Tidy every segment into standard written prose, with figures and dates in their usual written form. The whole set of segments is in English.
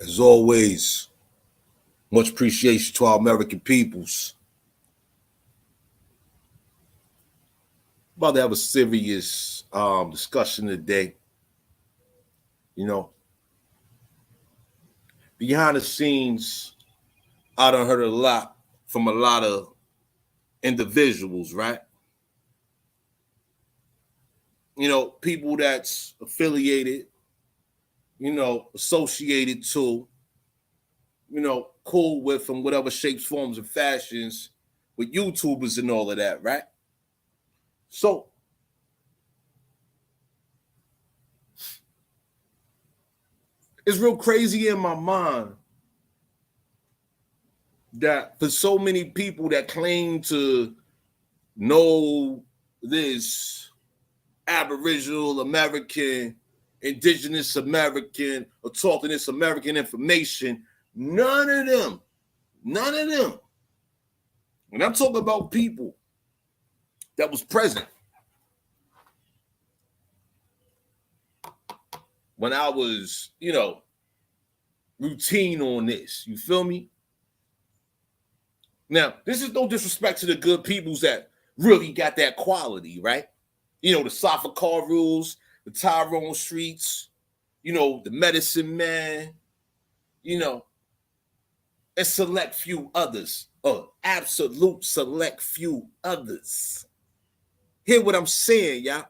As always, much appreciation to our American peoples. About to have a serious discussion today. You know, behind the scenes, I done heard a lot from a lot of individuals, right? People that's affiliated, associated to, cool with from whatever shapes, forms, and fashions with YouTubers and all of that, right? So it's real crazy in my mind that for so many people that claim to know this Aboriginal American, Indigenous American, or talking this American information, none of them, and I'm talking about people that was present when I was, routine on this. You feel me? Now, this is no disrespect to the good peoples that really got that quality, right? The Safa Car Rules, the Tyrone Streets, the Medicine Man, you know, and select few others. Absolute select few others. Hear what I'm saying, y'all.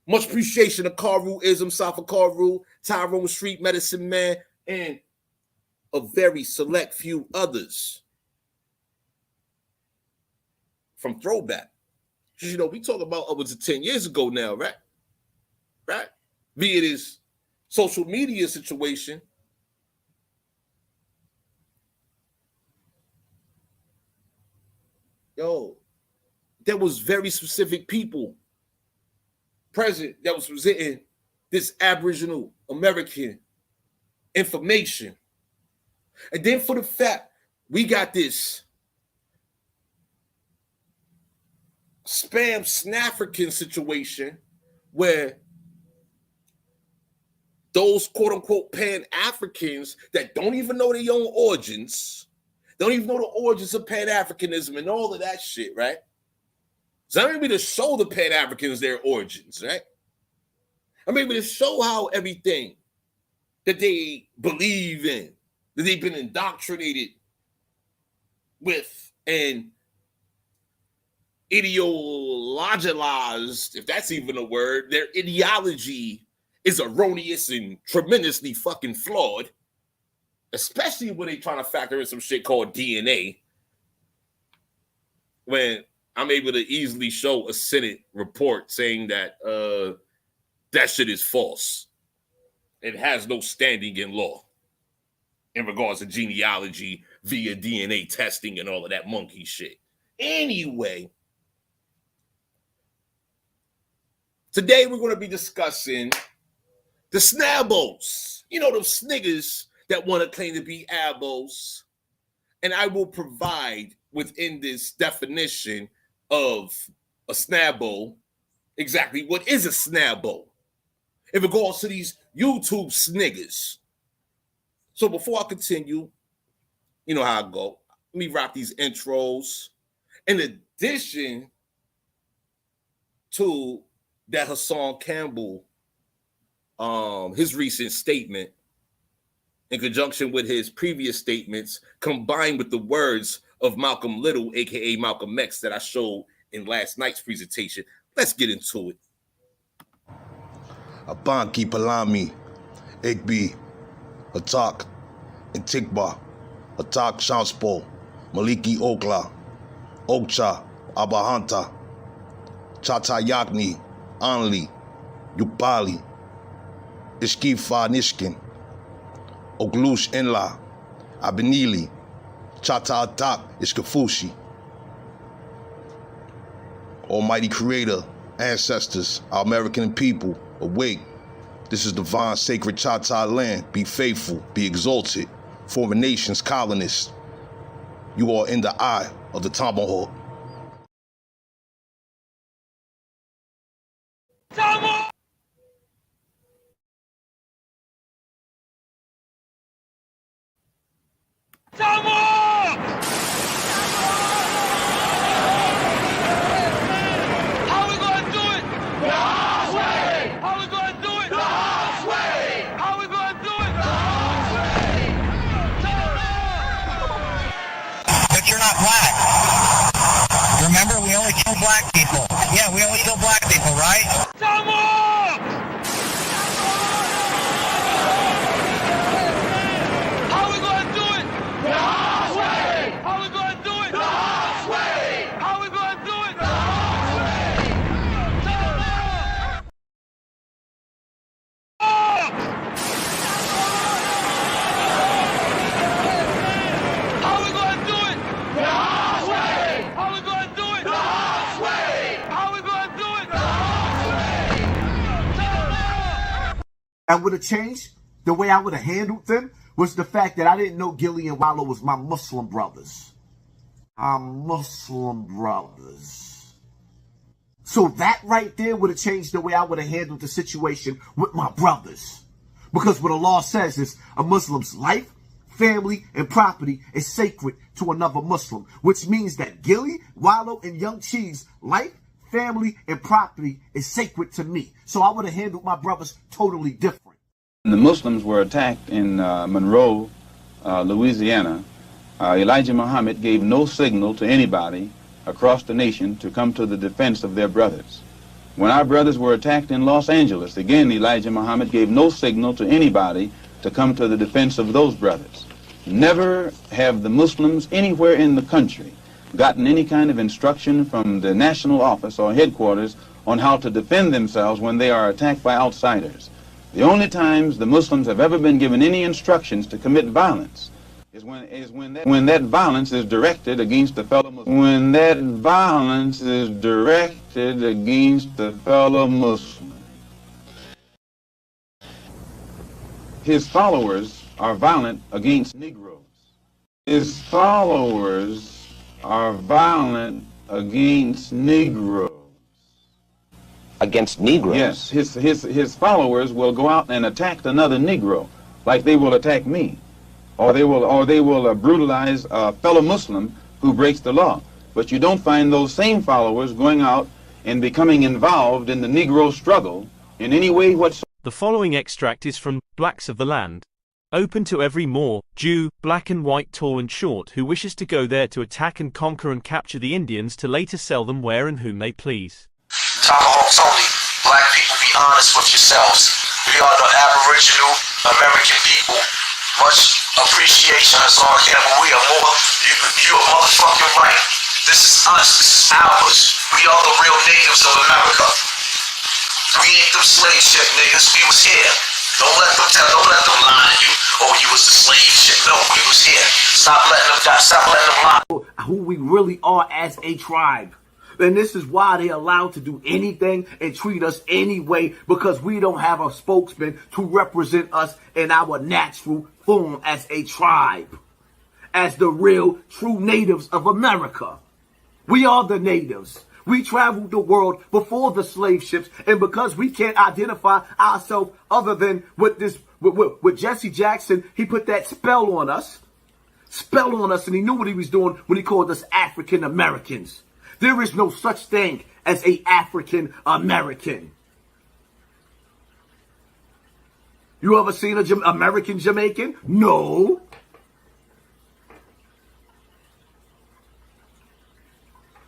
Much appreciation to Karu-ism, Safa Karu, Tyrone Street, Medicine Man, and a very select few others from Throwback. We talk about upwards of 10 years ago now, right? Right? Be it his social media situation. There was very specific people present that was presenting this Aboriginal American information. And then for the fact we got this spam Snafrican situation where those quote unquote Pan-Africans that don't even know their own origins, don't even know the origins of Pan-Africanism and all of that shit, right? So I'm able to show the Pan-Africans their origins, right? I'm able to show how everything that they believe in, that they've been indoctrinated with and ideologized, if that's even a word, their ideology is erroneous and tremendously fucking flawed, especially when they trying to factor in some shit called DNA. When I'm able to easily show a Senate report saying that that shit is false. It has no standing in law in regards to genealogy via DNA testing and all of that monkey shit. Anyway, today we're going to be discussing the SNABOs. Those niggas that want to claim to be abos. And I will provide within this definition of a SNABO exactly what is a SNABO in regards to these YouTube sniggers. So before I continue, you know how I go. Let me rock these intros. In addition to that Hassan Campbell, his recent statement, in conjunction with his previous statements, combined with the words of Malcolm Little, aka Malcolm X, that I showed in last night's presentation. Let's get into it. Abanki Palami, Igby, Atak, Intikba, Atak Shanspo, Maliki Okla, Okcha, Abahanta, Chatayakni, Anli, Yupali, Iskifa Nishkin, Oglush Enla, Abenili, Chata Atak Iskafushi. Almighty Creator, ancestors, our American people, awake. This is divine, sacred Chata land. Be faithful, be exalted. Foreign nations, colonists. You are in the eye of the tomahawk. flag. Remember, we only kill black people. Yeah, we only kill black people, right? How we gonna do it? The hard way. How we gonna do it? The hard way. How we gonna do it? The hard way. How we gonna do it? The hard way. How we gonna do it? The hard way. How we gonna do it? The hard way. And would have changed the way I would have handled them was the fact that I didn't know Gilly and Wallow was my Muslim brothers. Our Muslim brothers. So that right there would have changed the way I would have handled the situation with my brothers. Because what the law says is a Muslim's life, family, and property is sacred to another Muslim, which means that Gilly, Wallow, and Young Cheese' life, family, and property is sacred to me. So I would have handled my brothers totally different. The Muslims were attacked in Monroe, Louisiana. Elijah Muhammad gave no signal to anybody across the nation to come to the defense of their brothers. When our brothers were attacked in Los Angeles, again Elijah Muhammad gave no signal to anybody to come to the defense of those brothers. Never have the Muslims anywhere in the country gotten any kind of instruction from the national office or headquarters on how to defend themselves when they are attacked by outsiders. The only times the Muslims have ever been given any instructions to commit violence is when that violence is directed against the fellow Muslim. When that violence is directed against the fellow Muslim. His followers are violent against Negroes. His followers are violent against Negroes. Against Negroes? Yes, his followers will go out and attack another Negro, like they will attack me, or they will brutalize a fellow Muslim who breaks the law. But you don't find those same followers going out and becoming involved in the Negro struggle in any way whatsoever. The following extract is from Blacks of the Land. Open to every Moor, Jew, black and white, tall and short, who wishes to go there to attack and conquer and capture the Indians to later sell them where and whom they please. Tomahawks only. Black people, be honest with yourselves. We are the Aboriginal American people. Much appreciation, that's all I can, but we are more. You are motherfucking right. This is us. This is ours. We are the real natives of America. We ain't them slave shit niggas. We was here. Don't let them lie to you. Oh, you was the slave shit. No, we was here. Stop letting them die. Stop letting them lie. Who we really are as a tribe. And this is why they're allowed to do anything and treat us anyway, because we don't have a spokesman to represent us in our natural form as a tribe, as the real true natives of America. We are the natives. We traveled the world before the slave ships, and because we can't identify ourselves other than with Jesse Jackson, he put that spell on us, and he knew what he was doing when he called us African Americans. There is no such thing as a African American. You ever seen an American Jamaican? No.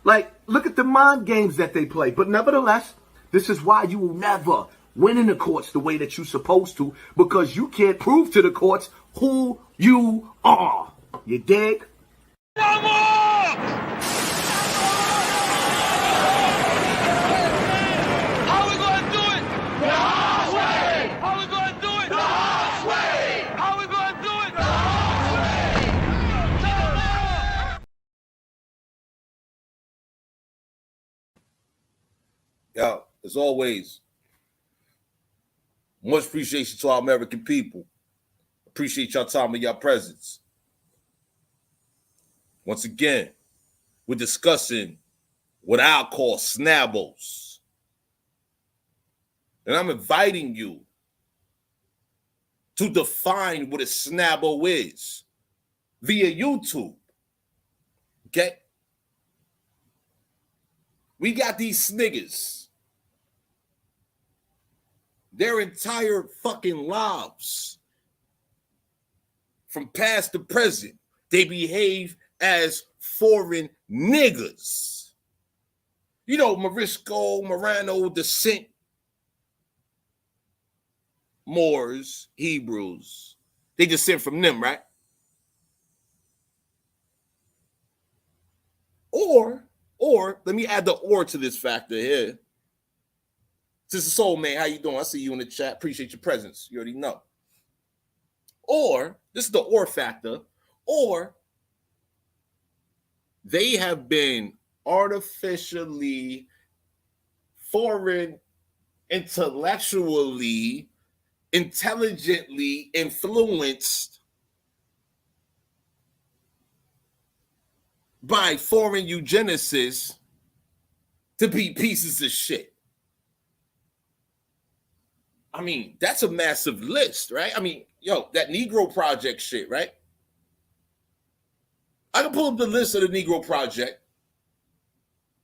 Like, look at the mind games that they play. But nevertheless, this is why you will never win in the courts the way that you're supposed to, because you can't prove to the courts who you are. You dig? No more! How we gonna do it? The hard way! How we gonna do it? The hard way! How we gonna do it? The hard way! Yo, as always, much appreciation to our American people. Appreciate your time and your presence. Once again, we're discussing what I'll call SNABOS. And I'm inviting you to define what a SNABO is via YouTube. Okay? We got these sniggers. Their entire fucking lives, from past to present, they behave as foreign niggas. You know, Morisco, Marano, descent, Moors, Hebrews. They descend from them, right? Or let me add the or to this factor here. Sister Soul Man, how you doing? I see you in the chat. Appreciate your presence. You already know. Or this is the or factor. Or they have been artificially, foreign, intellectually, intelligently influenced by foreign eugenicists to be pieces of shit. I mean, that's a massive list, right? I mean, yo, that Negro Project shit, right? I can pull up the list of the Negro Project,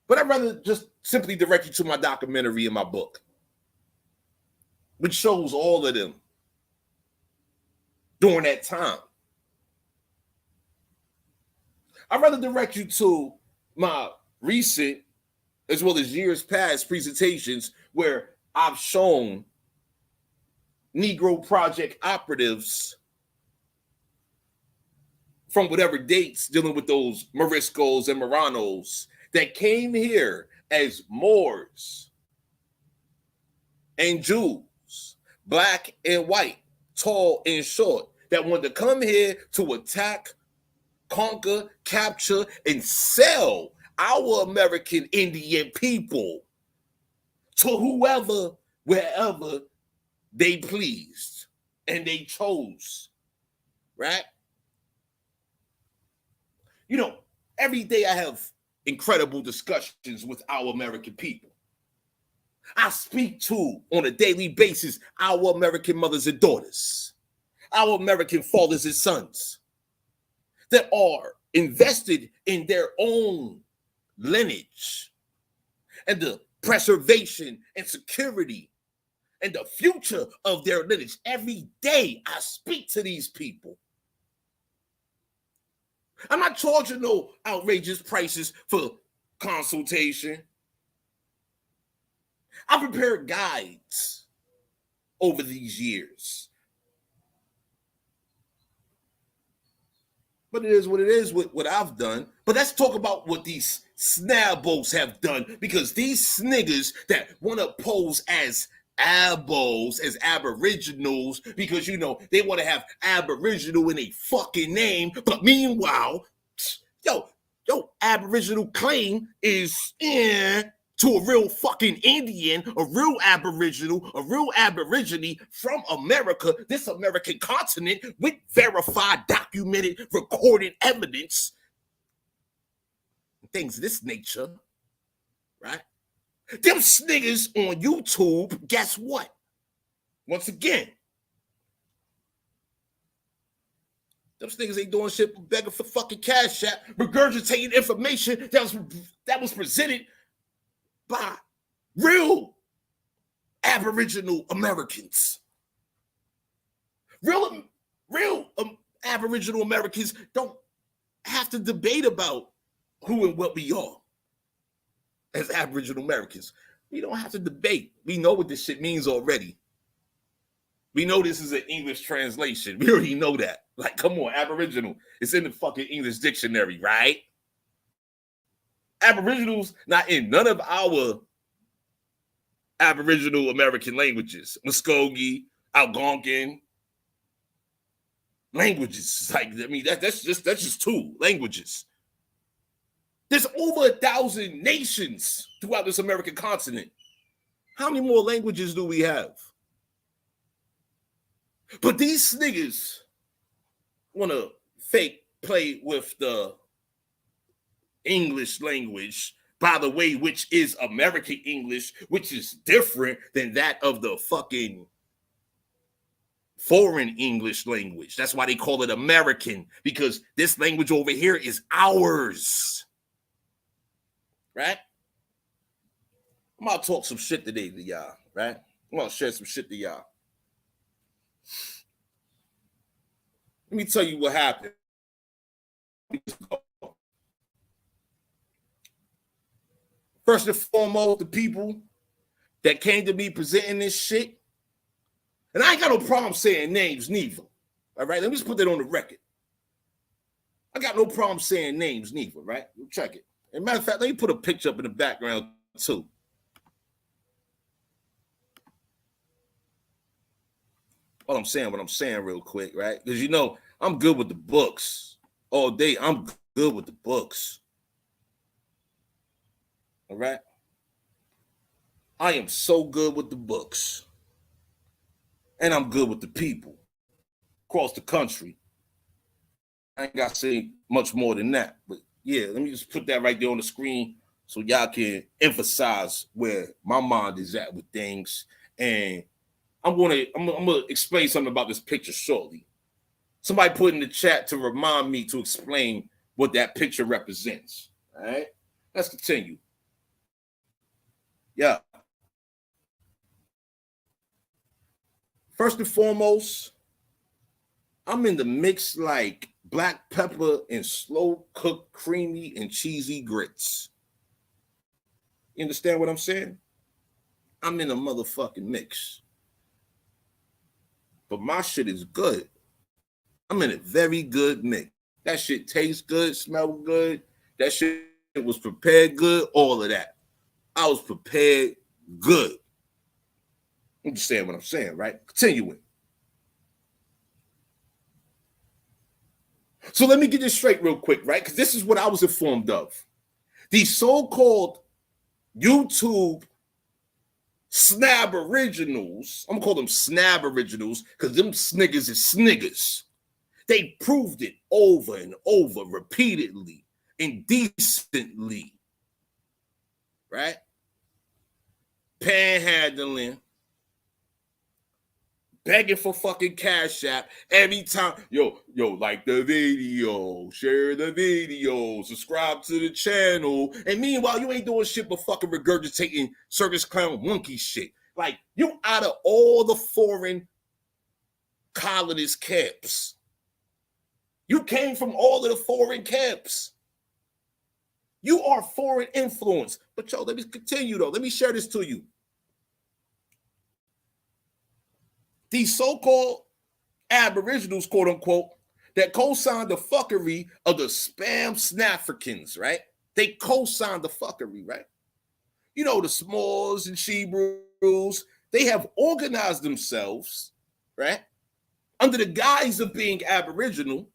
but I'd rather just simply direct you to my documentary in my book, which shows all of them during that time. I'd rather direct you to my recent, as well as years past presentations where I've shown Negro Project operatives from whatever dates dealing with those Moriscos and Maranos that came here as Moors and Jews, black and white, tall and short, that wanted to come here to attack, conquer, capture, and sell our American Indian people to whoever, wherever they pleased and they chose, right? You know, every day I have incredible discussions with our American people. I speak to, on a daily basis, our American mothers and daughters, our American fathers and sons that are invested in their own lineage and the preservation and security and the future of their lineage. Every day I speak to these people. I'm not charging no outrageous prices for consultation. I prepared guides over these years. But it is what it is with what I've done. But let's talk about what these SNABOs have done, because these niggas that want to pose as abos, as aboriginals, because, you know, they want to have aboriginal in a fucking name, but meanwhile, yo, aboriginal claim is to a real fucking Indian, a real aboriginal, a real aborigine from America, this American continent, with verified, documented, recorded evidence, things of this nature, right? Them niggas on YouTube, guess what? Once again, them niggas ain't doing shit but begging for fucking cash app, regurgitating information that was presented by real Aboriginal Americans. Real Aboriginal Americans don't have to debate about who and what we are as Aboriginal Americans. We don't have to debate. We know what this shit means already. We know this is an English translation. We already know that. Like, come on, Aboriginal. It's in the fucking English dictionary, right? Aboriginals not in none of our Aboriginal American languages. Muskogee, Algonquin languages. Like, I mean, that's just two languages. There's over 1,000 nations throughout this American continent. How many more languages do we have? But these niggas want to fake play with the English language, by the way, which is American English, which is different than that of the fucking foreign English language. That's why they call it American, because this language over here is ours. Right? I'm gonna talk some shit today to y'all, right? I'm gonna share some shit to y'all. Let me tell you what happened. First and foremost, the people that came to me presenting this shit. And I ain't got no problem saying names neither. All right, let me just put that on the record. I got no problem saying names neither, right? Check it. As a matter of fact, let me put a picture up in the background too. What I'm saying real quick, right? Because you know, I'm good with the books. All day, I'm good with the books. All right? I am so good with the books. And I'm good with the people across the country. I ain't got to say much more than that. But yeah, let me just put that right there on the screen so y'all can emphasize where my mind is at with things. And I'm gonna explain something about this picture shortly. Somebody put in the chat to remind me to explain what that picture represents. All right, let's continue. Yeah. First and foremost, I'm in the mix like black pepper and slow cooked creamy and cheesy grits. You understand what I'm saying? I'm in a motherfucking mix. But my shit is good. I'm in a very good mix. That shit tastes good, smell good. That shit was prepared good, all of that. I was prepared good. I'm just saying what I'm saying, right? Continuing. So let me get this straight real quick, right? Because this is what I was informed of. These so-called YouTube SNAB originals, I'm gonna call them SNAB originals because them sniggers is sniggers. They proved it over and over, repeatedly, indecently, right? Panhandling, begging for fucking Cash App every time. Yo, like the video, share the video, subscribe to the channel. And meanwhile, you ain't doing shit but fucking regurgitating circus clown monkey shit. Like, you out of all the foreign colonist camps. You came from all of the foreign camps. You are foreign influence. But yo, let me continue though. Let me share this to you. These so-called aboriginals, quote unquote, that co-signed the fuckery of the spam Snafricans, right? They co-signed the fuckery, right? You know, the Smalls and Shebrews, they have organized themselves, right? Under the guise of being aboriginal.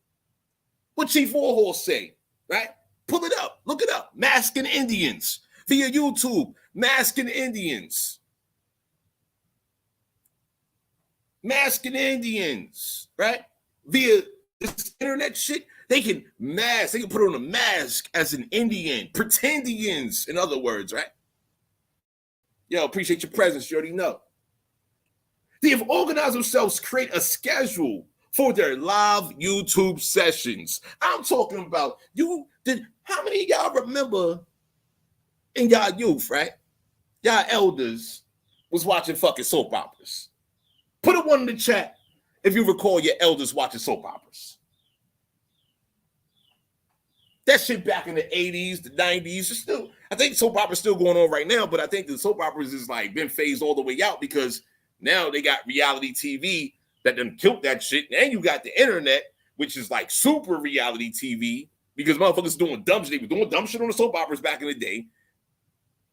What Chief Warhol say, right? Pull it up, look it up. Masking Indians via YouTube, Masking Indians. Masking Indians, right? Via this internet shit, they can mask, they can put on a mask as an Indian, pretendians, in other words, right? Yo, appreciate your presence, you already know. They have organized themselves to create a schedule for their live YouTube sessions. I'm talking about how many of y'all remember in y'all youth, right? Y'all elders was watching fucking soap operas. Put a one in the chat if you recall your elders watching soap operas. That shit back in the 80s, the 90s, I think soap opera's still going on right now, but I think the soap operas is like been phased all the way out because now they got reality TV that done killed that shit. And you got the internet, which is like super reality TV because motherfuckers doing dumb shit. They were doing dumb shit on the soap operas back in the day.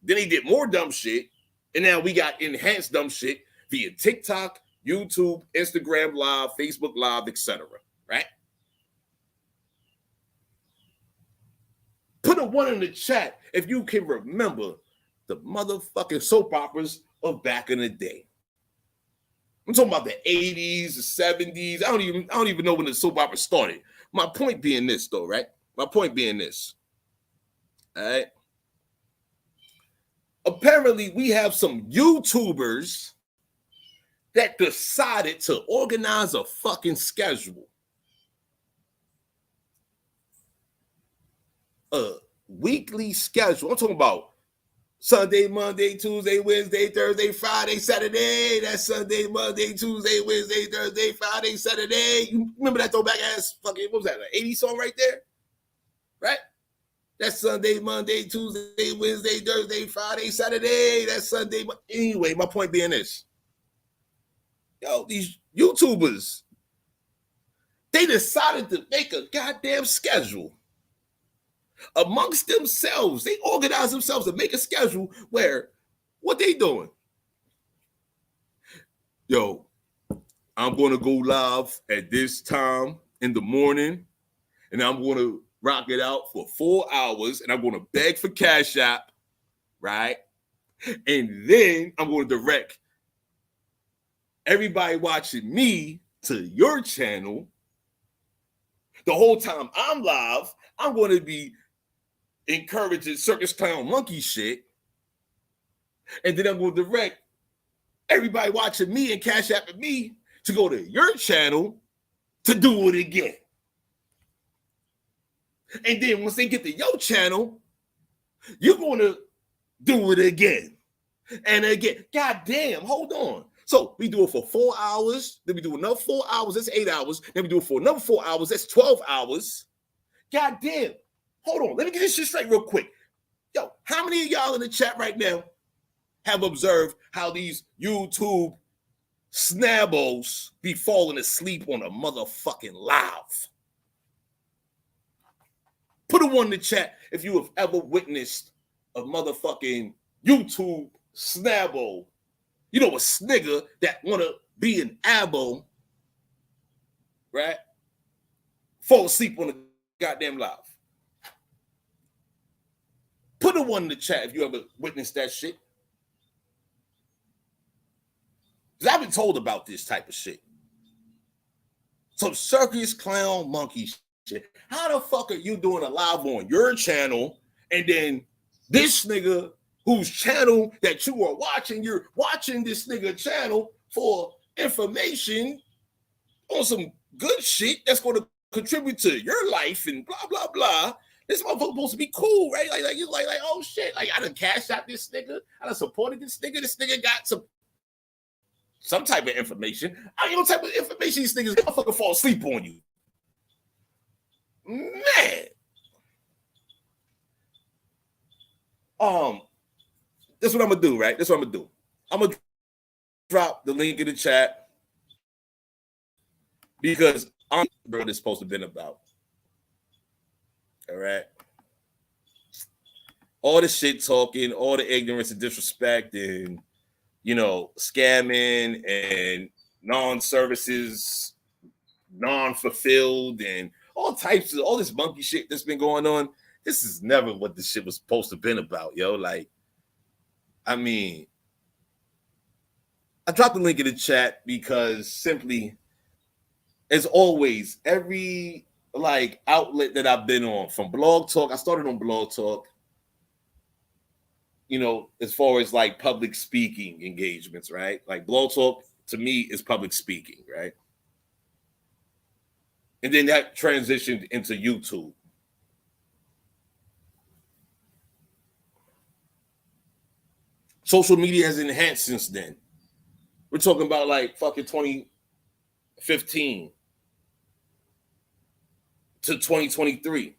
Then they did more dumb shit. And now we got enhanced dumb shit via TikTok, YouTube, Instagram Live, Facebook Live, etc. Right? Put a one in the chat if you can remember the motherfucking soap operas of back in the day. I'm talking about the 80s, the 70s. I don't even know when the soap opera started. My point being this, though, right? My point being this. All right. Apparently, we have some YouTubers that decided to organize a fucking schedule. A weekly schedule. I'm talking about Sunday, Monday, Tuesday, Wednesday, Thursday, Friday, Saturday. That's Sunday, Monday, Tuesday, Wednesday, Thursday, Friday, Saturday. You remember that throwback ass fucking, what was that, an 80s song right there? Right? That's Sunday, Monday, Tuesday, Wednesday, Thursday, Friday, Saturday. That's Sunday. Anyway, my point being this. Yo, these YouTubers, they decided to make a goddamn schedule amongst themselves. They organize themselves to make a schedule where what they doing? Yo, I'm going to go live at this time in the morning, and I'm going to rock it out for 4 hours, and I'm going to beg for Cash App, right? And then I'm going to direct everybody watching me to your channel. The whole time I'm live, I'm going to be encouraging circus clown monkey shit. And then I'm going to direct everybody watching me and Cash App at me to go to your channel to do it again. And then once they get to your channel, you're going to do it again and again. God damn, hold on. So we do it for 4 hours. Then we do another 4 hours. That's 8 hours. Then we do it for another 4 hours. That's 12 hours. God damn. Hold on. Let me get this shit straight real quick. Yo, how many of y'all in the chat right now have observed how these YouTube SNABOs be falling asleep on a motherfucking live? Put a one in the chat if you have ever witnessed a motherfucking YouTube SNABO. You know, a snigger that want to be an abo, right? Fall asleep on the goddamn live. Put a one in the chat if you ever witnessed that shit. Because I've been told about this type of shit. Some circus clown monkey shit. How the fuck are you doing a live on your channel and then this nigga whose channel that you are watching, you're watching this nigga channel for information on some good shit that's going to contribute to your life and blah, blah, blah. This motherfucker supposed to be cool, right? Like you're like, oh shit, like I done cashed out this nigga. I done supported this nigga. This nigga got some type of information. I don't know what type of information these niggas motherfucker fall asleep on you. Man. That's what I'm gonna do, right? That's what I'm gonna do. I'm gonna drop the link in the chat because I'm what it's supposed to have been about. All right. All the shit talking, all the ignorance and disrespect, and scamming and non-services, non-fulfilled, and all types of all this monkey shit that's been going on. This is never what this shit was supposed to have been about, yo. Like, I mean, I dropped the link in the chat because simply, as always, every outlet that I've been on, from Blog Talk, I started on Blog Talk, as far as like public speaking engagements, right? Like Blog Talk to me is public speaking, right? And then that transitioned into YouTube. Social media has enhanced since then. We're talking about like fucking 2015 to 2023.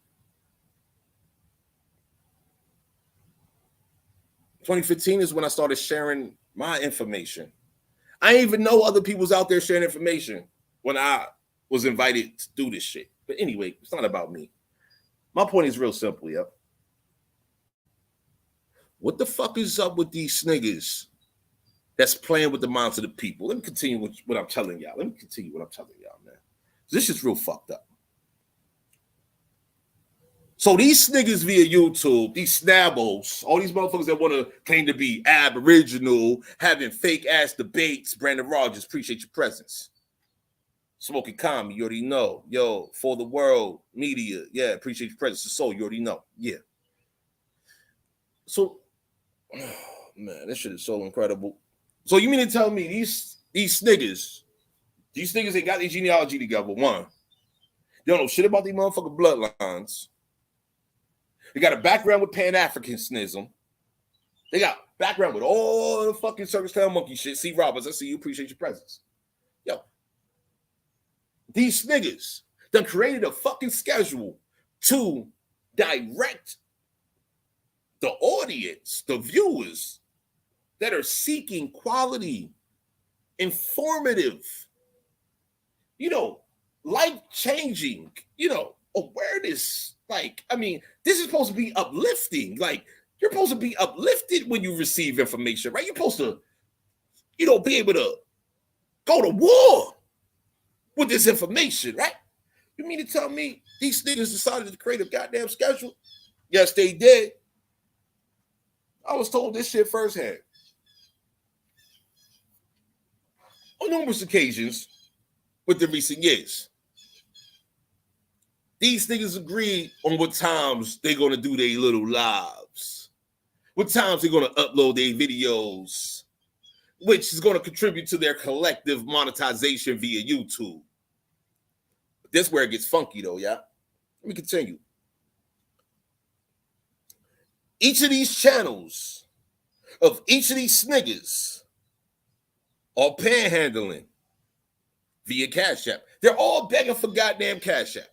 2015 is when I started sharing my information. I didn't even know other people's out there sharing information when I was invited to do this shit. But anyway, it's not about me. My point is real simple, yo. What the fuck is up with these niggas that's playing with the minds of the people? Let me continue with what I'm telling y'all. Man. This is real fucked up. So these niggas via YouTube, these SNABOs, all these motherfuckers that want to claim to be aboriginal, having fake ass debates. Brandon Rogers, appreciate your presence. Smoking Commie, you already know. Yo, For the World Media, yeah, appreciate your presence. So you already know, yeah. So, oh, man, this shit is so incredible. So you mean to tell me these niggas ain't got their genealogy together? One, they don't know shit about these motherfucking bloodlines. They got a background with Pan-Africanism. They got background with all the fucking circus clown monkey shit. C. Roberts, I see you. Appreciate your presence. Yo, these niggas done created a fucking schedule to direct the audience, the viewers that are seeking quality, informative, life-changing, awareness. Like, I mean, this is supposed to be uplifting. Like, you're supposed to be uplifted when you receive information, right? You're supposed to, be able to go to war with this information, right? You mean to tell me these niggas decided to create a goddamn schedule? Yes, they did. I was told this shit firsthand. On numerous occasions with the recent years. These niggas agreed on what times they're going to do their little lives. What times they're going to upload their videos, which is going to contribute to their collective monetization via YouTube. But this is where it gets funky, though, yeah? Let me continue. Each of these channels of each of these niggas are panhandling via Cash App. They're all begging for goddamn Cash App.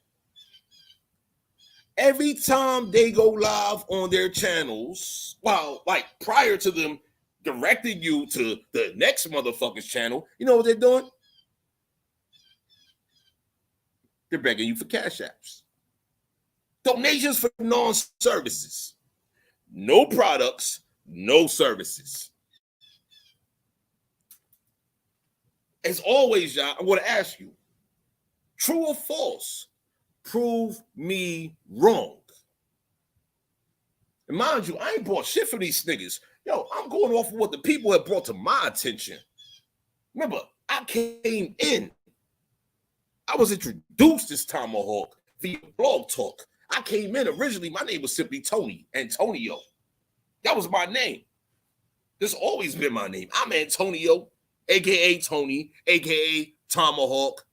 Every time they go live on their channels, like prior to them directing you to the next motherfucker's channel, you know what they're doing? They're begging you for Cash Apps. Donations for non-services. No products, no services. As always, y'all, I'm going to ask you, true or false? Prove me wrong. And mind you, I ain't bought shit for these niggas. Yo, I'm going off of what the people have brought to my attention. Remember, I came in. I was introduced as Tomahawk via Blog Talk. I came in originally, my name was simply Tony, Antonio. That was my name. This has always been my name. I'm Antonio, a.k.a. Tony, a.k.a. Tomahawk.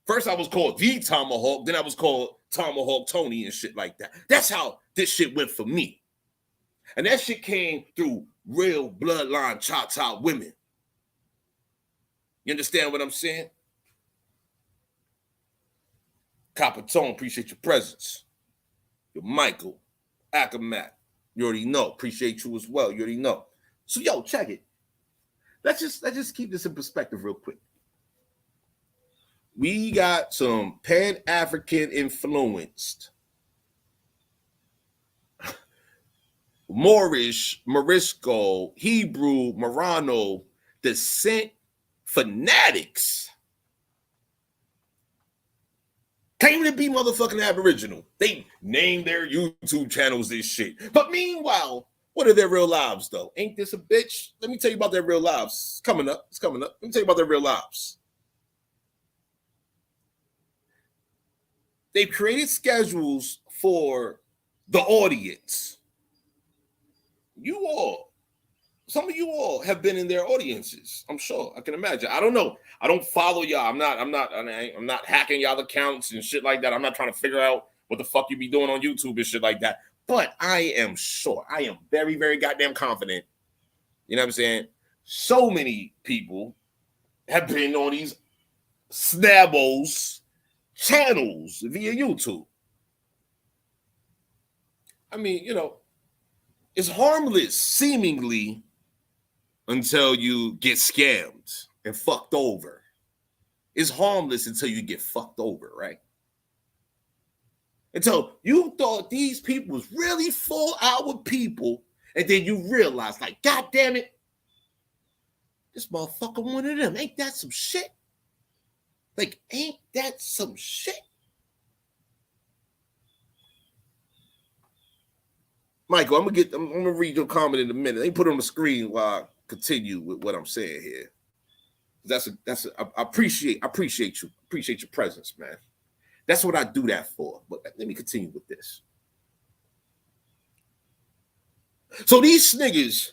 First, I was called the Tomahawk. Then I was called Tomahawk Tony and shit like that. That's how this shit went for me. And that shit came through real bloodline Choctaw women. You understand what I'm saying? Capitone, appreciate your presence. Yo, Michael, Akamat, you already know. Appreciate you as well. You already know. So, yo, check it. Let's just keep this in perspective real quick. We got some Pan-African influenced Moorish, Morisco, Hebrew, Marano, descent fanatics claiming to be motherfucking Aboriginal. They name their YouTube channels this shit. But meanwhile, what are their real lives, though? Ain't this a bitch? Let me tell you about their real lives. It's coming up. Let me tell you about their real lives. They've created schedules for the audience. Some of you all have been in their audiences. I'm sure. I can imagine. I don't know. I don't follow y'all. I'm not hacking y'all accounts and shit like that. I'm not trying to figure out what the fuck you be doing on YouTube and shit like that. But I am sure. I am very, very goddamn confident. You know what I'm saying? So many people have been on these SNABOS channels via YouTube. I mean, it's harmless seemingly until you get scammed and fucked over. It's harmless until you get fucked over, right? Until you thought these people was really 4-hour people, and then you realize, like, God damn it, this motherfucker one of them. Ain't that some shit? Like, ain't that some shit? Michael, I'm gonna read your comment in a minute. Let me put it on the screen while I continue with what I'm saying here. I appreciate you. Appreciate your presence, man. That's what I do that for. But let me continue with this. So these niggas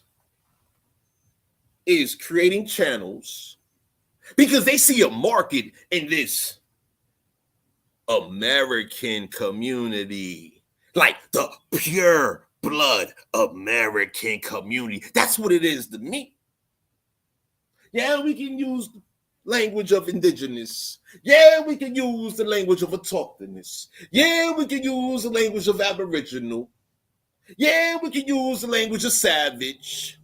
is creating channels because they see a market in this American community, like the pure blood American community. That's what it is to me. Yeah, we can use language of indigenous. Yeah, we can use the language of autochthonous. Yeah, we can use the language of aboriginal. Yeah, we can use the language of savage.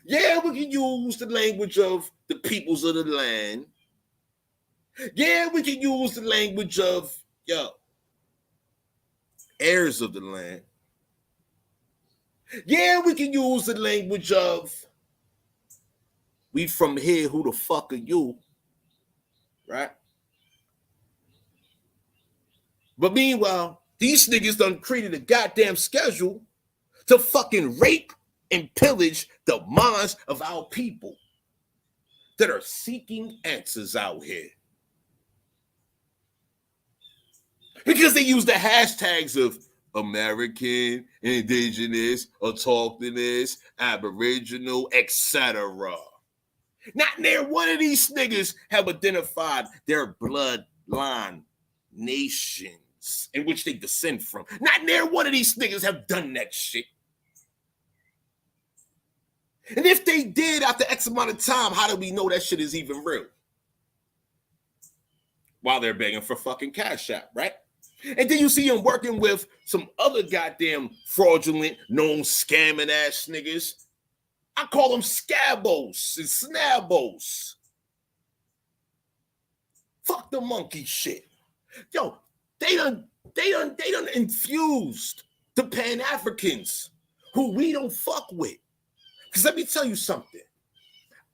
Yeah, we can use the language of the peoples of the land. Yeah, we can use the language of, heirs of the land. Yeah, we can use the language of, we from here, who the fuck are you? Right? But meanwhile, these niggas done created a goddamn schedule to fucking rape and pillage the minds of our people that are seeking answers out here. Because they use the hashtags of American, Indigenous, Autochthonous, Aboriginal, etc. Not near one of these niggas have identified their bloodline nations in which they descend from. Not near one of these niggas have done that shit. And if they did after X amount of time, how do we know that shit is even real? While they're begging for fucking Cash App, right? And then you see him working with some other goddamn fraudulent, known scamming ass niggas. I call them SCABOs and SNABOs. Fuck the monkey shit. Yo, they done infused the Pan-Africans who we don't fuck with. Because let me tell you something.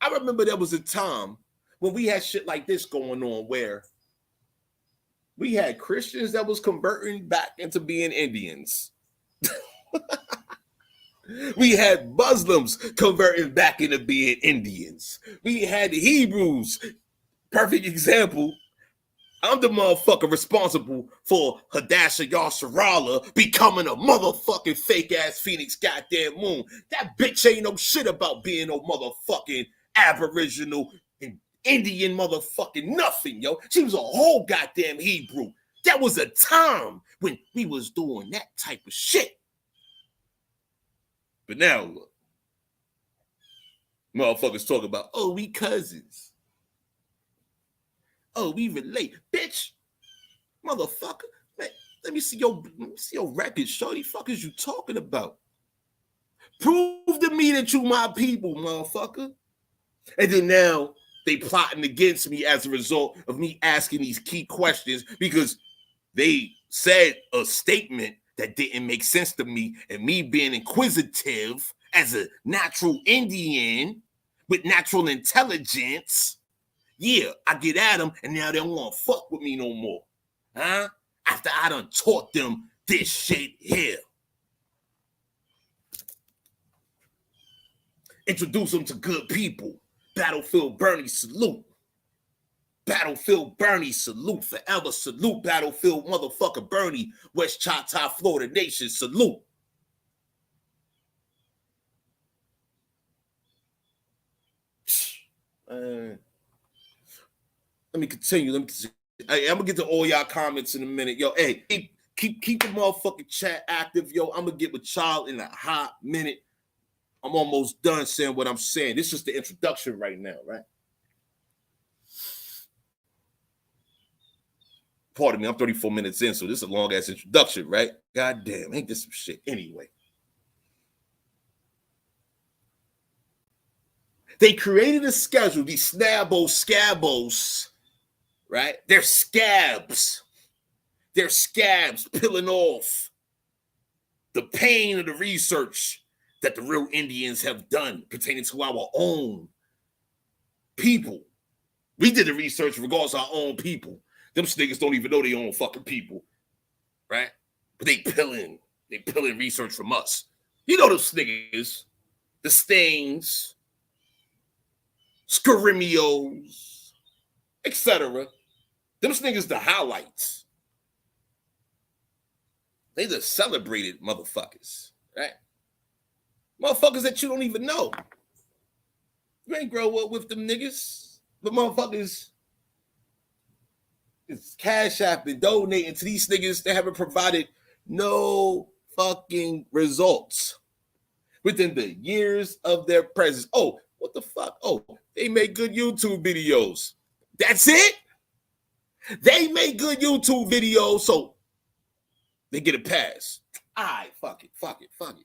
I remember there was a time when we had shit like this going on where we had Christians that was converting back into being Indians. We had Muslims converting back into being Indians. We had Hebrews. Perfect example. I'm the motherfucker responsible for Hadassah Yasharala becoming a motherfucking fake ass Phoenix goddamn moon. That bitch ain't no shit about being no motherfucking Aboriginal and Indian motherfucking nothing, yo. She was a whole goddamn Hebrew. That was a time when we was doing that type of shit. But now look, motherfuckers talk about, oh, we cousins. Oh, we relate. Bitch, motherfucker. Man, let me see your record. Shorty, fuck is you talking about? Prove to me that you my people, motherfucker. And then now they plotting against me as a result of me asking these key questions because they said a statement that didn't make sense to me, and me being inquisitive as a natural Indian with natural intelligence, yeah, I get at them, and now they don't want to fuck with me no more. Huh? After I done taught them this shit here. Introduce them to good people. Battlefield Bernie salute. Battlefield Bernie salute. Forever salute Battlefield motherfucker Bernie. West Choctaw, Florida Nation salute. Let me continue. Hey, I'm gonna get to all y'all comments in a minute. Yo, hey, keep the motherfucking chat active. Yo, I'm gonna get with y'all in a hot minute. I'm almost done saying what I'm saying. This is just the introduction right now, right? Pardon me, I'm 34 minutes in, so this is a long-ass introduction, right? God damn, ain't this some shit? Anyway. They created a schedule, these SCABOs, right? They're scabs. They're scabs peeling off the pain of the research that the real Indians have done pertaining to our own people. We did the research regardless of our own people. Them niggas don't even know their own fucking people, right? But they peeling research from us. You know those niggas, the Stains, Scarimios, etc. Them niggas the highlights. They the celebrated motherfuckers, right? Motherfuckers that you don't even know. You ain't grow up with them niggas. But motherfuckers is Cash App and donating to these niggas that haven't provided no fucking results within the years of their presence. Oh, what the fuck? Oh, they make good YouTube videos. That's it? They make good YouTube videos. So They get a pass. All right, fuck it.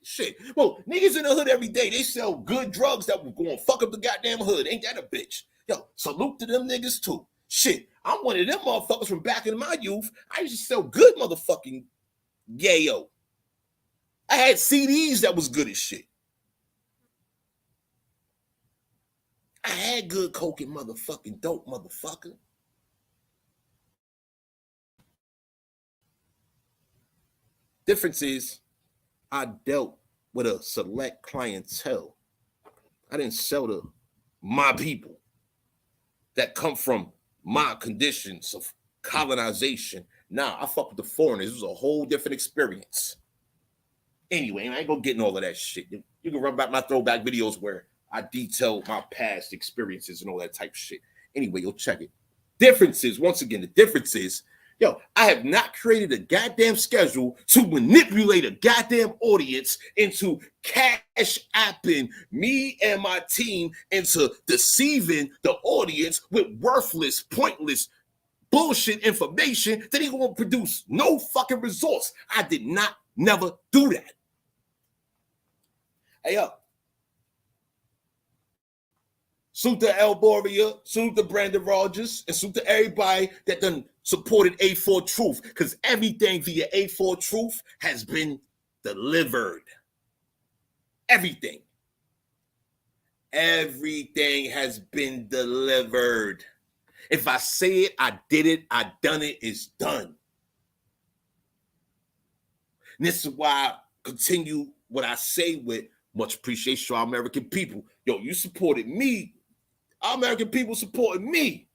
Shit. Well, niggas in the hood every day, they sell good drugs that will go and fuck up the goddamn hood. Ain't that a bitch? Yo, salute to them niggas too. Shit, I'm one of them motherfuckers from back in my youth. I used to sell good motherfucking yayo. I had CDs that was good as shit. I had good coke and motherfucking dope, motherfucker. Difference is, I dealt with a select clientele. I didn't sell to my people that come from my conditions of colonization. Nah, I fuck with the foreigners. It was a whole different experience. Anyway, I ain't gonna get in all of that shit. You can run back my throwback videos where I detail my past experiences and all that type of shit. Anyway, you'll check it. Differences, once again, the difference is, yo, I have not created a goddamn schedule to manipulate a goddamn audience into cash apping me and my team into deceiving the audience with worthless, pointless bullshit information that ain't gonna produce no fucking results. I did not never do that. Hey, yo. Salute to El Boria, salute to Brandon Rogers, and salute to everybody that done supported A4 Truth, because everything via A4 Truth has been delivered. Everything. Everything has been delivered. If I say it, I did it, I done it, it's done. And this is why I continue what I say with much appreciation to our American people. Yo, you supported me. Our American people supporting me.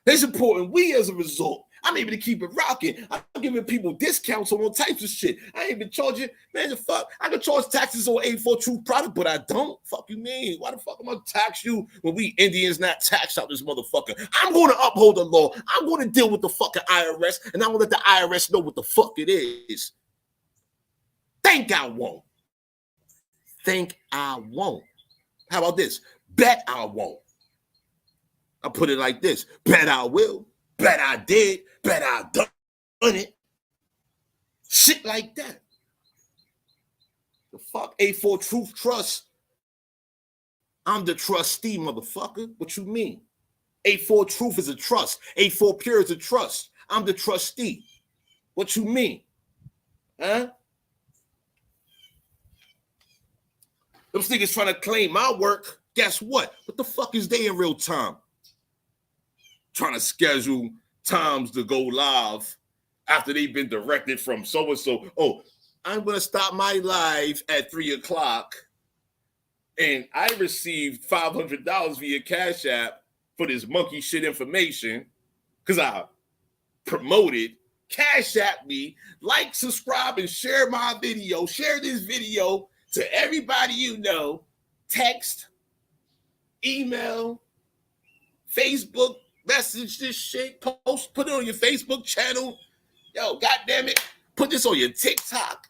They supporting we as a result. I'm able to keep it rocking. I'm giving people discounts on all types of shit. I ain't even charging, man, the fuck. I can charge taxes on A4 Truth product, but I don't. Fuck you mean? Why the fuck am I gonna tax you when we Indians not taxed out this motherfucker? I'm going to uphold the law. I'm going to deal with the fucking IRS, and I'm going to let the IRS know what the fuck it is. Think I won't. Think I won't. How about this? Bet I won't. I put it like this. Bet I will. Bet I did. Bet I done it. Shit like that. The fuck A4 Truth Trust. I'm the trustee, motherfucker. What you mean? A4 Truth is a trust. A4 Pure is a trust. I'm the trustee. What you mean? Huh? Those niggas trying to claim my work. Guess what? What the fuck is they in real time? Trying to schedule times to go live after they've been directed from so-and-so. Oh, I'm going to stop my live at 3 o'clock. And I received $500 via Cash App for this monkey shit information because I promoted. Cash App me, like, subscribe, and share my video. Share this video to everybody you know. Text, email, Facebook, message this shit, post, put it on your Facebook channel. Yo, goddamn it, put this on your TikTok.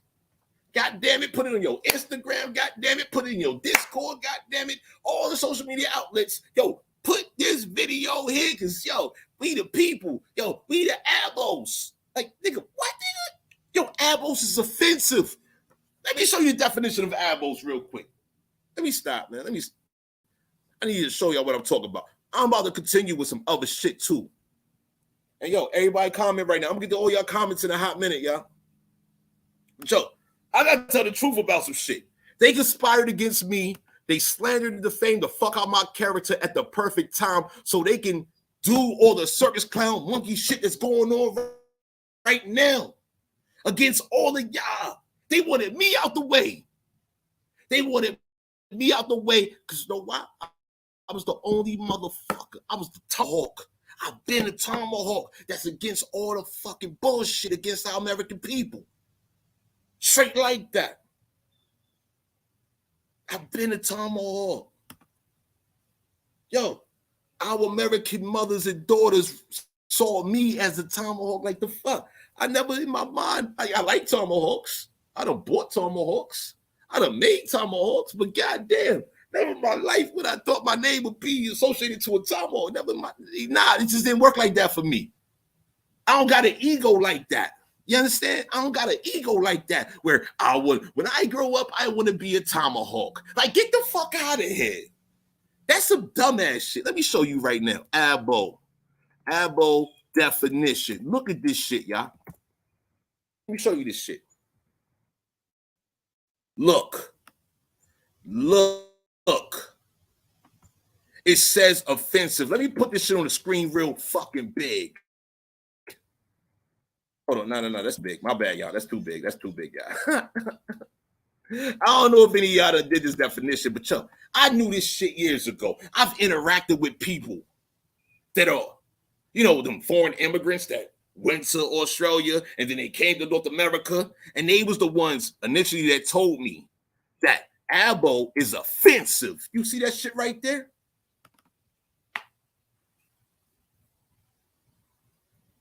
God damn it, put it on your Instagram. God damn it, put it in your Discord. God damn it, all the social media outlets. Yo, put this video here, because, yo, we the people. Yo, we the abos. Like, nigga, what, nigga? Yo, abos is offensive. Let me show you the definition of abos real quick. Let me stop, man. I need to show y'all what I'm talking about. I'm about to continue with some other shit, too. And, yo, everybody comment right now. I'm going to get to all y'all comments in a hot minute, y'all. Yo, I got to tell the truth about some shit. They conspired against me. They slandered and defamed the fuck out my character at the perfect time so they can do all the circus clown monkey shit that's going on right now against all of y'all. They wanted me out the way. They wanted me out the way because you know why? I was the only motherfucker. I was the Tomahawk. I've been a Tomahawk that's against all the fucking bullshit against our American people. Straight like that. I've been a Tomahawk. Yo, our American mothers and daughters saw me as a Tomahawk. Like the fuck. I never in my mind, I like Tomahawks. I done bought Tomahawks. I done made Tomahawks, but goddamn, never in my life would I thought my name would be associated to a Tomahawk. It just didn't work like that for me. I don't got an ego like that. You understand? I don't got an ego like that where when I grow up, I want to be a tomahawk. Like, get the fuck out of here. That's some dumbass shit. Let me show you right now. Abo definition. Look at this shit, y'all. Let me show you this shit. Look. It says offensive. Let me put this shit on the screen real fucking big. Hold on, no, that's big. My bad, y'all. That's too big, y'all. I don't know if any of y'all did this definition, but yo, I knew this shit years ago. I've interacted with people that are, them foreign immigrants that went to Australia and then they came to North America, and they was the ones initially that told me that abo is offensive. You see that shit right there?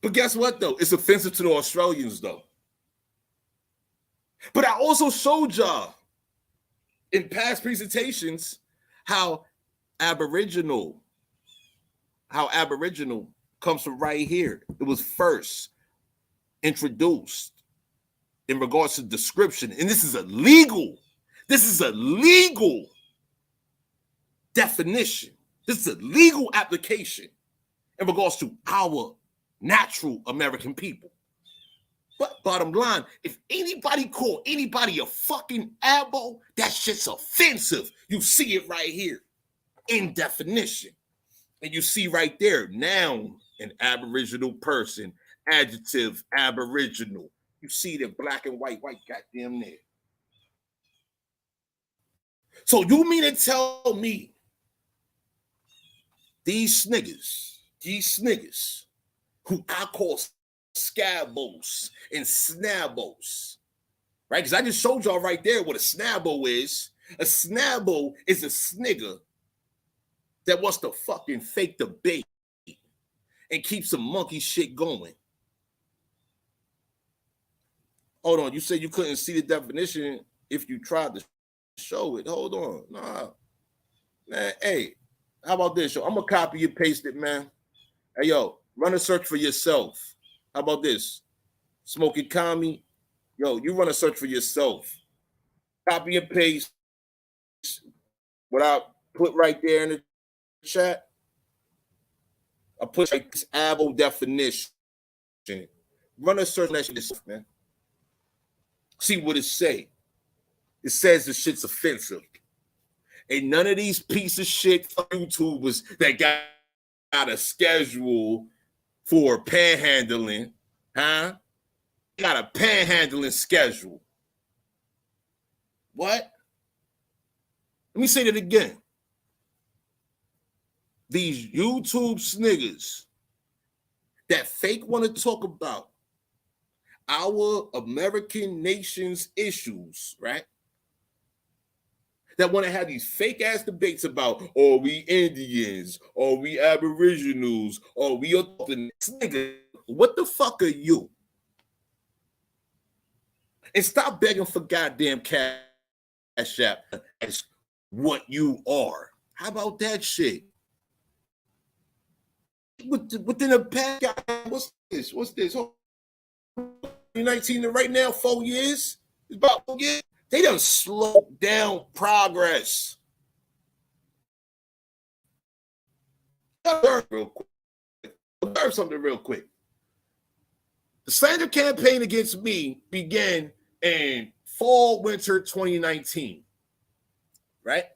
But guess what, though? It's offensive to the Australians, though. But I also showed y'all in past presentations how Aboriginal comes from right here. It was first introduced in regards to description. And this is a legal definition. This is a legal application in regards to our natural American people. But bottom line, if anybody call anybody a fucking abo, that shit's offensive. You see it right here in definition. And you see right there, noun, an Aboriginal person, adjective, Aboriginal. You see the black and white goddamn there. So you mean to tell me these niggas, who I call SNABOS and SNABOS, right? Because I just showed y'all right there what a SNABO is. A SNABO is a snigger that wants to fucking fake the bait and keep some monkey shit going. Hold on, you said you couldn't see the definition if you tried to show it. Hold on, nah, man. Hey, how about this? I'm gonna copy and paste it, man. Hey, yo. Run a search for yourself. How about this? Smoking Commie. Yo, you run a search for yourself. Copy and paste what I put right there in the chat. I put like this abo definition. Run a search for that shit, man. See what it say. It says the shit's offensive. And none of these piece of shit YouTubers that got a schedule for panhandling, huh? Got a panhandling schedule. What? Let me say that again. These YouTube sniggers that fake want to talk about our American nation's issues, right? That want to have these fake ass debates about, are we Indians, are we Aboriginals, are we nigga? What the fuck are you? And stop begging for goddamn cash app as what you are. How about that shit? Within the past, what's this? 2019 and right now, 4 years? It's about 4 years. They done slowed down progress. Observe something real quick. The slander campaign against me began in fall, winter 2019, right?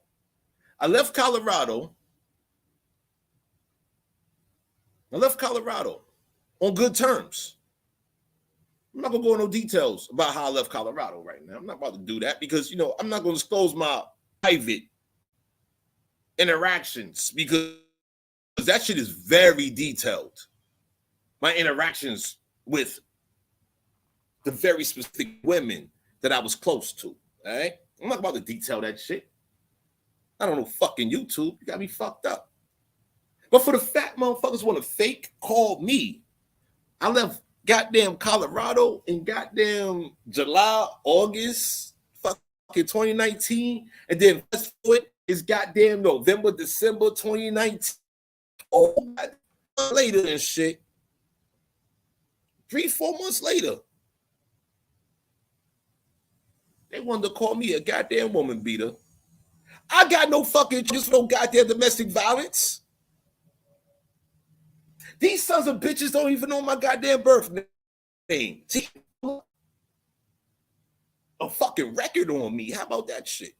I left Colorado on good terms. I'm not going to go into no details about how I left Colorado right now. I'm not about to do that because, I'm not going to disclose my private interactions because that shit is very detailed. My interactions with the very specific women that I was close to, all right? I'm not about to detail that shit. I don't know fucking YouTube. You got me fucked up. But for the fat motherfuckers want to fake call me, I left goddamn Colorado in goddamn July, August, fucking 2019, and then fast forward is goddamn November, December 2019. Oh, later and shit. 3-4 months later, They wanted to call me a goddamn woman beater. I got no fucking just no goddamn domestic violence. These sons of bitches don't even know my goddamn birth name. See, a fucking record on me. How about that shit?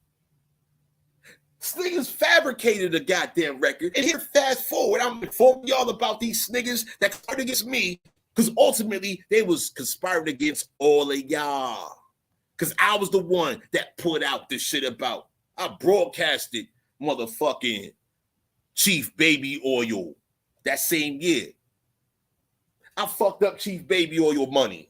Niggas fabricated a goddamn record. And here, fast forward, I'm informing y'all about these niggas that conspired against me, because ultimately they was conspiring against all of y'all. Because I was the one that put out this shit about. I broadcasted motherfucking Chief Baby Oil that same year. I fucked up Chief Baby Oil money.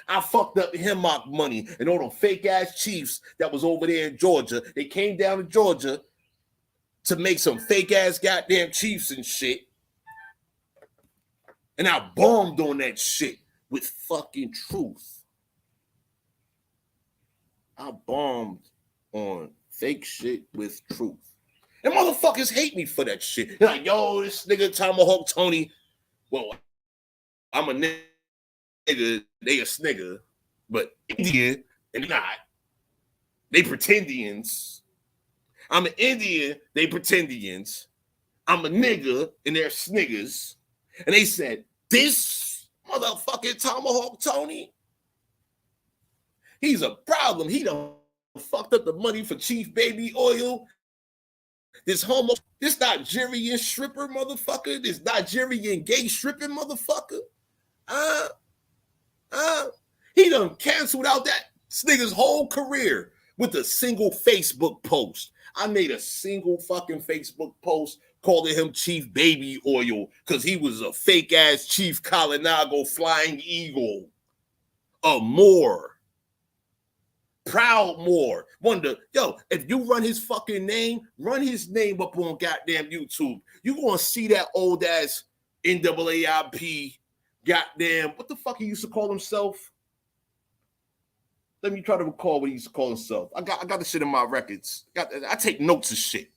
I fucked up Hemlock money and all them fake ass chiefs that was over there in Georgia. They came down to Georgia to make some fake ass goddamn chiefs and shit. And I bombed on that shit with fucking truth. I bombed on fake shit with truth. And motherfuckers hate me for that shit. They're like, yo, this nigga Tomahawk Tony. Well, I'm a nigga. They a snigger, but Indian and not. They pretendians. I'm an Indian, they pretendians. I'm a nigga and they're sniggers. And they said, this motherfucking Tomahawk Tony, he's a problem. He done fucked up the money for Chief Baby Oil. This Nigerian stripper motherfucker, this Nigerian gay stripping motherfucker. He done canceled out that nigga's whole career with a single Facebook post. I made a single fucking Facebook post calling him Chief Baby Oil because he was a fake ass Chief Kalinago Flying Eagle. A Moor. Proud Moor. If you run his fucking name, run his name up on goddamn YouTube. You gonna see that old ass NAAIP goddamn, what the fuck he used to call himself? Let me try to recall what he used to call himself. I got the shit in my records. I take notes of shit.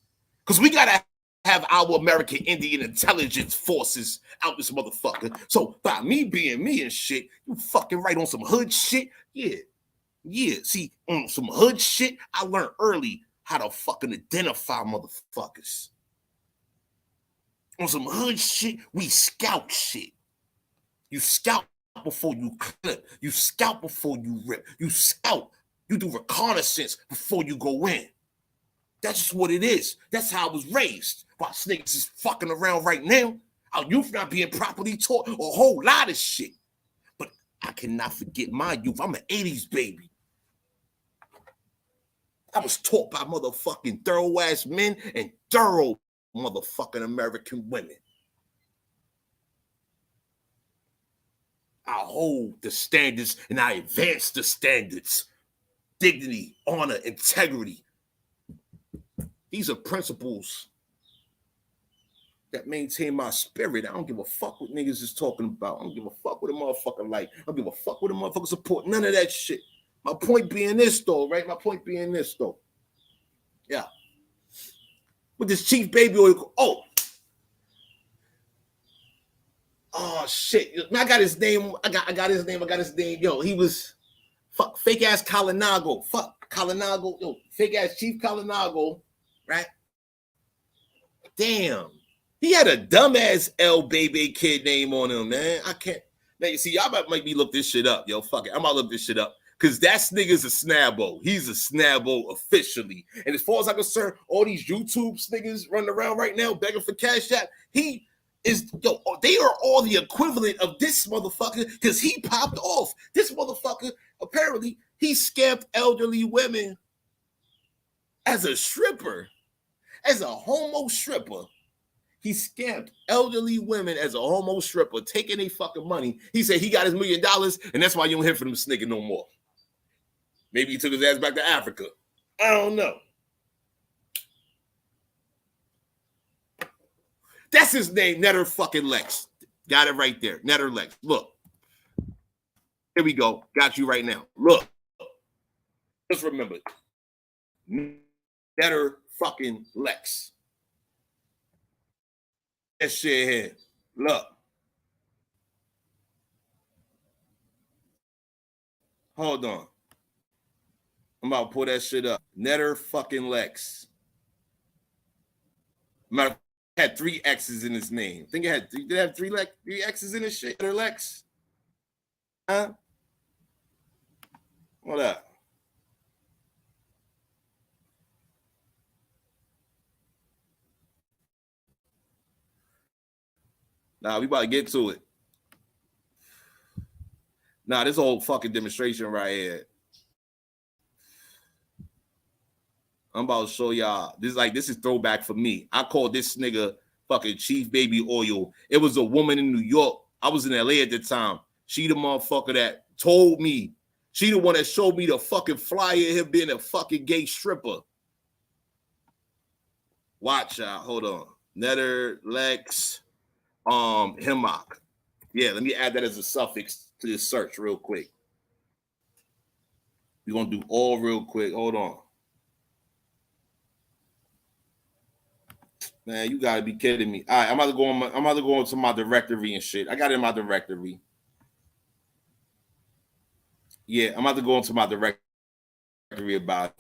Because we gotta have our American Indian intelligence forces out this motherfucker. So by me being me and shit, you fucking right on some hood shit. Yeah. See, on some hood shit, I learned early how to fucking identify motherfuckers. On some hood shit, we scout shit. You scout before you clip. You scout before you rip. You scout. You do reconnaissance before you go in. That's just what it is. That's how I was raised. While niggas is fucking around right now, our youth not being properly taught a whole lot of shit. But I cannot forget my youth. I'm an 80s baby. I was taught by motherfucking thorough ass men and thorough motherfucking American women. I hold the standards and I advance the standards. Dignity, honor, integrity. These are principles that maintain my spirit. I don't give a fuck what niggas is talking about. I don't give a fuck what a motherfucker like. I don't give a fuck what a motherfucker support. None of that shit. My point being this, though, right? Yeah. With this Chief Baby Oil. Oh shit! I got his name. I got his name. Yo, he was fake ass Kalinago. Fuck Kalinago. Yo, fake ass Chief Kalinago. Right? Damn. He had a dumbass L Baby kid name on him, man. I can't. Now you see, y'all might make me look this shit up. Yo, fuck it. I'm gonna look this shit up. Cause that nigga's a SNABO. He's a SNABO officially. And as far as I'm concerned, all these YouTube niggas running around right now begging for cash out, they are all the equivalent of this motherfucker because he popped off. This motherfucker, apparently, he scammed elderly women as a stripper, as a homo stripper. He scammed elderly women as a homo stripper, taking their fucking money. He said he got his $1 million, and that's why you don't hear from this nigga no more. Maybe he took his ass back to Africa. I don't know. That's his name, Netter fucking Lex. Got it right there. Netter Lex. Look. Here we go. Got you right now. Look. Just remember. Netter fucking Lex. That shit here. Look. Hold on. I'm about to pull that shit up. Netter fucking Lex. Matter of fact, it had 3 X's in his name. I think it had did it have 3 X's in his shit? Netter Lex. Huh? What up? Nah, we about to get to it. Nah, this whole fucking demonstration right here. I'm about to show y'all. This is throwback for me. I called this nigga fucking Chief Baby Oil. It was a woman in New York. I was in LA at the time. She the motherfucker that told me. She the one that showed me the fucking flyer of him being a fucking gay stripper. Watch out. Hold on. Netter Lex Hemlock. Yeah, let me add that as a suffix to this search real quick. We're gonna do all real quick. Hold on. Man, you gotta be kidding me. All right, I'm about to go into my directory and shit. I got it in my directory. Yeah, I'm about to go into my directory about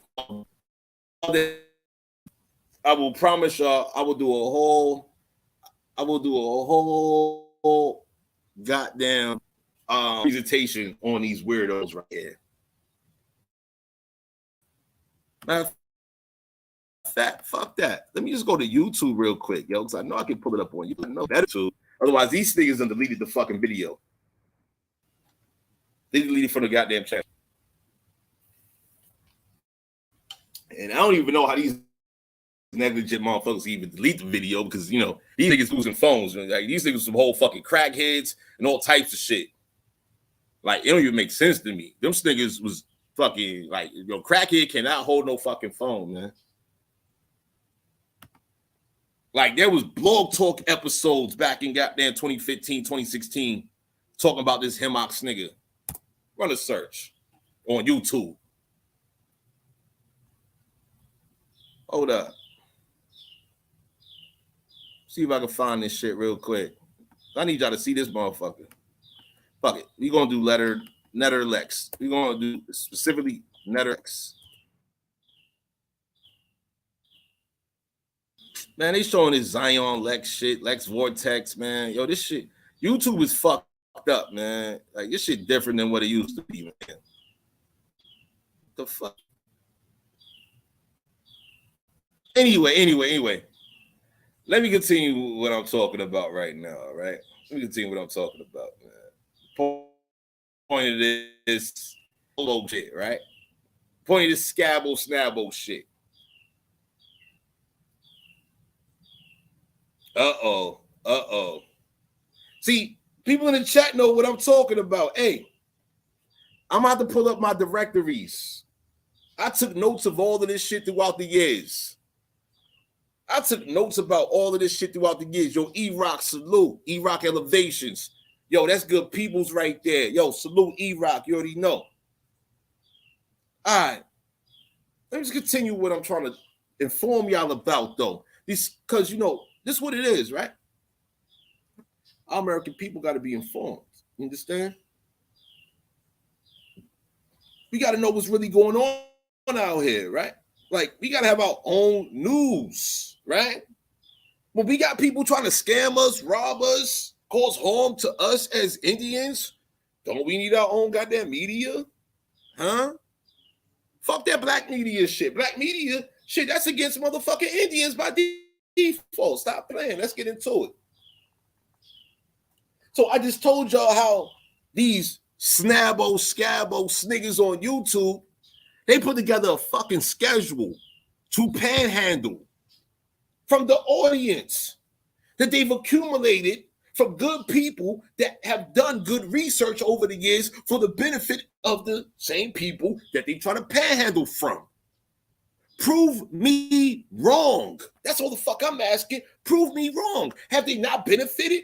it. I will promise y'all I will do a whole goddamn presentation on these weirdos right here. Fuck that. Let me just go to YouTube real quick, yo, because I know I can pull it up on YouTube. I know better too. Otherwise, these niggas done deleted the fucking video. They deleted from the goddamn channel. And I don't even know how these negligent motherfuckers even delete the video because, you know, these niggas losing phones. Like, these niggas some whole fucking crackheads and all types of shit. Like, it don't even make sense to me. Them niggas was fucking, like, yo, crackhead cannot hold no fucking phone, man. Like, there was blog talk episodes back in goddamn 2015, 2016 talking about this Hemox nigga. Run a search on YouTube. Hold up. See if I can find this shit real quick. I need y'all to see this motherfucker. Fuck it. We're going to do Netter Lex. We're going to do specifically Netter Lex. Man, they showing this Zion Lex shit, Lex Vortex, man. Yo, this shit, YouTube is fucked up, man. Like, this shit different than what it used to be, man. The fuck? Anyway. Let me continue what I'm talking about right now, all right? Let me continue what I'm talking about, man. Point of this polo shit, right? Point of this SNABO shit. Uh-oh. See, people in the chat know what I'm talking about. Hey, I'm about to pull up my directories. I took notes of all of this shit throughout the years. I took notes about all of this shit throughout the years. Yo, E-Rock, salute. E-Rock Elevations. Yo, that's good peoples right there. Yo, salute E-Rock. You already know. All right. Let me just continue what I'm trying to inform y'all about, though. Because, you know, this is what it is, right? Our American people got to be informed. You understand? We got to know what's really going on out here, right? Like, we got to have our own news, right? When we got people trying to scam us, rob us, cause harm to us as Indians, don't we need our own goddamn media? Huh? Fuck that black media shit. Black media shit, that's against motherfucking Indians by default. Stop playing. Let's get into it. So I just told y'all how these SNABO, niggas on YouTube, they put together a fucking schedule to panhandle from the audience that they've accumulated from good people that have done good research over the years for the benefit of the same people that they try to panhandle from. Prove me wrong. That's all the fuck I'm asking. Prove me wrong. Have they not benefited?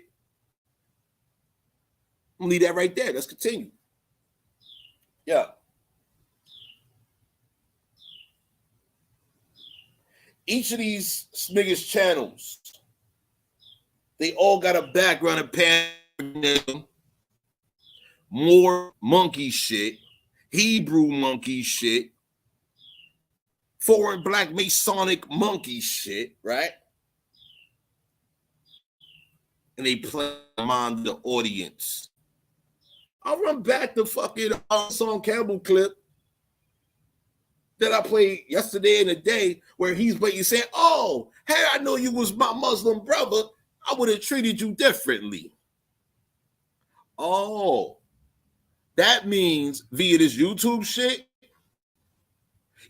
I'm gonna leave that right there. Let's continue. Yeah. Each of these niggas' channels, they all got a background in paganism, more monkey shit, Hebrew monkey shit, foreign black Masonic monkey shit, right? And they play on the audience. I'll run back the fucking Song Campbell clip that I played yesterday and the day where he's basically saying, oh, had I know you was my Muslim brother, I would have treated you differently. Oh, that means via this YouTube shit,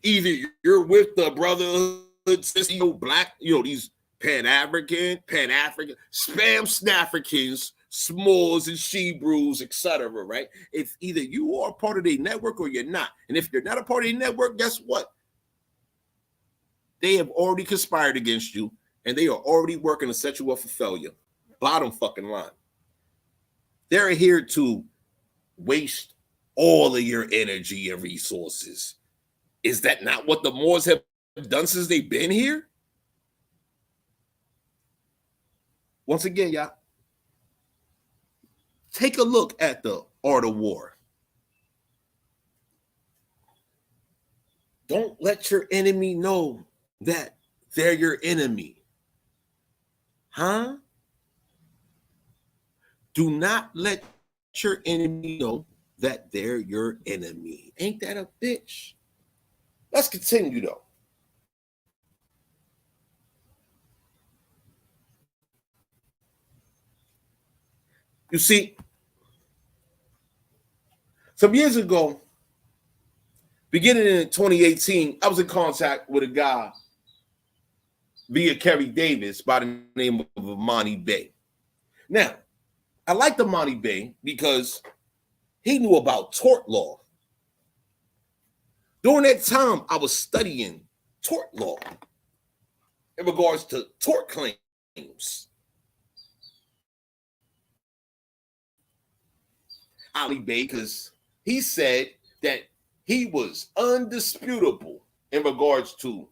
either you're with the brotherhood, black, these Pan-African, spam Snafricans, S'mores and Shebrews, etc., right? It's either you are a part of their network or you're not. And if you're not a part of their network, guess what? They have already conspired against you, and they are already working to set you up for failure. Bottom fucking line. They're here to waste all of your energy and resources. Is that not what the Moors have done since they've been here? Once again, y'all, take a look at the art of war. Don't let your enemy know that they're your enemy. Huh? Do not let your enemy know that they're your enemy. Ain't that a bitch? Let's continue, though. You see, some years ago, beginning in 2018, I was in contact with a guy via Kerry Davis by the name of Amani Bey. Now, I liked Amani Bey because he knew about tort law. During that time, I was studying tort law in regards to tort claims. Ali Bey, because he said that he was undisputable in regards to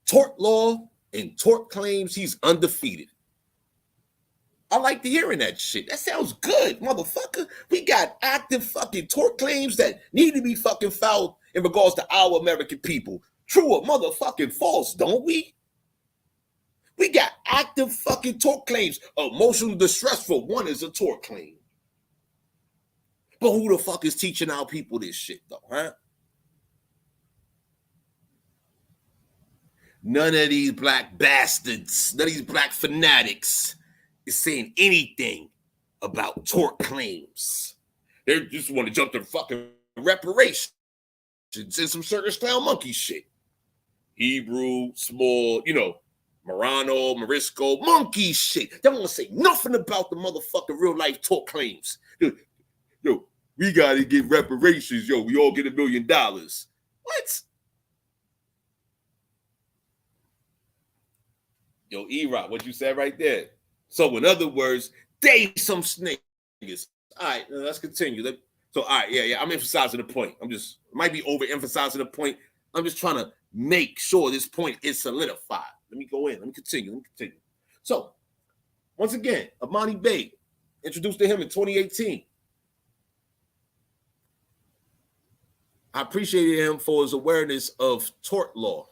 tort law and tort claims. He's undefeated. I like to hearing that shit. That sounds good, motherfucker. We got active fucking tort claims that need to be fucking filed in regards to our American people. True or motherfucking false, don't we? We got active fucking tort claims. Emotional distress for one is a tort claim. But who the fuck is teaching our people this shit, though, huh? None of these black bastards, none of these black fanatics is saying anything about tort claims. They just want to jump to fucking reparations and some circus clown monkey shit. Hebrew, small, Marano, Morisco, monkey shit. They don't want to say nothing about the motherfucking real life tort claims. Yo, we got to get reparations. Yo, we all get $1 million. What? Yo, E-Rock, what you said right there. So, in other words, they some niggas. All right, let's continue. All right, yeah, I'm emphasizing the point. Might be overemphasizing the point. I'm just trying to make sure this point is solidified. Let me go in. Let me continue. So, once again, Amani Bey, introduced to him in 2018. I appreciated him for his awareness of tort law.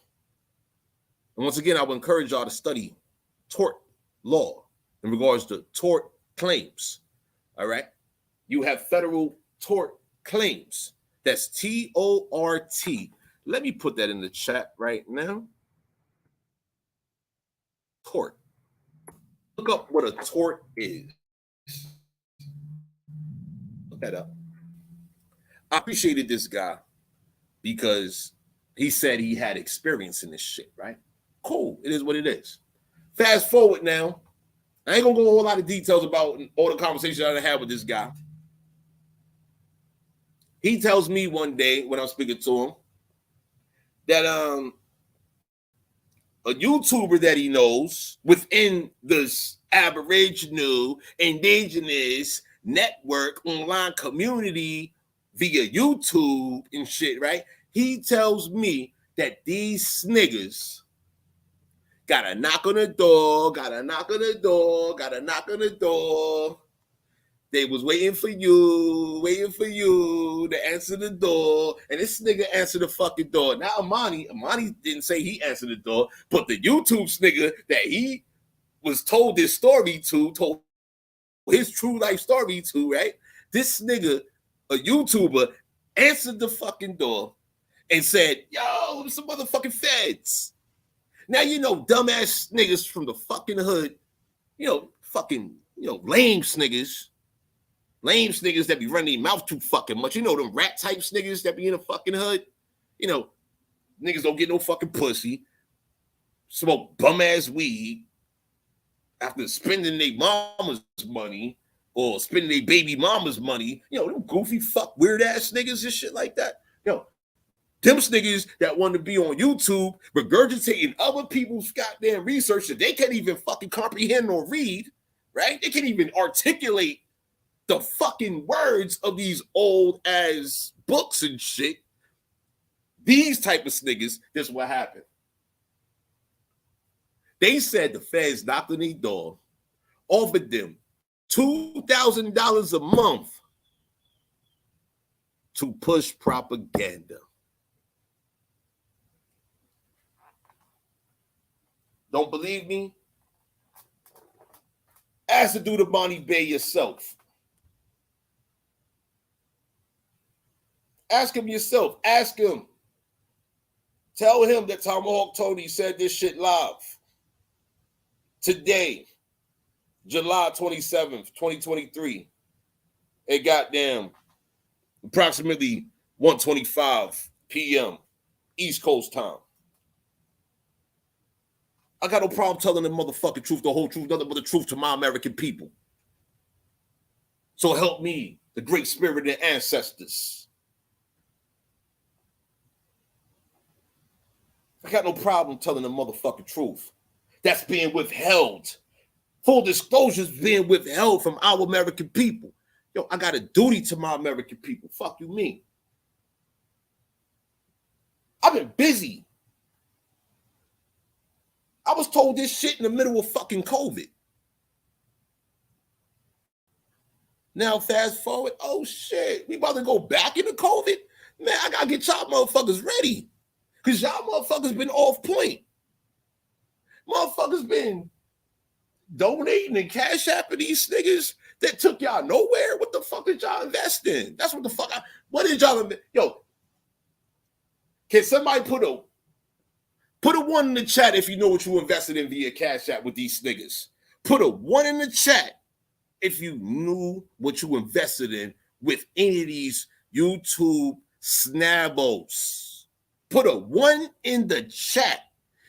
And once again, I would encourage y'all to study tort law in regards to tort claims. All right? You have federal tort claims. That's T-O-R-T. Let me put that in the chat right now. Tort. Look up what a tort is. Look that up. I appreciated this guy because he said he had experience in this shit, right? Cool. It is what it is. Fast forward now. I ain't gonna go a whole lot of details about all the conversations I had with this guy. He tells me one day when I'm speaking to him that a YouTuber that he knows within this Aboriginal Indigenous network online community via YouTube and shit, right? He tells me that these niggas gotta knock on the door They was waiting for you to answer the door. And this nigga answered the fucking door. Now Amani didn't say he answered the door, but the YouTube nigga that he was told this story to, told his true life story to, right? This nigga, a YouTuber, answered the fucking door and said, yo, some motherfucking feds. Now, you know, dumbass niggas from the fucking hood, you know, fucking, you know, lame niggas that be running their mouth too fucking much. You know, them rat type niggas that be in the fucking hood. You know, niggas don't get no fucking pussy, smoke bum ass weed after spending their mama's money or spending their baby mama's money. You know, them goofy fuck weird ass niggas and shit like that. You know, them niggas that want to be on YouTube regurgitating other people's goddamn research that they can't even fucking comprehend or read, right? They can't even articulate the fucking words of these old ass books and shit. These type of niggas, this is what happened. They said the feds knocked on their door, offered them $2,000 a month to push propaganda. Don't believe me? Ask the dude Amani Bay yourself. Ask him yourself. Ask him. Tell him that Tomahawk Tony said this shit live. Today, July 27th, 2023. At goddamn approximately 1:25 p.m. East Coast time. I got no problem telling the motherfucking truth, the whole truth, nothing but the truth to my American people. So help me, the great spirit and ancestors. I got no problem telling the motherfucking truth. That's being withheld. Full disclosure is being withheld from our American people. Yo, I got a duty to my American people. Fuck you mean? I've been busy. I was told this shit in the middle of fucking COVID. Now fast forward, oh shit, we about to go back into COVID? Man, I gotta get y'all motherfuckers ready. Because y'all motherfuckers been off point. Motherfuckers been donating and cash apping these niggas that took y'all nowhere. What the fuck did y'all invest in? That's what the fuck. What did y'all invest? Yo, can somebody put a 1 in the chat if you know what you invested in via Cash App with these niggas? Put a 1 in the chat if you knew what you invested in with any of these YouTube SNABOs. Put a 1 in the chat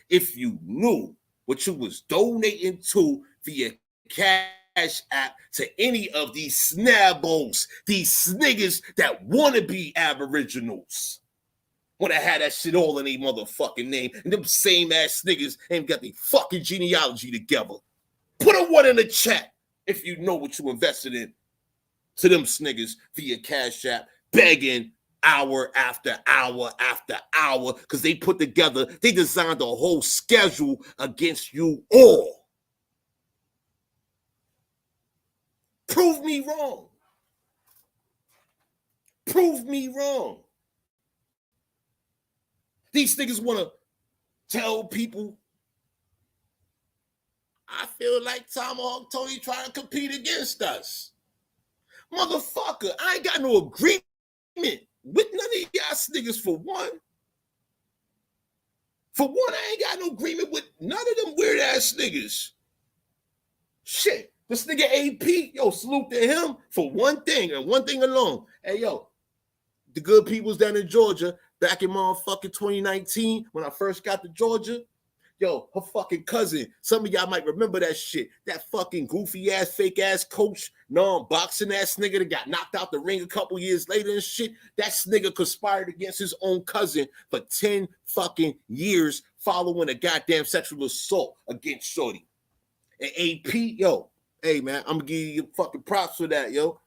if you knew what you was donating to via Cash App to any of these SNABOs, these niggas that want to be Aboriginals. Want to have that shit all in their motherfucking name, and them same ass niggas ain't got their fucking genealogy together. Put a 1 in the chat if you know what you invested in to them niggas via Cash App, begging hour after hour after hour, because they put together, they designed a whole schedule against you all. Prove me wrong. Prove me wrong. These niggas want to tell people, I feel like Tomahawk Tony trying to compete against us. Motherfucker, I ain't got no agreement with none of y'all niggas for one. For one, I ain't got no agreement with none of them weird ass niggas. Shit, this nigga AP, yo, salute to him for one thing and one thing alone. Hey, yo, the good peoples down in Georgia, back in motherfucking 2019, when I first got to Georgia, yo, her fucking cousin, some of y'all might remember that shit. That fucking goofy ass, fake ass coach, non-boxing ass nigga that got knocked out the ring a couple years later and shit. That nigga conspired against his own cousin for 10 fucking years following a goddamn sexual assault against Shorty. And AP, yo, hey man, I'm gonna give you fucking props for that, yo.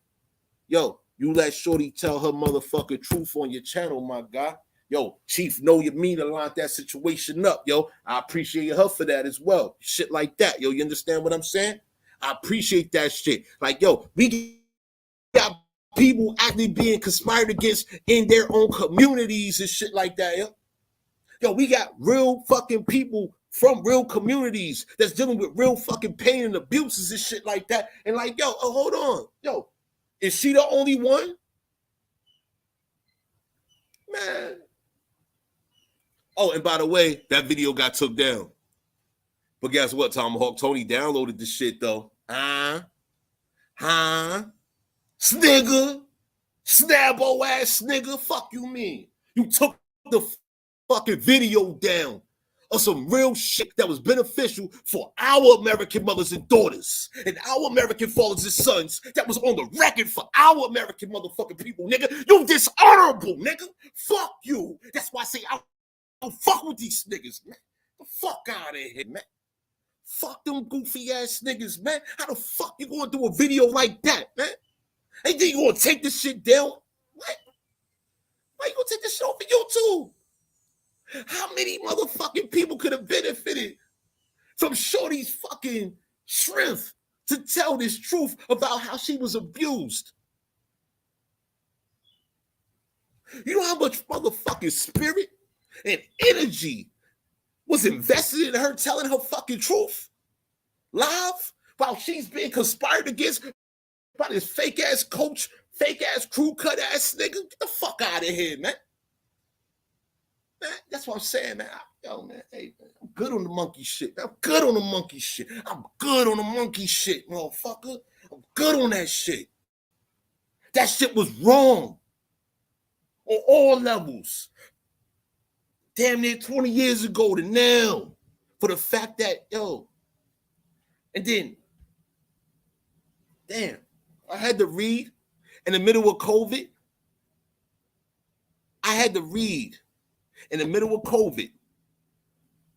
Yo, you let Shorty tell her motherfucking truth on your channel, my guy. Yo, Chief, know you mean to line that situation up, yo. I appreciate her for that as well. Shit like that, yo. You understand what I'm saying? I appreciate that shit. Like, yo, we got people actually being conspired against in their own communities and shit like that. Yo, we got real fucking people from real communities that's dealing with real fucking pain and abuses and shit like that. And like, yo, hold on. Yo, is she the only one? Man. Oh, and by the way, that video got took down. But guess what, Tomahawk? Tony downloaded the shit, though. Snigger. SNABO ass nigga. Fuck you mean? You took the fucking video down of some real shit that was beneficial for our American mothers and daughters and our American fathers and sons that was on the record for our American motherfucking people, nigga. You dishonorable, nigga. Fuck you. That's why I say I don't fuck with these niggas, man. The fuck out of here, man. Fuck them goofy ass niggas, man. How the fuck you gonna do a video like that, man? And then you gonna take this shit down? What? Why you gonna take this shit off of YouTube? How many motherfucking people could have benefited from Shorty's fucking strength to tell this truth about how she was abused? You know how much motherfucking spirit and energy was invested in her telling her fucking truth live while she's being conspired against by this fake ass coach, fake ass crew cut ass nigga? Get the fuck out of here, man. Man, that's what I'm saying, man. Yo, man, hey, man, I'm good on the monkey shit. I'm good on the monkey shit. I'm good on the monkey shit, motherfucker. I'm good on that shit. That shit was wrong on all levels. Damn near 20 years ago to now, for the fact that, yo, and then, damn, I had to read in the middle of COVID. I had to read in the middle of COVID,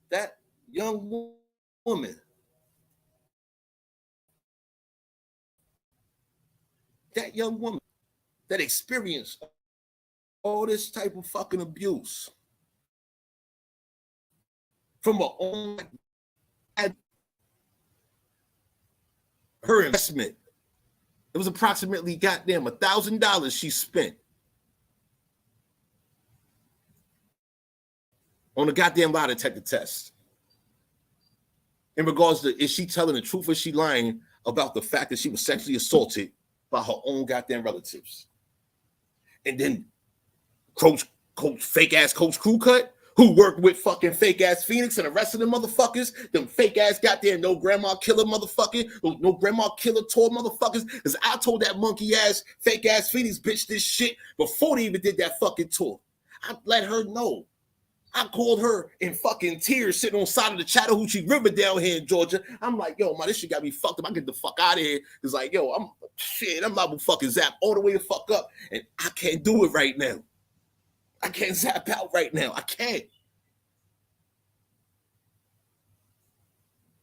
that young woman, that experienced all this type of fucking abuse from her own, her investment, it was approximately goddamn $1,000 she spent on a goddamn lie detector test in regards to, is she telling the truth or is she lying about the fact that she was sexually assaulted by her own goddamn relatives? And then coach fake ass Coach Crew Cut, who worked with fucking fake ass Phoenix and the rest of them motherfuckers, them fake ass goddamn no grandma killer motherfucking, no grandma killer tour motherfuckers, because I told that monkey ass fake ass Phoenix bitch this shit before they even did that fucking tour. I let her know. I called her in fucking tears sitting on the side of the Chattahoochee River down here in Georgia. I'm like, yo, man, this shit got me fucked up. I get the fuck out of here. It's like, yo, I'm about to fucking zap all the way the fuck up. And I can't do it right now. I can't zap out right now. I can't.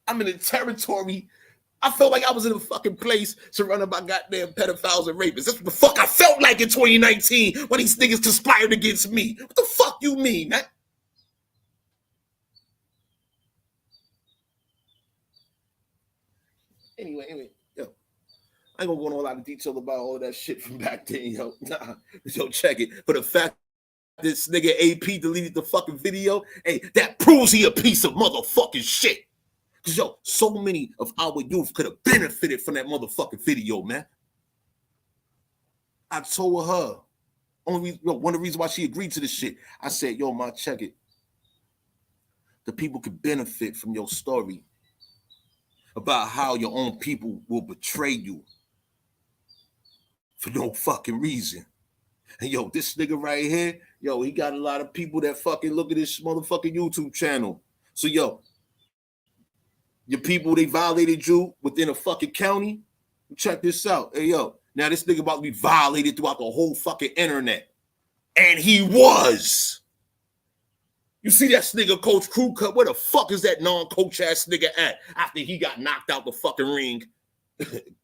I'm in a territory. I felt like I was in a fucking place surrounded by goddamn pedophiles and rapists. That's what the fuck I felt like in 2019 when these niggas conspired against me. What the fuck you mean, man? Anyway, yo, I ain't gonna go into a lot of detail about all of that shit from back then, yo. Nah, yo, check it. For the fact this nigga AP deleted the fucking video, hey, that proves he a piece of motherfucking shit. Cause yo, so many of our youth could have benefited from that motherfucking video, man. I told her, one of the reasons why she agreed to this shit, I said, yo, ma, check it. The people could benefit from your story about how your own people will betray you for no fucking reason. And yo, this nigga right here, yo, he got a lot of people that fucking look at this motherfucking YouTube channel. So yo, your people, they violated you within a fucking county. Check this out. Hey yo, now this nigga about to be violated throughout the whole fucking internet. And he was. You see that nigga Coach Crew Cut? Where the fuck is that non-coach ass nigga at after he got knocked out the fucking ring?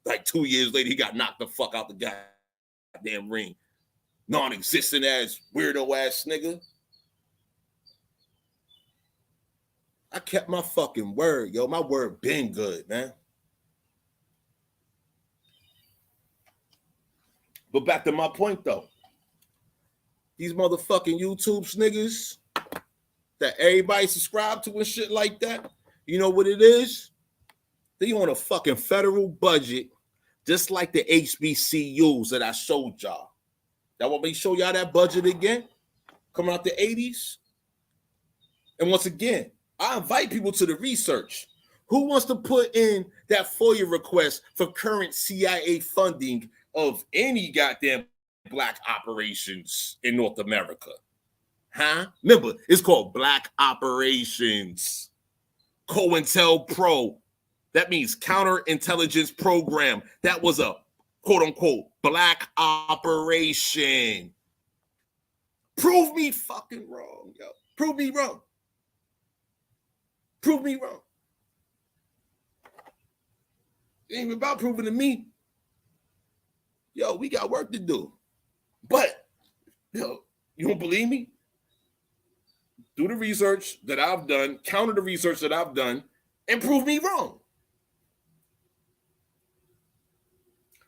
Like 2 years later, he got knocked the fuck out the goddamn ring. Non-existent ass, weirdo ass nigga. I kept my fucking word, yo. My word been good, man. But back to my point though. These motherfucking YouTube niggas that everybody subscribe to and shit like that, you know what it is? They on a fucking federal budget, just like the HBCUs that I showed y'all. Y'all want me to show y'all that budget again? Coming out the 80s? And once again, I invite people to the research. Who wants to put in that FOIA request for current CIA funding of any goddamn black operations in North America? Huh? Remember, it's called Black Operations. COINTELPRO. That means counterintelligence program. That was a quote unquote black operation. Prove me fucking wrong, yo. Prove me wrong. Prove me wrong. It ain't even about proving to me. Yo, we got work to do. But, yo, you don't believe me? Do the research that I've done, counter the research that I've done, and prove me wrong.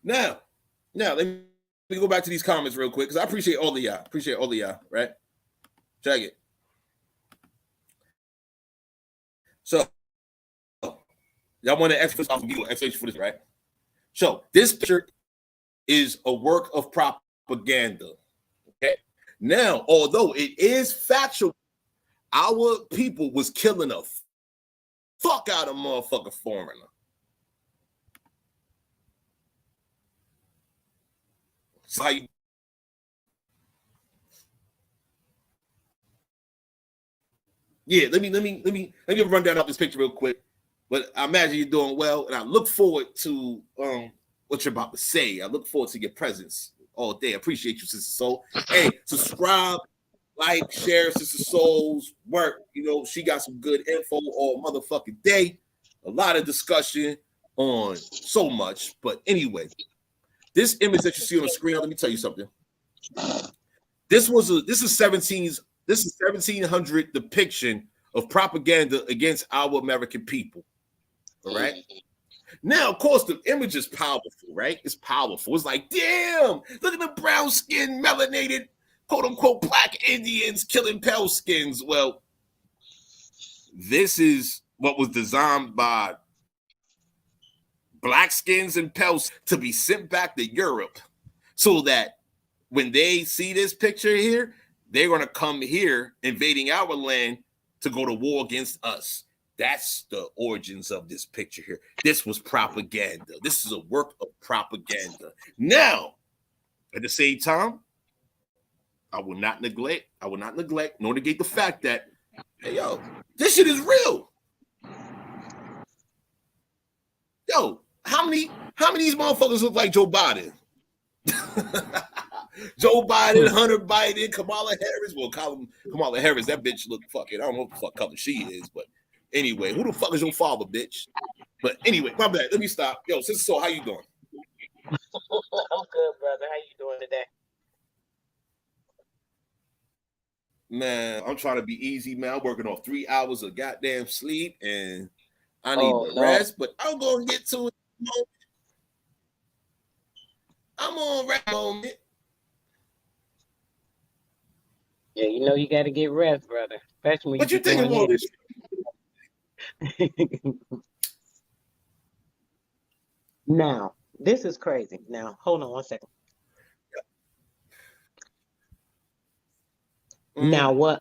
Now, let me go back to these comments real quick because I appreciate all of y'all. Right? Check it. So, y'all want to explanation for this, right? So, this picture is a work of propaganda. Okay. Now, although it is factual, our people was killing a fuck out of motherfucking foreigner. So how you let me run down off this picture real quick. But I imagine you're doing well, and I look forward to what you're about to say. I look forward to your presence all day. I appreciate you, Sister Soul. Hey, subscribe, like, share Sister Soul's work. You know, she got some good info all motherfucking day. A lot of discussion on so much. But anyway, this image that you see on the screen, let me tell you something. This is 1700 depiction of propaganda against our American people. All right. Now, of course, the image is powerful, right? It's powerful. It's like, damn, look at the brown skin, melanated, quote unquote, black Indians killing pale skins. Well, this is what was designed by black skins and pale to be sent back to Europe so that when they see this picture here, they're going to come here invading our land to go to war against us. That's the origins of this picture here. This was propaganda. This is a work of propaganda. Now, at the same time, I will not neglect nor negate the fact that, hey, yo, this shit is real. Yo, how many of these motherfuckers look like Joe Biden? Joe Biden, Hunter Biden, Kamala Harris. Well, Kamala Harris, that bitch look fucking, I don't know what the fuck color she is, but anyway, who the fuck is your father, bitch? But anyway, my bad. Let me stop. Yo, Sister Soul, how you doing? I'm good, brother. How you doing today? Man, I'm trying to be easy, man. I'm working off 3 hours of goddamn sleep, and I need rest, but I'm going to get to it. I'm on rest moment. Yeah, you know you got to get rest, brother. Especially when what you think of all this? Now, this is crazy. Now, hold on 1 second. Now, when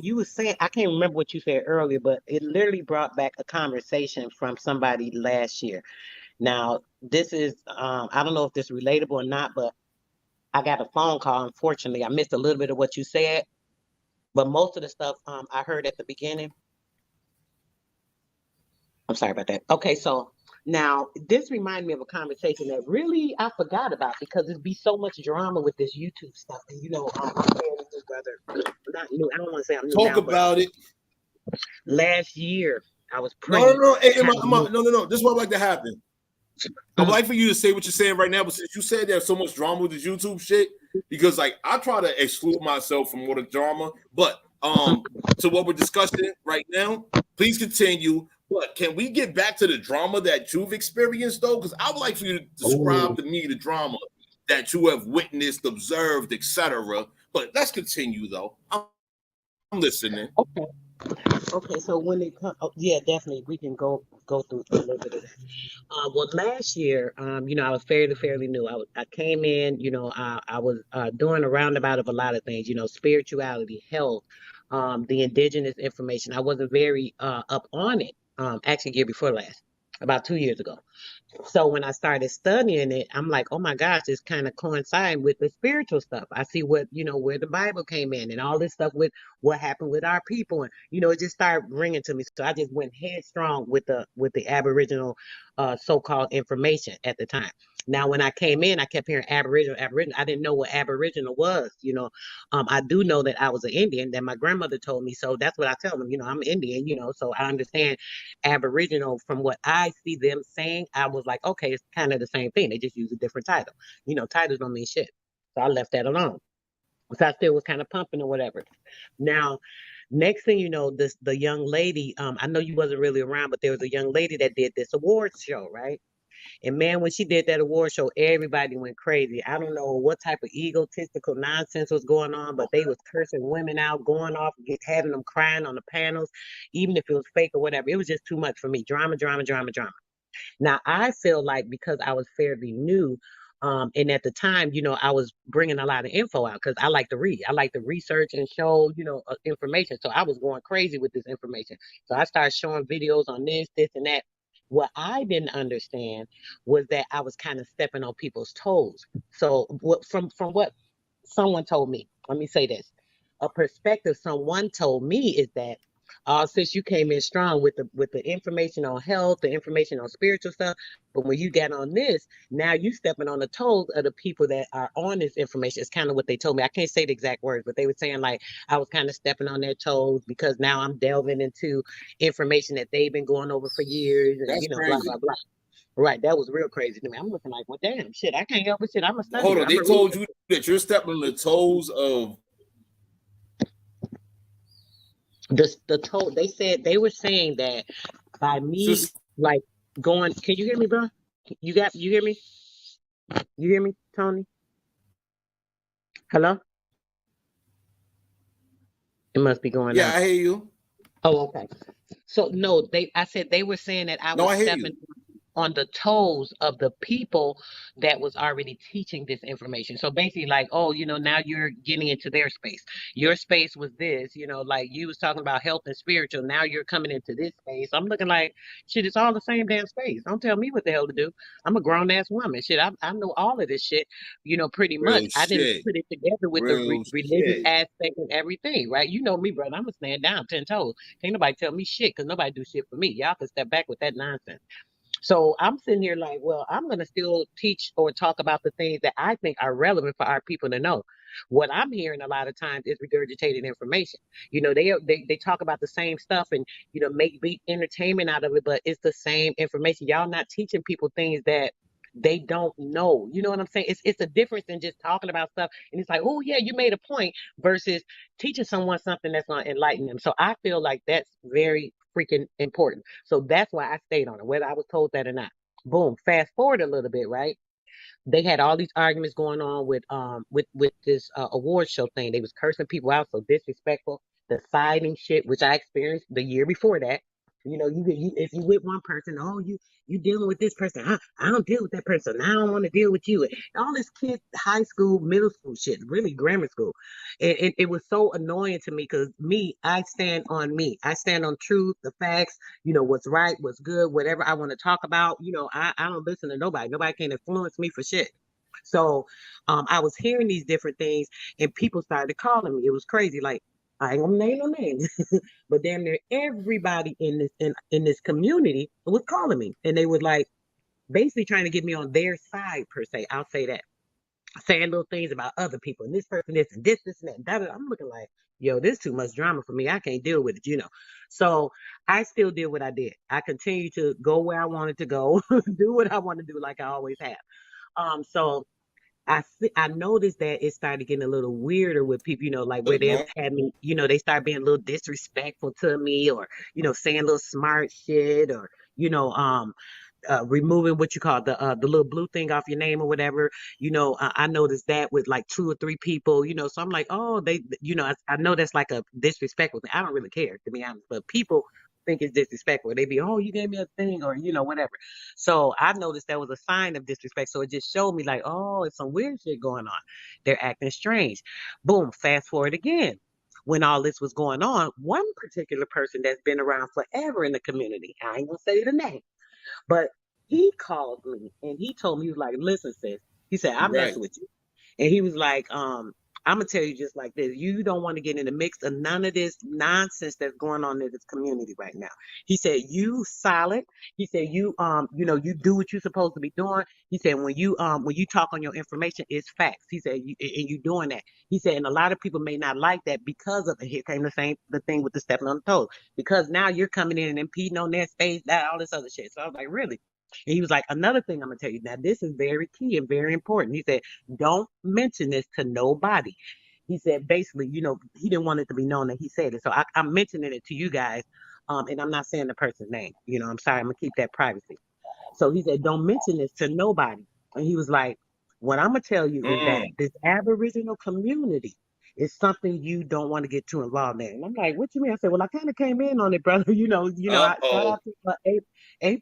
you were saying, I can't remember what you said earlier, but it literally brought back a conversation from somebody last year. Now, this is, I don't know if this is relatable or not, but I got a phone call. Unfortunately, I missed a little bit of what you said, but most of the stuff I heard at the beginning. I'm sorry about that. Okay, so now this reminded me of a conversation that really I forgot about because there'd be so much drama with this YouTube stuff. And you know, I'm saying this, brother, not new. I don't want to say I'm new. Talk about it. Last year, I was praying. No. This is what I'd like to happen. I would like for you to say what you're saying right now, but since you said there's so much drama with this YouTube shit, because like I try to exclude myself from all the drama, but so what we're discussing right now, please continue. But can we get back to the drama that you've experienced though? Because I would like for you to describe to me the drama that you have witnessed, observed, etc. But let's continue though. I'm listening. Okay. Okay, so when it comes, oh, yeah, definitely, we can go through a little bit of that. Well, last year, I was fairly new. I came in, I was doing a roundabout of a lot of things, spirituality, health, the indigenous information. I wasn't very up on it. Actually, year before last, about 2 years ago. So when I started studying it, I'm like, oh my gosh, it's kind of coinciding with the spiritual stuff. I see where the Bible came in and all this stuff with what happened with our people. And, it just started ringing to me. So I just went headstrong with the Aboriginal so-called information at the time. Now, when I came in, I kept hearing Aboriginal, Aboriginal. I didn't know what Aboriginal was. I do know that I was an Indian, that my grandmother told me. So that's what I tell them, I'm Indian, so I understand Aboriginal from what I see them saying. I was like, okay, it's kind of the same thing. They just use a different title. Titles don't mean shit. So I left that alone. So I still was kind of pumping or whatever. Now, next thing you know, the young lady, I know you wasn't really around, but there was a young lady that did this awards show, right? And man, when she did that award show, everybody went crazy. I don't know what type of egotistical nonsense was going on, but they was cursing women out, going off, having them crying on the panels, even if it was fake or whatever. It was just too much for me. Drama, drama, drama, drama. Now, I feel like because I was fairly new, and at the time, I was bringing a lot of info out because I like to read. I like to research and show, information. So I was going crazy with this information. So I started showing videos on this, and that. What I didn't understand was that I was kind of stepping on people's toes. So from what someone told me, let me say this. A perspective someone told me is that since you came in strong with the information on health, the information on spiritual stuff, but when you got on this, now you stepping on the toes of the people that are on this information. It's kind of what they told me. I can't say the exact words, but they were saying like I was kind of stepping on their toes because now I'm delving into information that they've been going over for years, and That's blah crazy. blah blah. Right, that was real crazy to me. I'm looking like, well, damn, shit, I can't help it. Shit, I'm a Hold studier. on, I'm they a told reader. you that you're stepping on the toes of The toe. They were saying that by me sis- like going. Can you hear me, bro? You hear me? You hear me, Tony? Hello? It must be going yeah, out. I hear you. Oh, okay. So no, I said they were saying that I No, was I hear stepping you. on the toes of the people that was already teaching this information. So basically like, oh, now you're getting into their space. Your space was this, like you was talking about health and spiritual. Now you're coming into this space. I'm looking like, shit, it's all the same damn space. Don't tell me what the hell to do. I'm a grown ass woman. Shit, I know all of this shit, pretty much. Real I didn't shit. put it together with the Real religious shit. aspect and everything, right? You know me, brother. I'm gonna stand down 10 toes. Can't nobody tell me shit because nobody do shit for me. Y'all can step back with that nonsense. So I'm sitting here like, well, I'm going to still teach or talk about the things that I think are relevant for our people to know. What I'm hearing a lot of times is regurgitated information. They talk about the same stuff and make big entertainment out of it, but it's the same information. Y'all not teaching people things that they don't know. You know what I'm saying? It's a difference in just talking about stuff and it's like, oh yeah, you made a point versus teaching someone something that's going to enlighten them. So I feel like that's very freaking important. So that's why I stayed on it, whether I was told that or not. Boom. Fast forward a little bit, right? They had all these arguments going on with this award show thing. They was cursing people out, so disrespectful, the siding shit, which I experienced the year before that. You if you with one person, oh you dealing with this person. I don't deal with that person. I don't want to deal with you. And all this kid high school, middle school shit, really grammar school. And it was so annoying to me because I stand on me. I stand on truth, the facts, what's right, what's good, whatever I want to talk about. I don't listen to nobody. Nobody can influence me for shit. So I was hearing these different things and people started calling me. It was crazy. Like, I ain't gonna name no names, but damn near everybody in this community was calling me. And they would like basically trying to get me on their side per se. I'll say that. Saying little things about other people and this person, this and this and that. I'm looking like, yo, this too much drama for me. I can't deal with it. So I still did what I did. I continue to go where I wanted to go, do what I want to do, like I always have. So I noticed that it started getting a little weirder with people, like where they No, had me, they start being a little disrespectful to me or, saying little smart shit or, removing what you call the little blue thing off your name or whatever. I noticed that with like 2 or 3 people. So I'm like, oh, I know that's like a disrespectful thing. I don't really care, to be honest, but people think it's disrespectful. They be, oh, you gave me a thing, or whatever. So I noticed that was a sign of disrespect. So it just showed me like, oh, it's some weird shit going on. They're acting strange. Boom, fast forward again. When all this was going on, one particular person that's been around forever in the community, I ain't gonna say the name, but he called me and he told me, he was like, listen, sis, he said, I'm Right. messing with you. And he was like, I'm gonna tell you just like this. You don't want to get in the mix of none of this nonsense that's going on in this community right now. He said, you solid. He said, you do what you're supposed to be doing. He said, when you talk on your information, it's facts. He said, and you doing that. He said, and a lot of people may not like that because of it. Here came the thing with the stepping on the toes. Because now you're coming in and impeding on their space, that all this other shit. So I was like, really? And he was like, another thing I'm gonna tell you. Now, this is very key and very important. He said, don't mention this to nobody. He said, basically, he didn't want it to be known that he said it. So I'm mentioning it to you guys. And I'm not saying the person's name. I'm sorry, I'm gonna keep that privacy. So he said, don't mention this to nobody. And he was like, what I'm gonna tell you is that Mm. this Aboriginal community is something you don't want to get too involved in. And I'm like, what you mean? I said, well, I kind of came in on it, brother. Shout Uh-oh. out to AP,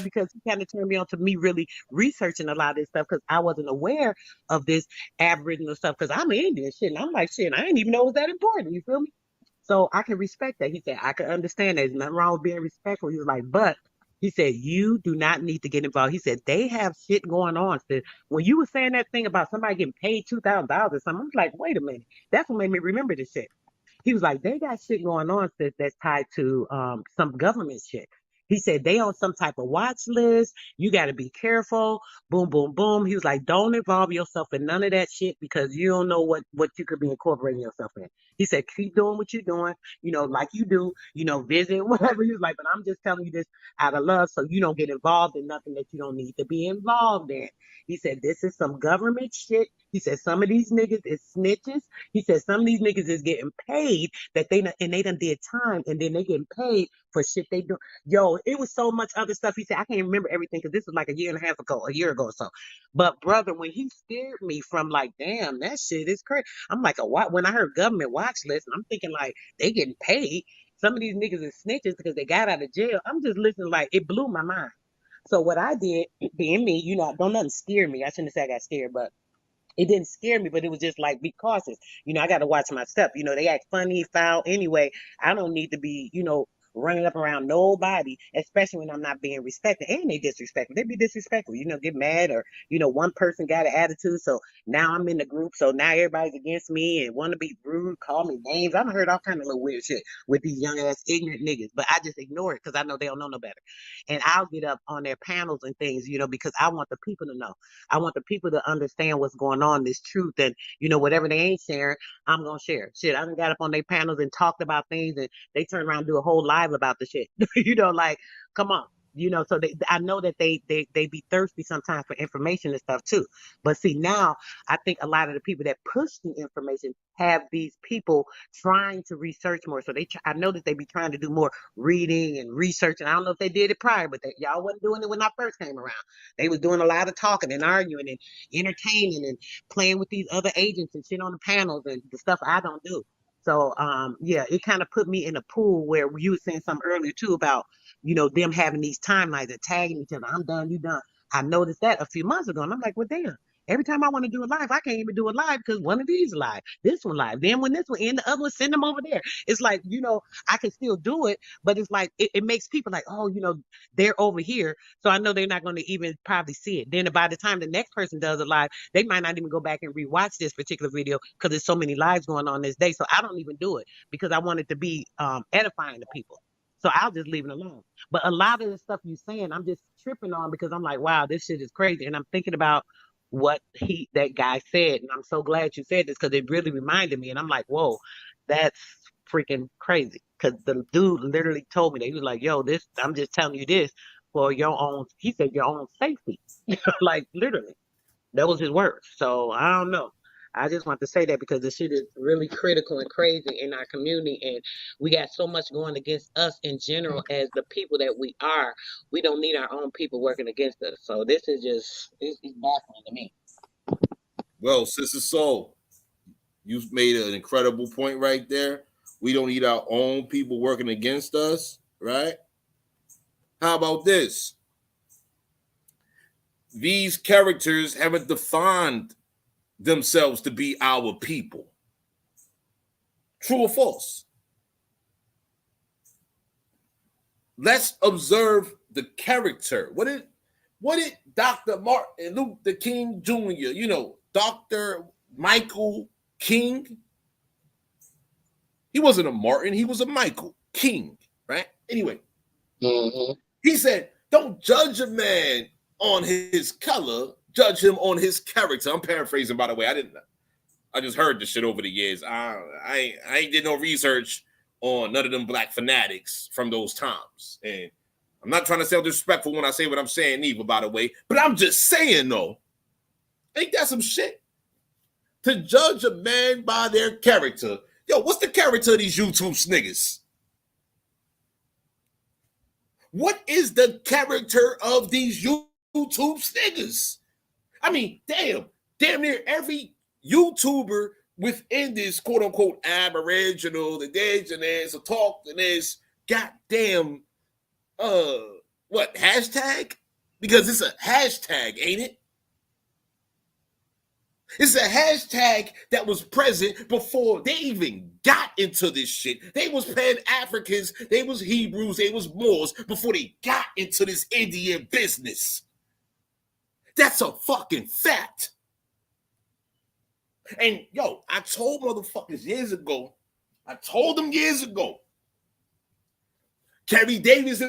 because he kind of turned me on to me really researching a lot of this stuff because I wasn't aware of this Aboriginal stuff because I'm Indian shit. And I'm like, shit, I didn't even know it was that important. You feel me? So I can respect that. He said, I can understand that. There's nothing wrong with being respectful. He was like, but he said, you do not need to get involved. He said, they have shit going on. So when you were saying that thing about somebody getting paid $2,000 or something, I was like, wait a minute. That's what made me remember this shit. He was like, they got shit going on that's tied to some government shit. He said they on some type of watch list. You got to be careful. Boom, boom, boom. He was like, don't involve yourself in none of that shit because you don't know what you could be incorporating yourself in. He said, keep doing what you're doing, like you do, visit, whatever. He was like, but I'm just telling you this out of love so you don't get involved in nothing that you don't need to be involved in. He said, this is some government shit. He said, some of these niggas is snitches. He said, some of these niggas is getting paid and they done did time and then they getting paid for shit they do. Yo, it was so much other stuff. He said, I can't remember everything because this was like a year and a half ago, a year ago or so. But brother, when he scared me from like, damn, that shit is crazy. I'm like, when I heard government watch list, I'm thinking like they getting paid. Some of these niggas is snitches because they got out of jail. I'm just listening like it blew my mind. So what I did, being me, don't nothing scare me. I shouldn't have said I got scared, but it didn't scare me, but it was just like, be cautious. I got to watch my step. They act funny, foul. Anyway, I don't need to be, running up around nobody, especially when I'm not being respected. And they disrespectful. They be disrespectful, get mad or, one person got an attitude. So now I'm in the group. So now everybody's against me and want to be rude, call me names. I've heard all kind of little weird shit with these young ass ignorant niggas, but I just ignore it because I know they don't know no better. And I'll get up on their panels and things, because I want the people to know. I want the people to understand what's going on, this truth, and whatever they ain't sharing, I'm gonna share. Shit, I done got up on their panels and talked about things, and they turn around and do a whole live about the shit. Like, come on. So I know that they be thirsty sometimes for information and stuff too. But see, now I think a lot of the people that push the information have these people trying to research more. So I know that they be trying to do more reading and research. And I don't know if they did it prior, but y'all wasn't doing it when I first came around. They was doing a lot of talking and arguing and entertaining and playing with these other agents and shit on the panels and the stuff I don't do. So yeah, it kind of put me in a pool where you were saying something earlier too about, them having these timelines and tagging each other. I'm done, you done. I noticed that a few months ago, and I'm like, well, damn. Every time I want to do a live, I can't even do a live because one of these live, this one live. Then when this one end, the other one, send them over there. It's like, I can still do it, but it's like it makes people like, oh, they're over here. So I know they're not going to even probably see it. Then by the time the next person does a live, they might not even go back and rewatch this particular video because there's so many lives going on this day. So I don't even do it because I want it to be edifying to people. So I'll just leave it alone. But a lot of the stuff you're saying, I'm just tripping on because I'm like, wow, this shit is crazy. And I'm thinking about what that guy said. And I'm so glad you said this because it really reminded me. And I'm like, whoa, that's freaking crazy. Because the dude literally told me that he was like, yo, I'm just telling you this for your own, he said, your own safety. Like literally. That was his words. So I don't know. I just want to say that because the shit is really critical and crazy in our community, and we got so much going against us in general as the people that we are. We don't need our own people working against us. So this is just it's baffling to me. Well, Sister Soul, you made an incredible point right there. We don't need our own people working against us, right? How about this? These characters haven't defined themselves to be our people. True or false? Let's observe the character. What did Dr. Martin Luther King Jr., Dr. Michael King? He wasn't a Martin, he was a Michael King, right? Anyway, he said, don't judge a man on his color, judge him on his character. I'm paraphrasing, by the way. I just heard this shit over the years. I ain't did no research on none of them black fanatics from those times. And I'm not trying to sound disrespectful when I say what I'm saying either, by the way. But I'm just saying, though, ain't that some shit? To judge a man by their character. Yo, what's the character of these YouTube niggas? What is the character of these YouTube niggas? I mean, damn near every YouTuber within this quote-unquote aboriginal, the indigenous, or talking this goddamn, hashtag? Because it's a hashtag, ain't it? It's a hashtag that was present before they even got into this shit. They was Pan-Africans, they was Hebrews, they was Moors before they got into this Indian business. That's a fucking fact. And yo, I told motherfuckers years ago, Kerry Davis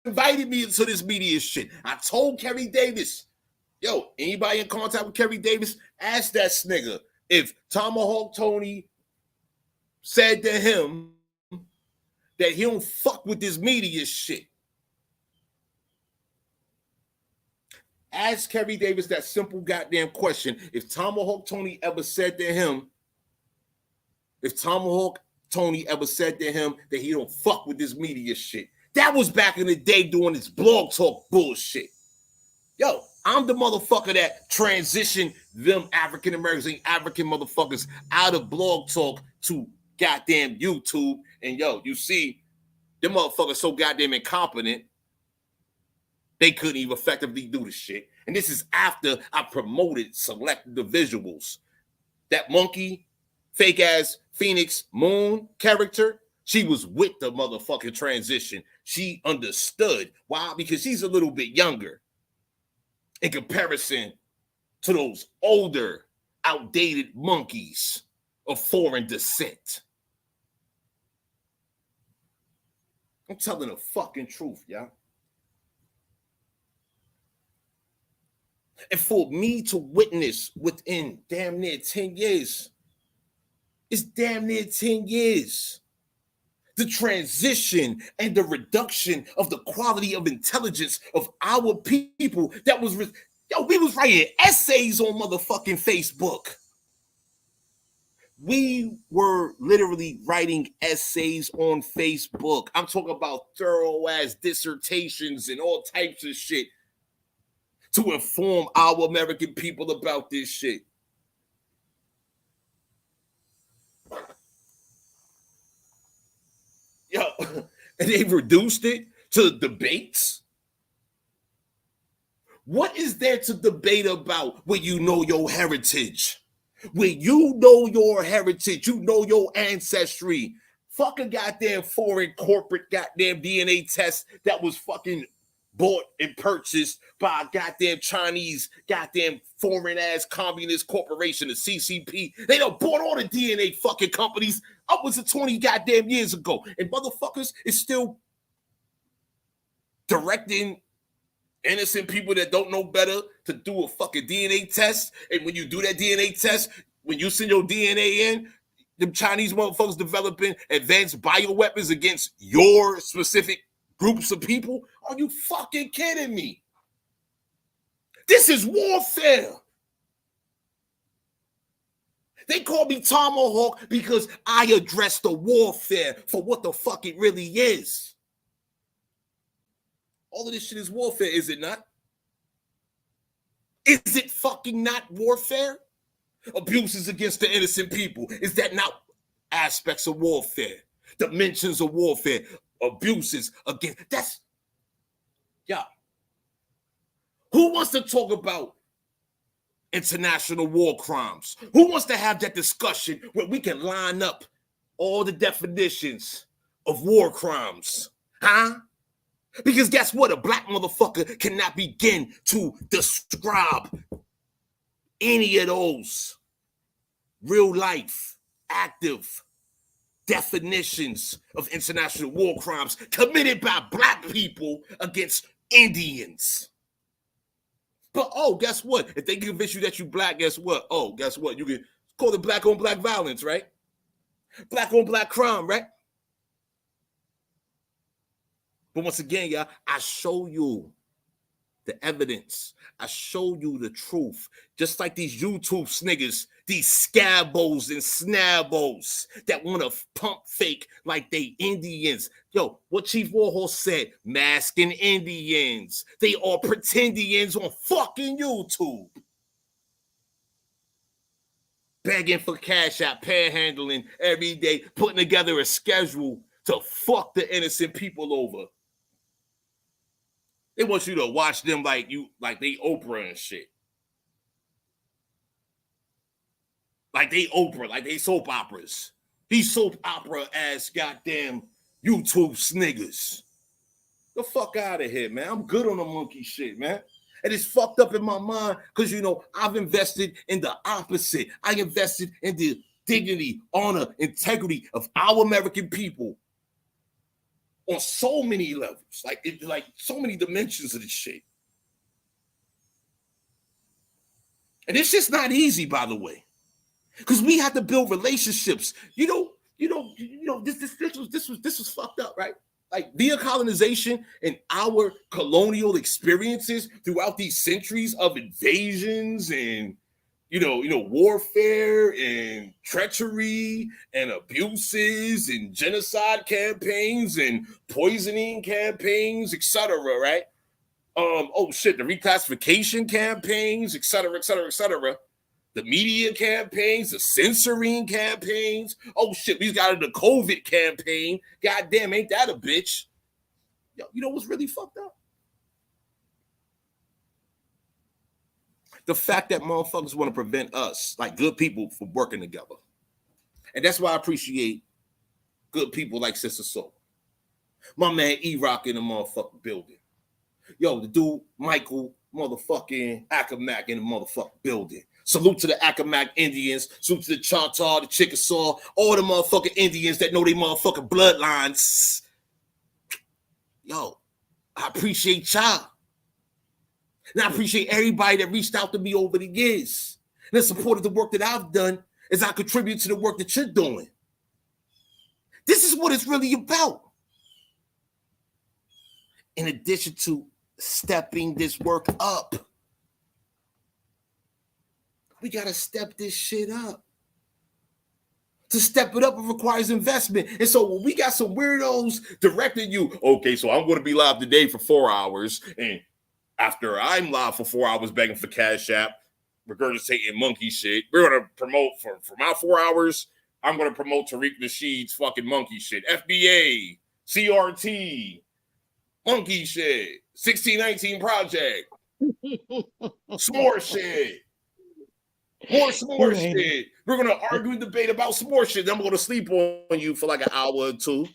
invited me into this media shit. I told Kerry Davis, yo, anybody in contact with Kerry Davis, ask that snigger if Tomahawk Tony said to him that he don't fuck with this media shit. Ask Kerry Davis that simple goddamn question. If Tomahawk Tony ever said to him that he don't fuck with this media shit. That was back in the day doing this blog talk bullshit. Yo, I'm the motherfucker that transitioned them African Americans, African motherfuckers out of blog talk to goddamn YouTube. And yo, you see, them motherfuckers so goddamn incompetent, they couldn't even effectively do the shit. And this is after I promoted selected the visuals. That monkey, fake ass Phoenix Moon character, she was with the motherfucking transition. She understood. Why? Because she's a little bit younger in comparison to those older, outdated monkeys of foreign descent. I'm telling the fucking truth, y'all. And for me to witness within damn near 10 years, it's damn near 10 years, the transition and the reduction of the quality of intelligence of our people that was, we was writing essays on motherfucking Facebook. We were literally writing essays on Facebook. I'm talking about thorough ass dissertations and all types of shit to inform our American people about this shit. Yo, and they reduced it to debates. What is there to debate about when you know your heritage? When you know your heritage, you know your ancestry. Fuck a goddamn foreign corporate goddamn DNA test that was fucking bought and purchased by a goddamn Chinese, goddamn foreign ass communist corporation, the CCP. They done bought all the DNA fucking companies upwards of 20 goddamn years ago. And motherfuckers is still directing innocent people that don't know better to do a fucking DNA test. And when you do that DNA test, when you send your DNA in, them Chinese motherfuckers developing advanced bioweapons against your specific groups of people? Are you fucking kidding me? This is warfare. They call me Tomahawk because I address the warfare for what the fuck it really is. All of this shit is warfare, is it not? Is it fucking not warfare? Abuses against the innocent people. Is that not aspects of warfare? Dimensions of warfare. Abuses against, that's, yeah. Who wants to talk about international war crimes? Who wants to have that discussion where we can line up all the definitions of war crimes? Huh? Because guess what? A black motherfucker cannot begin to describe any of those real life, active definitions of international war crimes committed by black people against Indians. But oh, guess what? If they convince you that you black, guess what? Oh, guess what? You can call it black on black violence, right? Black on black crime, right? But once again, y'all, I show you the evidence. I show you the truth. Just like these YouTube sniggers, these SNABOs and SNABOs that want to pump fake like they Indians. Yo, what Chief Warhol said, masking Indians. They are pretendians on fucking YouTube. Begging for cash out, panhandling every day, putting together a schedule to fuck the innocent people over. They want you to watch them like they Oprah and shit. Like they Oprah, like they soap operas. These soap opera ass goddamn YouTube sniggers. The fuck out of here, man. I'm good on the monkey shit, man. And it's fucked up in my mind because, you know, I've invested in the opposite. I invested in the dignity, honor, integrity of our American people on so many levels, like so many dimensions of this shit. And it's just not easy, by the way, because we have to build relationships. This was fucked up, right? Like via colonization and our colonial experiences throughout these centuries of invasions and warfare and treachery and abuses and genocide campaigns and poisoning campaigns, etc., right? The reclassification campaigns, etc., the media campaigns, the censoring campaigns. Oh shit, we got into the COVID campaign. Goddamn, ain't that a bitch? Yo, you know what's really fucked up? The fact that motherfuckers want to prevent us, like good people, from working together. And that's why I appreciate good people like Sister Soul. My man E-Rock in the motherfucking building. Yo, the dude Michael motherfucking Accomack in the motherfucking building. Salute to the Accomack Indians. Salute to the Choctaw, the Chickasaw, all the motherfucking Indians that know they motherfucking bloodlines. Yo, I appreciate y'all. And I appreciate everybody that reached out to me over the years and that supported the work that I've done as I contribute to the work that you're doing. This is what it's really about. In addition to stepping this work up, we got to step this shit up. To step it up, it requires investment. And so when we got some weirdos directing you, okay, so I'm going to be live today for 4 hours, and after I'm live for 4 hours begging for Cash App, regurgitating monkey shit, we're going to promote for my 4 hours. I'm going to promote Tariq Nasheed's fucking monkey shit. FBA, CRT, monkey shit, 1619 Project, s'more shit, more s'more shit. We're going to argue and debate about s'more shit. Then I'm going to sleep on you for like an hour or two.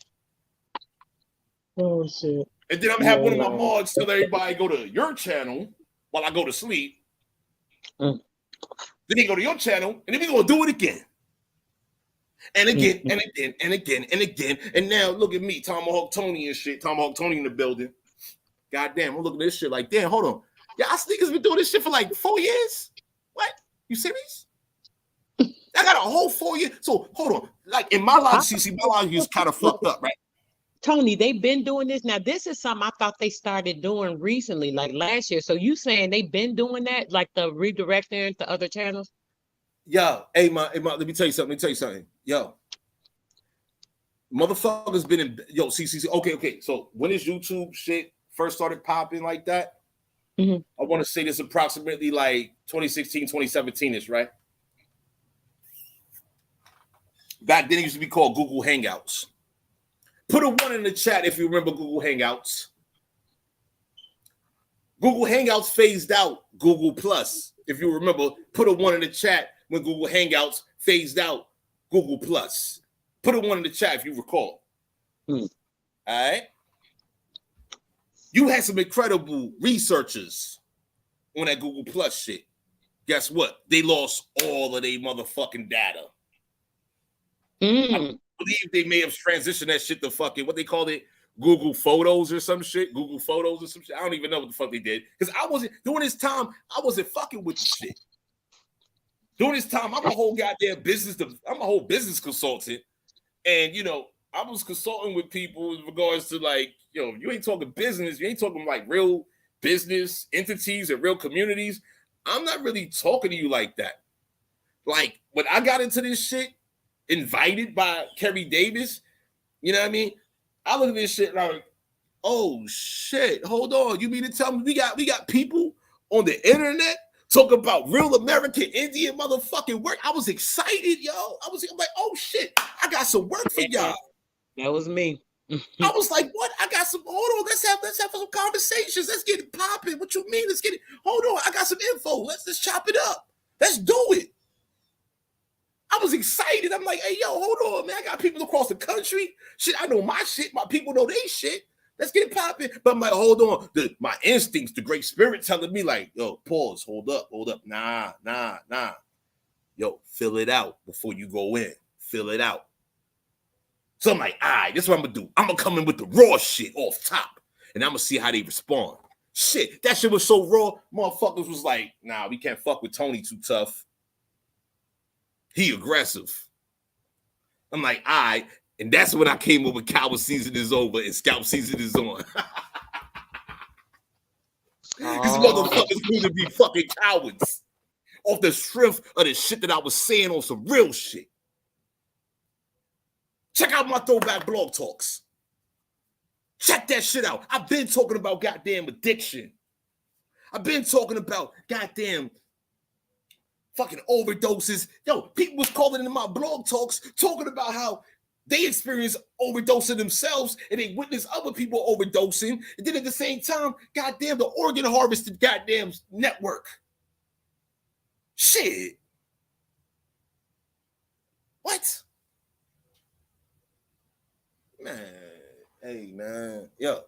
Oh, shit. And then I'm gonna have one of my mods tell everybody go to your channel while I go to sleep. Then they go to your channel, and then we're gonna do it again. And again, and again, and again, and again. And now look at me, Tomahawk Tony and shit. Tomahawk Tony in the building. Goddamn, I'm looking at this shit like, damn, hold on. Y'all sneakers been doing this shit for like 4 years? What? You serious? I got a whole 4 years. So hold on. Like in my life, CC, my life is kind of fucked up, right? Tony, they've been doing this. Now, this is something I thought they started doing recently, like last year. So you saying they've been doing that, like the redirecting to other channels? Yo, hey, let me tell you something. Yo, motherfuckers been in, yo, see. Okay. So when this YouTube shit first started popping like that, I want to say this approximately like 2016, 2017-ish, right? Back then it used to be called Google Hangouts. Put a 1 in the chat if you remember Google Hangouts. Google Hangouts phased out Google Plus. If you remember, put a 1 in the chat when Google Hangouts phased out Google Plus. Put a 1 in the chat if you recall. All right. You had some incredible researchers on that Google Plus shit. Guess what? They lost all of their motherfucking data. I believe they may have transitioned that shit to fucking, what they called it, Google Photos or some shit. Google Photos or some shit. I don't even know what the fuck they did. Because I wasn't, during this time, I wasn't fucking with the shit. During this time, I'm a whole business consultant. And, you know, I was consulting with people in regards to like, yo, you ain't talking business. You ain't talking like real business entities and real communities. I'm not really talking to you like that. Like, when I got into this shit, invited by Kerry Davis, you know what I mean? I look at this shit like, oh shit, hold on. You mean to tell me we got people on the internet talking about real American Indian motherfucking work? I was excited, yo. I'm like, oh shit, I got some work for y'all. That was me. I was like, what? I got some, hold on, let's have some conversations. Let's get it popping. What you mean? Let's get it. Hold on, I got some info. Let's chop it up. Let's do it. I was excited. I'm like, hey, yo, hold on, man. I got people across the country. Shit, I know my shit. My people know they shit. Let's get it popping. But I'm like, hold on. My instincts, the great spirit telling me like, yo, pause, hold up. Nah. Yo, fill it out before you go in. Fill it out. So I'm like, all right, this is what I'm going to do. I'm going to come in with the raw shit off top, and I'm going to see how they respond. Shit, that shit was so raw, motherfuckers was like, nah, we can't fuck with Tony too tough. He aggressive. I'm like, all right. And that's when I came up with Coward Season is over and Scalp Season is on. These motherfuckers going to be fucking cowards off the strength of the shit that I was saying on some real shit. Check out my throwback blog talks. Check that shit out. I've been talking about goddamn addiction. I've been talking about goddamn fucking overdoses. Yo, people was calling in my blog talks talking about how they experience overdosing themselves and they witness other people overdosing. And then at the same time, goddamn, the organ harvested goddamn network. Shit. What? Man, hey, man. Yo.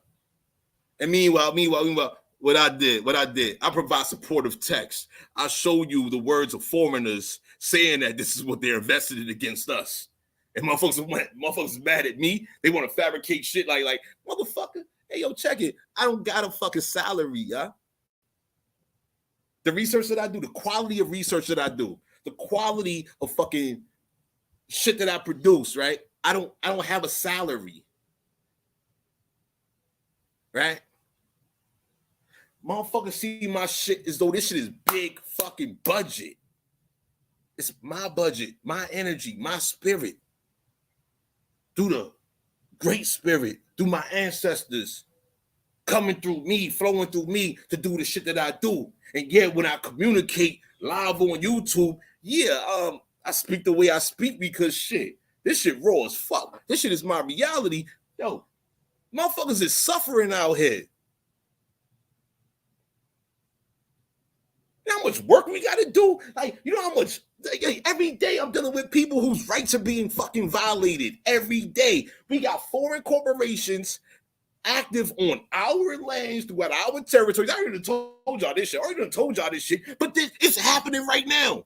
And meanwhile, what I did, I provide supportive text. I show you the words of foreigners saying that this is what they're invested in against us. And motherfuckers mad at me. They want to fabricate shit like, motherfucker, hey, yo, check it. I don't got a fucking salary, yeah. The research that I do, the quality of research that I do, the quality of fucking shit that I produce, right? I don't have a salary. Right? Motherfuckers see my shit as though this shit is big fucking budget. It's my budget, my energy, my spirit. Through the great spirit, through my ancestors, coming through me, flowing through me to do the shit that I do. And yeah, when I communicate live on YouTube, I speak the way I speak because shit, this shit raw as fuck. This shit is my reality. Yo, motherfuckers is suffering out here. You know how much work we got to do? Like, you know how much, every day I'm dealing with people whose rights are being fucking violated. Every day. We got foreign corporations active on our lands throughout our territories. I already told y'all this shit. But it's happening right now.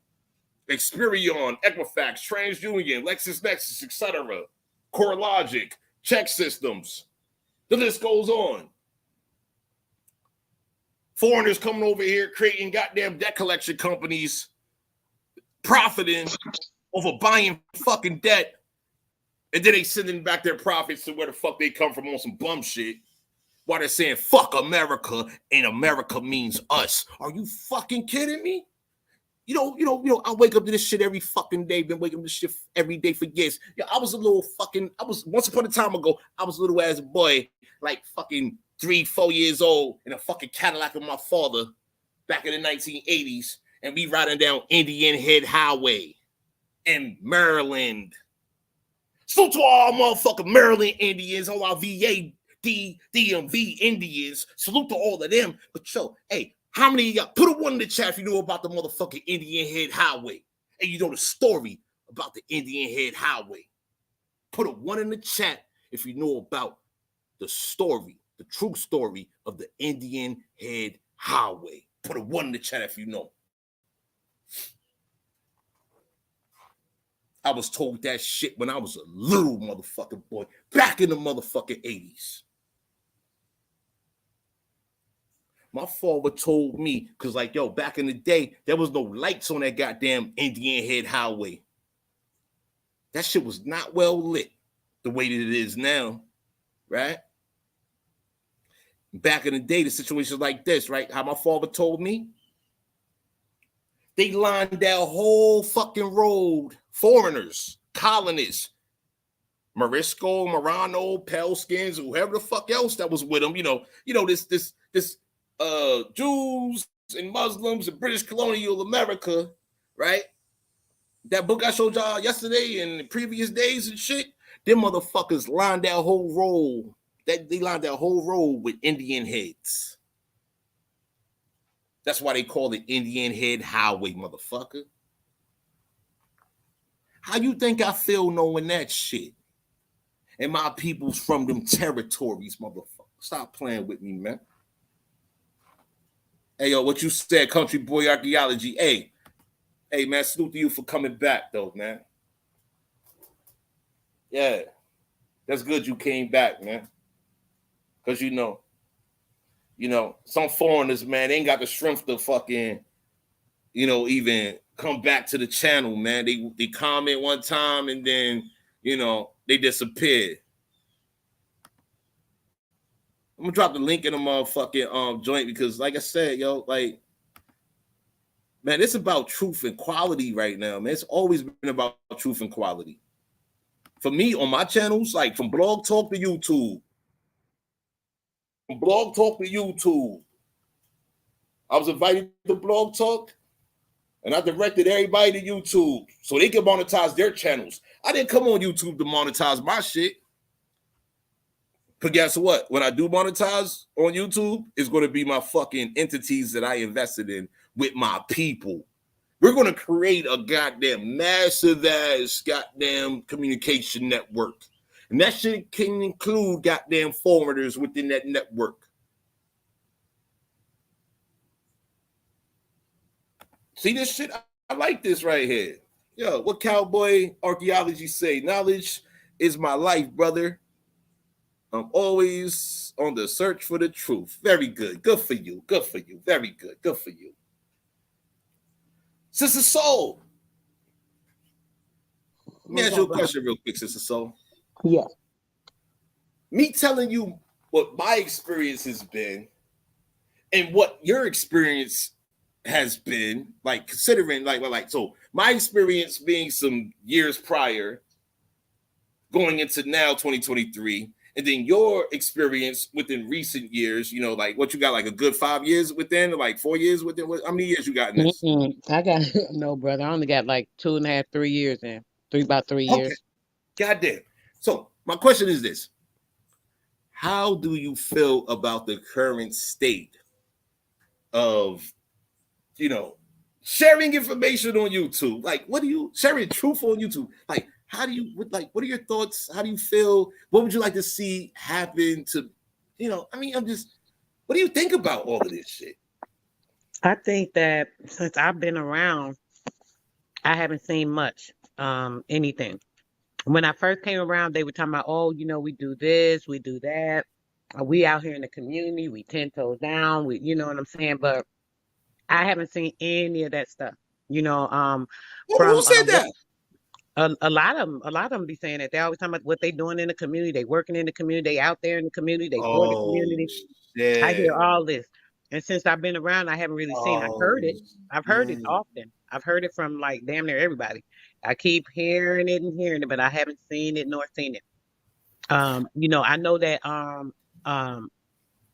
Experion, Equifax, TransUnion, LexisNexis, etc. CoreLogic, check systems. The list goes on. Foreigners coming over here creating goddamn debt collection companies, profiting over buying fucking debt, and then they sending back their profits to where the fuck they come from on some bum shit while they're saying fuck America and America means us. Are you fucking kidding me? I wake up to this shit every fucking day. Been waking up to this shit every day for years. I was once upon a time ago, I was a little ass boy, like fucking 3-4 years old in a fucking Cadillac with my father back in the 1980s, and we riding down Indian Head Highway in Maryland. So to all motherfucking Maryland Indians, all our VA, DMV Indians, salute to all of them. But hey, how many of y'all put a one in the chat if you know about the motherfucking Indian Head Highway and you know the story about the Indian Head Highway? Put a one in the chat if you know about the story, the true story of the Indian Head Highway. Put a one in the chat if you know. I was told that shit when I was a little motherfucking boy, back in the motherfucking 80s. My father told me, because back in the day, there was no lights on that goddamn Indian Head Highway. That shit was not well lit the way that it is now, right? Back in the day, the situation was like this, right? How my father told me. They lined that whole fucking road, foreigners, colonists, Morisco, Marano, Paleskins, whoever the fuck else that was with them, this Jews and Muslims and British colonial America, right? That book I showed y'all yesterday and the previous days and shit, them motherfuckers lined that whole road. They lined that whole road with Indian heads. That's why they call it Indian Head Highway, motherfucker. How you think I feel knowing that shit? And my people's from them territories, motherfucker. Stop playing with me, man. Hey, yo, what you said, country boy archaeology. Hey, man, salute to you for coming back, though, man. Yeah, that's good you came back, man. Because, some foreigners, man, they ain't got the strength to fucking, even come back to the channel, man. They comment one time and then, they disappear. I'm gonna drop the link in the motherfucking joint because, like I said, man, it's about truth and quality right now, man. It's always been about truth and quality. For me, on my channels, like from Blog Talk to YouTube, I was invited to Blog Talk, and I directed everybody to YouTube so they can monetize their channels. I didn't come on YouTube to monetize my shit. But guess what? When I do monetize on YouTube, it's going to be my fucking entities that I invested in with my people. We're going to create a goddamn massive ass goddamn communication network. And that shit can include goddamn foreigners within that network. See this shit? I like this right here. Yo, what cowboy archaeology say? Knowledge is my life, brother. I'm always on the search for the truth. Very good. Good for you. Good for you. Very good. Good for you. Sister Soul. Let me ask you a question real quick, Sister Soul. Yeah. Me telling you what my experience has been and what your experience has been, like considering so my experience being some years prior going into now 2023, and then your experience within recent years, like what you got, like a good 5 years within, like 4 years within. How many years you got in this? I got no, brother. I only got like 2.5, 3 years in. About 3 years. Okay. Goddamn. So my question is this: how do you feel about the current state of, sharing information on YouTube? Like, what do you sharing truth on YouTube? Like, how do you what are your thoughts? How do you feel? What would you like to see happen to, what do you think about all of this shit? I think that since I've been around, I haven't seen much, anything. When I first came around, they were talking about, oh, we do this, we do that. We out here in the community, we 10 toes down, you know what I'm saying? But I haven't seen any of that stuff, Who said that? A lot of them be saying that. They always talking about what they doing in the community. They working in the community. They out there in the community. They for the community. Shit. I hear all this. And since I've been around, I haven't really seen. Oh, I've heard it man. often. I've heard it from like damn near everybody. I keep hearing it and hearing it, but I haven't seen it nor seen it. I know that um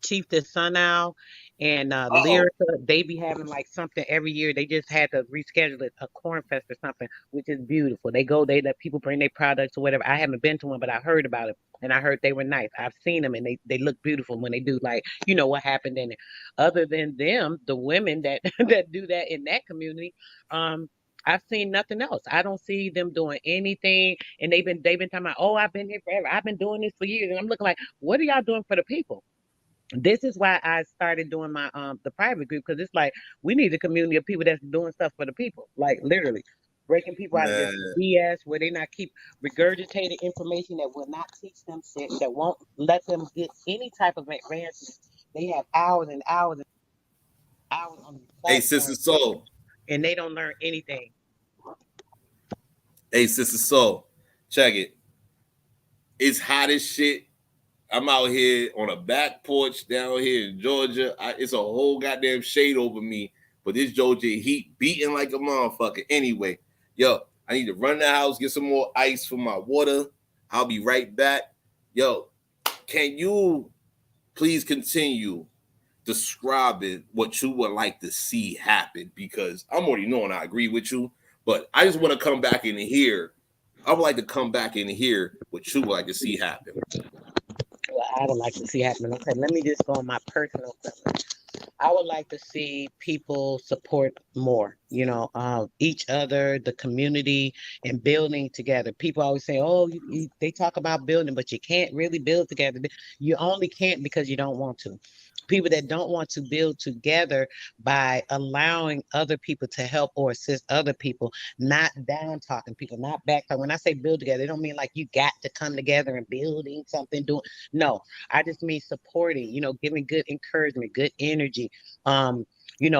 Chief the Sun Owl and Uh-oh. Lyrica, they be having like something every year. They just had to reschedule it, a corn fest or something, which is beautiful. They go, they let people bring their products or whatever. I haven't been to one, but I heard about it and I heard they were nice. I've seen them and they look beautiful when they do like, what happened in it. Other than them, the women that that do that in that community, I've seen nothing else. I don't see them doing anything. And they've been talking about, oh, I've been here forever. I've been doing this for years. And I'm looking like, what are y'all doing for the people? This is why I started doing my the private group, because it's like we need a community of people that's doing stuff for the people, like literally breaking people out of this Man. BS where they not keep regurgitating information that will not teach them shit, that won't let them get any type of advancement. They have hours and hours and hours on the Hey, Sister platform Soul. and they don't learn anything. Hey, Sister Soul. Check it. It's hot as shit. I'm out here on a back porch down here in Georgia. It's a whole goddamn shade over me, but this Georgia heat beating like a motherfucker. Anyway, yo, I need to run the house, get some more ice for my water. I'll be right back. Yo, can you please continue describing what you would like to see happen? Because I'm already knowing I agree with you, but I just want to come back in here. I would like to come back in here what you would like to see happen. What I would like to see happen. Okay, let me just go on my personal preference. I would like to see people support more, each other, the community, and building together. People always say, oh, they talk about building, but you can't really build together. You only can't because you don't want to. People that don't want to build together by allowing other people to help or assist other people, not down talking people, not back talking. When I say build together, it don't mean like you got to come together and building something, doing. No, I just mean supporting, giving good encouragement, good energy.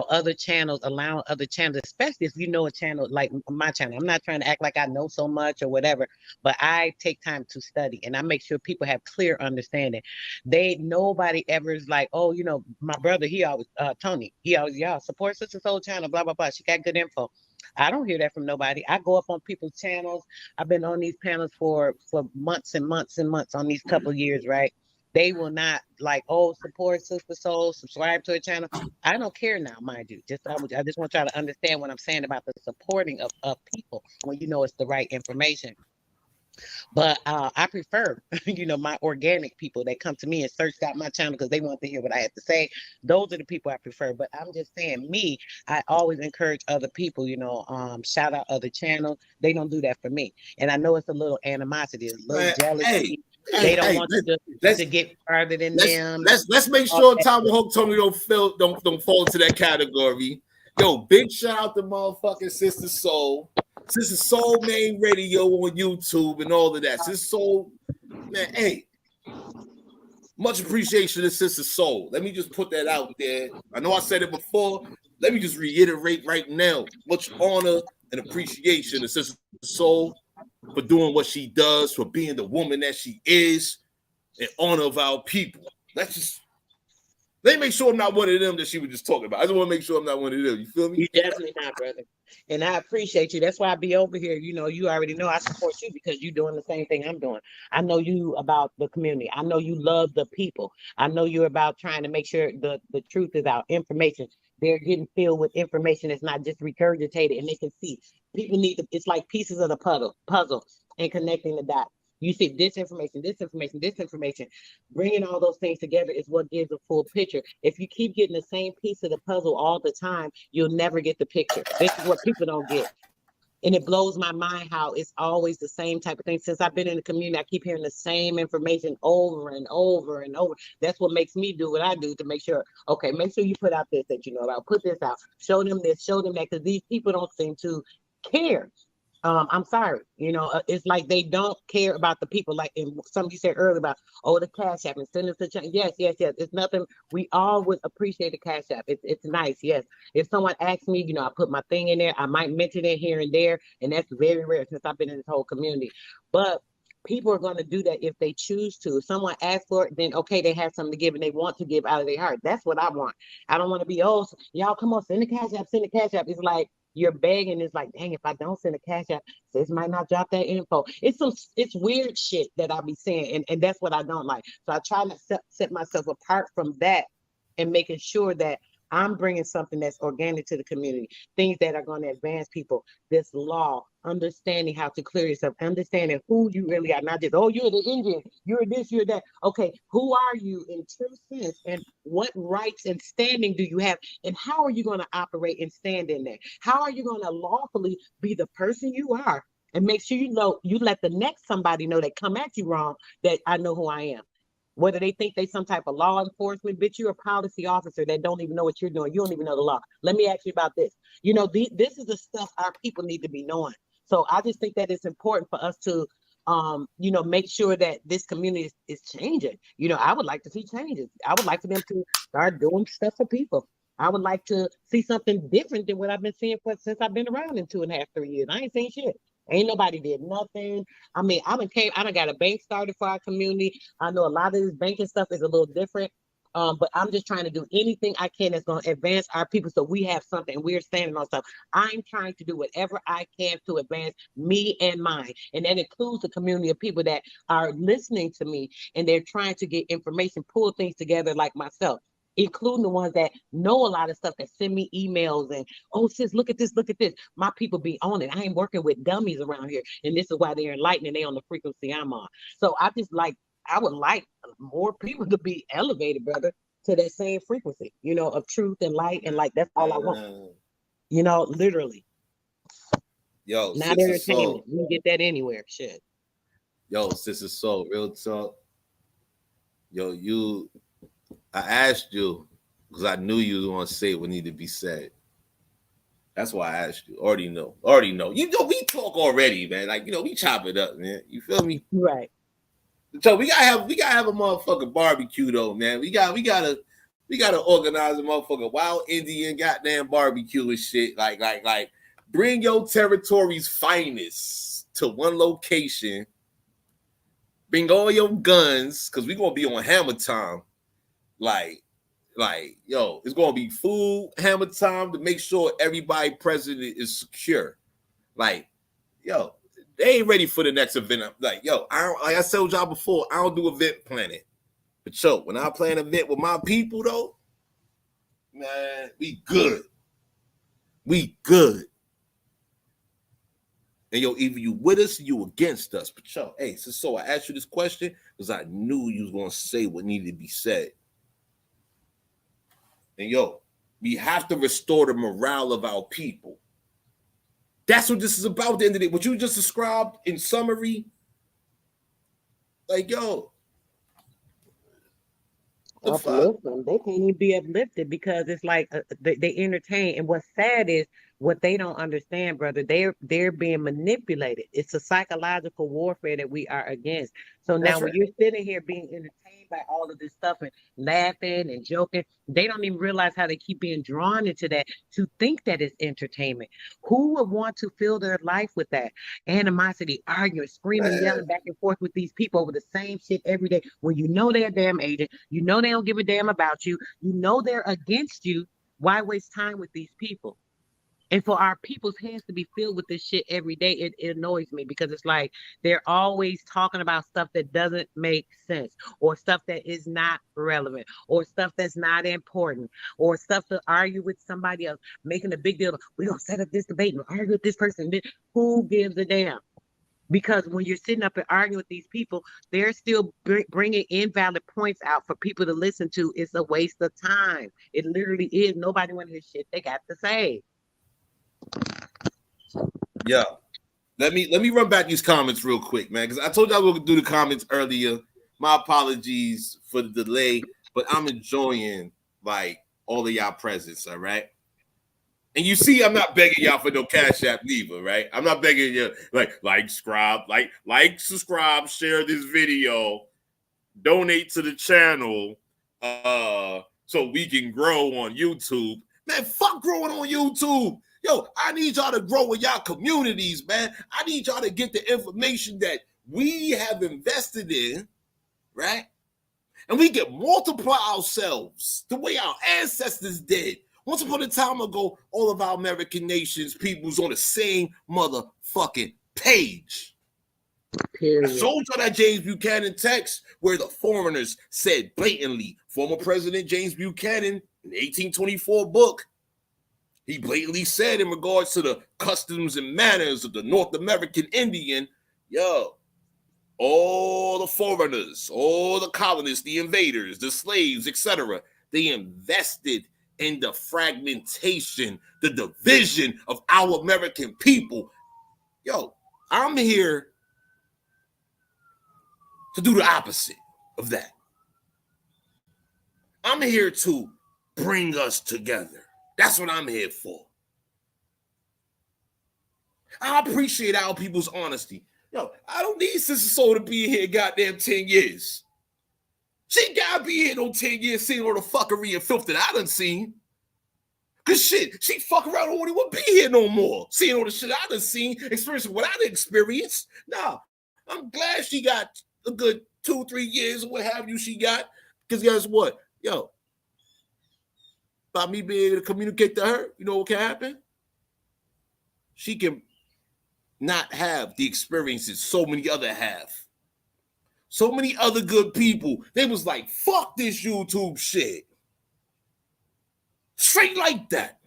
Other channels, allowing other channels, especially if you know a channel like my channel. I'm not trying to act like I know so much or whatever, but I take time to study and I make sure people have clear understanding. Nobody ever is like, oh, my brother, he always Tony, he always, yeah, support Sister Soul channel, blah, blah, blah. She got good info. I don't hear that from nobody. I go up on people's channels. I've been on these panels for months and months and months on these couple of years, right? They will not like, oh, support Sister Soul, subscribe to her channel. I don't care now, mind you. I just want y'all to understand what I'm saying about the supporting of people when you know it's the right information. But I prefer, my organic people that come to me and searched out my channel because they want to hear what I have to say. Those are the people I prefer. But I'm just saying, I always encourage other people, shout out other channels. They don't do that for me. And I know it's a little animosity, a little jealousy. They don't want to get farther than them. Let's make sure Tom Hope Tony don't fall into that category. Yo, big shout out to motherfucking Sister Soul. Sister Soul Main Radio on YouTube and all of that. Sister Soul, man, hey, much appreciation to Sister Soul. Let me just put that out there. I know I said it before. Let me just reiterate right now. Much honor and appreciation to Sister Soul for doing what she does, for being the woman that she is, in honor of our people. Let me make sure I'm not one of them that she was just talking about. I just want to make sure I'm not one of them. You feel me? You definitely not, brother. And I appreciate you. That's why I be over here. You already know I support you because you're doing the same thing I'm doing. I know you about the community. I know you love the people. I know you're about trying to make sure the truth is out. Information. They're getting filled with information that's not just regurgitated and they can see. People it's like pieces of the puzzle and connecting the dots. You see this information, bringing all those things together is what gives a full picture. If you keep getting the same piece of the puzzle all the time, you'll never get the picture. This is what people don't get. And it blows my mind how it's always the same type of thing. Since I've been in the community, I keep hearing the same information over and over and over. That's what makes me do what I do to make sure, okay, make sure you put out this that you know about, put this out, show them this, show them that, because these people don't seem to care. I'm sorry, it's like they don't care about the people. Like in something you said earlier about, oh, the Cash App and send us to yes. It's nothing. We all would appreciate the Cash App. It's nice, yes. If someone asks me, I put my thing in there. I might mention it here and there, and that's very rare since I've been in this whole community. But people are going to do that if they choose to. If someone asks for it, then okay, they have something to give and they want to give out of their heart. That's what I want. I don't want to be, oh, y'all come on, send the cash app, send the cash app. It's like you're begging. It's like, dang, if I don't send a cash app, this might not drop that info. It's weird shit that I be saying, and that's what I don't like. So I try to set myself apart from that and making sure that I'm bringing something that's organic to the community, things that are going to advance people. This law, understanding how to clear yourself, understanding who you really are, not just, oh, you're the Indian, you're this, you're that. Okay, who are you in true sense, and what rights and standing do you have, and how are you going to operate and stand in there? How are you going to lawfully be the person you are, and make sure you know, you let the next somebody know that come at you wrong, that I know who I am. Whether they think they some type of law enforcement, bitch, you're a policy officer that don't even know what you're doing. You don't even know the law. Let me ask you about this. You know, this is the stuff our people need to be knowing. So I just think that it's important for us to, you know, make sure that this community is changing. You know, I would like to see changes. I would like for them to start doing stuff for people. I would like to see something different than what I've been seeing since I've been around in 2.5, 3 years. I ain't seen shit. Ain't nobody did nothing. I mean, I done got a bank started for our community. I know a lot of this banking stuff is a little different, but I'm just trying to do anything I can that's going to advance our people so we have something. We're standing on stuff. I'm trying to do whatever I can to advance me and mine. And that includes the community of people that are listening to me and they're trying to get information, pull things together like myself, including the ones that know a lot of stuff, that send me emails and, oh, sis, look at this, look at this. My people be on it. I ain't working with dummies around here. And this is why they're enlightened and they on the frequency I'm on. So I would like more people to be elevated, brother, to that same frequency, you know, of truth and light. And like, that's all I want. You know, literally. Yo, not entertainment. You can get that anywhere. Shit. Yo, Sister Soul, real talk. Yo, I asked you because I knew you was going to say what needed to be said. That's why I asked you. Already know. You know, we talk already, man. Like, you know, we chop it up, man. You feel me? Right. So we gotta have a motherfucking barbecue though, man. We gotta organize a motherfucking wild Indian goddamn barbecue and shit. Like, bring your territory's finest to one location. Bring all your guns, because we're gonna be on hammer time. Like, yo, it's gonna be food, hammer time to make sure everybody present is secure. Like, yo, they ain't ready for the next event. Like, yo, like I told y'all before, I don't do event planning. But yo, when I plan an event with my people, though, man, we good. We good. And yo, either you with us or you against us. But yo, hey, so I asked you this question because I knew you was gonna say what needed to be said. And yo, we have to restore the morale of our people. That's what this is about at the end of the day. What you just described in summary, like, yo. Uplifting. They can't even be uplifted because it's like they entertain. And what's sad is what they don't understand, brother. They're being manipulated. It's a psychological warfare that we are against. So now when you're sitting here being entertained by all of this stuff and laughing and joking, they don't even realize how they keep being drawn into that to think that it's entertainment. Who would want to fill their life with that animosity, arguing, screaming, yelling back and forth with these people over the same shit every day when you know they're a damn agent, you know they don't give a damn about you, you know they're against you? Why waste time with these people? And for our people's hands to be filled with this shit every day, it annoys me because it's like they're always talking about stuff that doesn't make sense, or stuff that is not relevant, or stuff that's not important, or stuff to argue with somebody else, making a big deal. We're going to set up this debate and argue with this person. Who gives a damn? Because when you're sitting up and arguing with these people, they're still bringing invalid points out for people to listen to. It's a waste of time. It literally is. Nobody wants to hear shit they got to say. Yeah, let me run back these comments real quick, man, because I told y'all we would do the comments earlier. My apologies for the delay, but I'm enjoying like all of y'all presence. All right, and you see, I'm not begging y'all for no cash app neither, right? I'm not begging you like subscribe, share this video, donate to the channel, so we can grow on YouTube. Man, fuck growing on YouTube. Yo, I need y'all to grow with y'all communities, man. I need y'all to get the information that we have invested in, right? And we can multiply ourselves the way our ancestors did. Once upon a time ago, all of our American nations, people's on the same motherfucking page. I showed you that James Buchanan text where the foreigners said blatantly, former President James Buchanan in the 1824 book, he blatantly said in regards to the customs and manners of the North American Indian, yo, all the foreigners, all the colonists, the invaders, the slaves, etc., they invested in the fragmentation, the division of our American people. Yo, I'm here to do the opposite of that. I'm here to bring us together. That's what I'm here for. I appreciate our people's honesty. Yo, I don't need Sister Soul to be here goddamn 10 years. She gotta be here no 10 years seeing all the fuckery and filth that I done seen. Cause shit, she fuck around and won't even be here no more. Seeing all the shit I done seen, experiencing what I done experienced. Nah, I'm glad she got a good 2-3 years or what have you she got. Because guess what? Yo, by me being able to communicate to her, you know what can happen? She can not have the experiences so many other have. So many other good people, they was like, fuck this YouTube shit. Straight like that.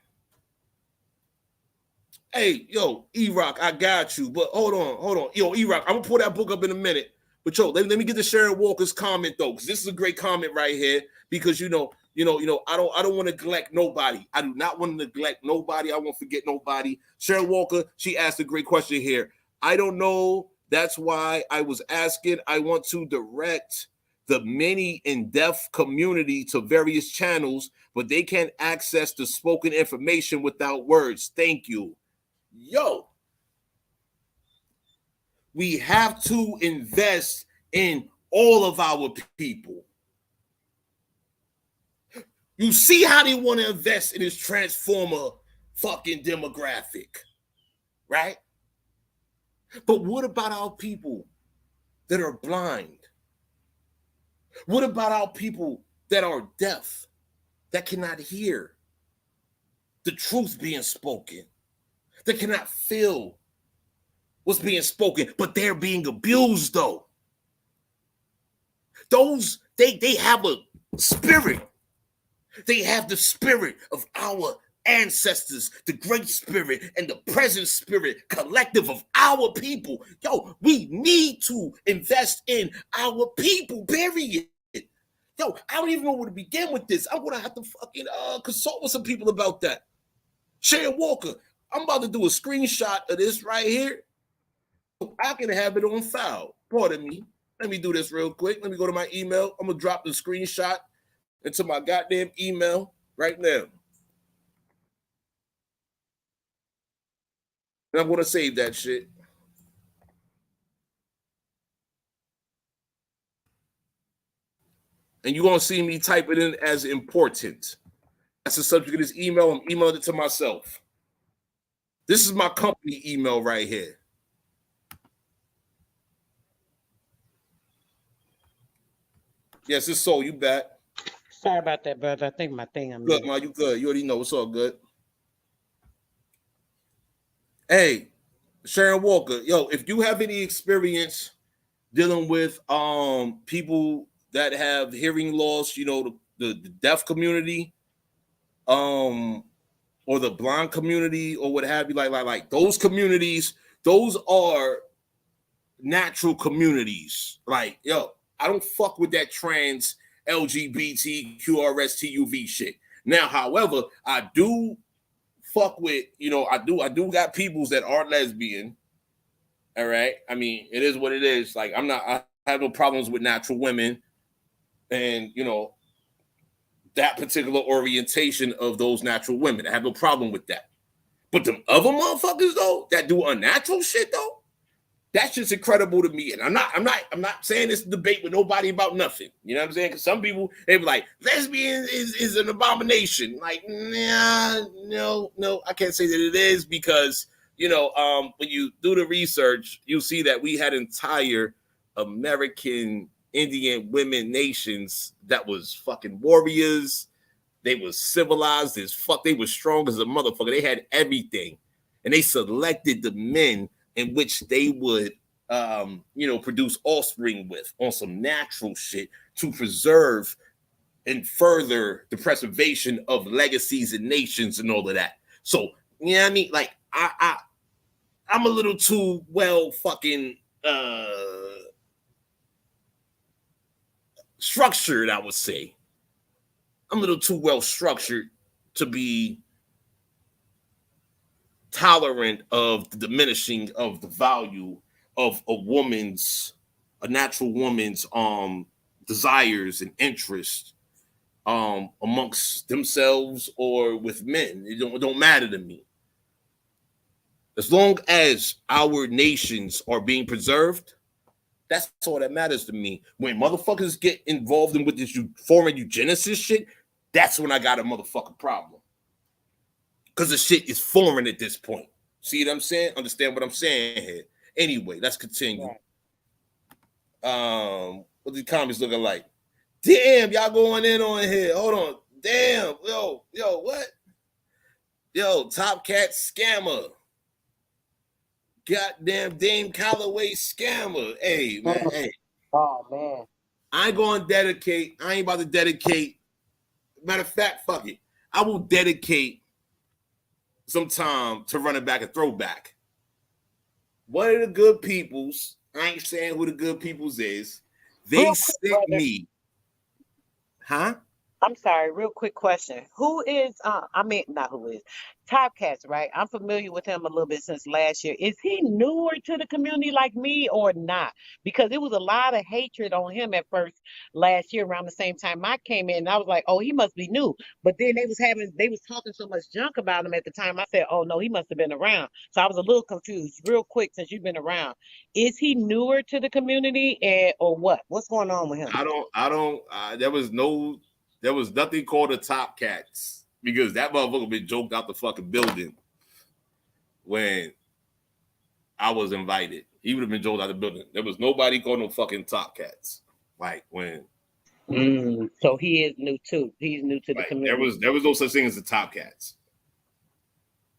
Hey, yo, E-Rock, I got you. But hold on. Yo, E-Rock, I'm going to pull that book up in a minute. But yo, let me get to Sharon Walker's comment, though, because this is a great comment right here. Because, I don't want to neglect nobody. I do not want to neglect nobody. I won't forget nobody. Sharon Walker, she asked a great question here. I don't know. That's why I was asking. I want to direct the many in deaf community to various channels, but they can't access the spoken information without words. Thank you. Yo, we have to invest in all of our people. You see how they want to invest in this transformer fucking demographic, right? But what about our people that are blind? What about our people that are deaf, that cannot hear the truth being spoken, that cannot feel what's being spoken, but they're being abused though? Those, they have a spirit. They have the spirit of our ancestors, the great spirit and the present spirit collective of our people. Yo, we need to invest in our people, period. Yo, I don't even know where to begin with this. I'm going to have to fucking consult with some people about that. Sharon Walker, I'm about to do a screenshot of this right here. I can have it on file. Pardon me. Let me do this real quick. Let me go to my email. I'm going to drop the screenshot into my goddamn email right now. And I'm going to save that shit. And you're going to see me type it in as important. That's the subject of this email. I'm emailing it to myself. This is my company email right here. Yes, it's so you back. Sorry about that, brother. I think my thing. I'm good, man. You good. You already know it's all good. Hey, Sharon Walker, yo, if you have any experience dealing with people that have hearing loss, the deaf community, or the blind community, or what have you, like those communities, those are natural communities. Like, yo, I don't fuck with that trans LGBTQRSTUV shit. Now, however, I do fuck with, I do got peoples that are lesbian. All right. I mean, it is what it is. Like, I have no problems with natural women and, that particular orientation of those natural women. I have no problem with that. But the other motherfuckers, though, that do unnatural shit, though, that's just incredible to me. And I'm not saying this debate with nobody about nothing. You know what I'm saying? Because some people, they be like, lesbian is an abomination. Like, nah, no, I can't say that it is because, when you do the research, you'll see that we had entire American Indian women nations that was fucking warriors. They was civilized as fuck. They was strong as a motherfucker. They had everything. And they selected the men in which they would, produce offspring with on some natural shit to preserve and further the preservation of legacies and nations and all of that. So, you know what I mean? Like, I'm a little too well fucking structured, I would say. I'm a little too well structured to be tolerant of the diminishing of the value of a natural woman's desires and interests amongst themselves or with men. It don't matter to me. As long as our nations are being preserved, that's all that matters to me. When motherfuckers get involved in with this foreign eugenicist shit, that's when I got a motherfucking problem. Because the shit is foreign at this point. See what I'm saying? Understand what I'm saying here. Anyway, let's continue. Right. What the comments looking like? Damn, y'all going in on here. Hold on. Damn. Yo, what? Yo, Top Cat scammer. Goddamn Dame Calloway scammer. Hey, man. Hey. Oh, man. I ain't about to dedicate. Matter of fact, fuck it. I will dedicate some time to running back a throwback. One of the good peoples, I ain't saying who the good peoples is, they sent me. Huh? I'm sorry, real quick question. Who is, not who is, Top Cats, right? I'm familiar with him a little bit since last year. Is he newer to the community like me or not? Because it was a lot of hatred on him at first last year around the same time I came in. And I was like, oh, he must be new. But then they was talking so much junk about him at the time. I said, oh, no, he must have been around. So I was a little confused. Real quick, since you've been around, is he newer to the community or what? What's going on with him? There was nothing called the Top Cats because that motherfucker been joked out the fucking building when I was invited. He would have been joked out the building. There was nobody called no fucking Top Cats. Like when. So he is new too. He's new to the community. There was no such thing as the Top Cats,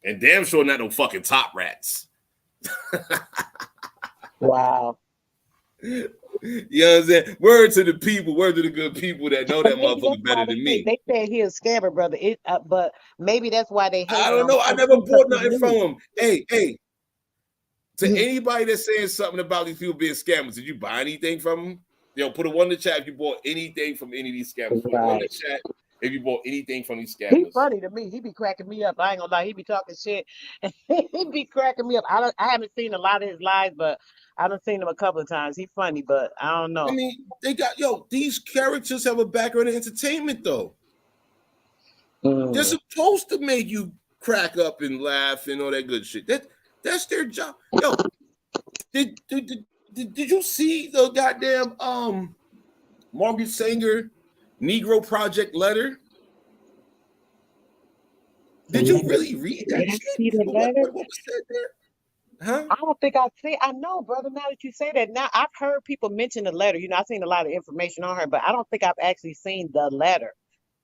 and damn sure not no fucking Top Rats. Wow. You know what I'm saying? Word to the people, word to the good people that know that motherfucker better than me. They said he a scammer, brother. But maybe that's why they hate him. I don't know. I never bought nothing from him. Hey. To anybody that's saying something about these people being scammers, did you buy anything from them? Yo, put a one in the chat if you bought anything from any of these scammers. Put a one in the chat if you bought anything from these scammers. He's funny to me. He be cracking me up. I ain't gonna lie. He be talking shit. He be cracking me up. I haven't seen a lot of his lives, but I done seen him a couple of times. He's funny, but I don't know. I mean, these characters have a background in entertainment, though. They're supposed to make you crack up and laugh and all that good shit. That's their job. Yo, did you see the goddamn Margaret Sanger Negro Project letter? Did you really read that shit? See the letter? What was said there? Huh? I don't think I've seen. I know, brother. Now that you say that, now I've heard people mention the letter. I've seen a lot of information on her, but I don't think I've actually seen the letter.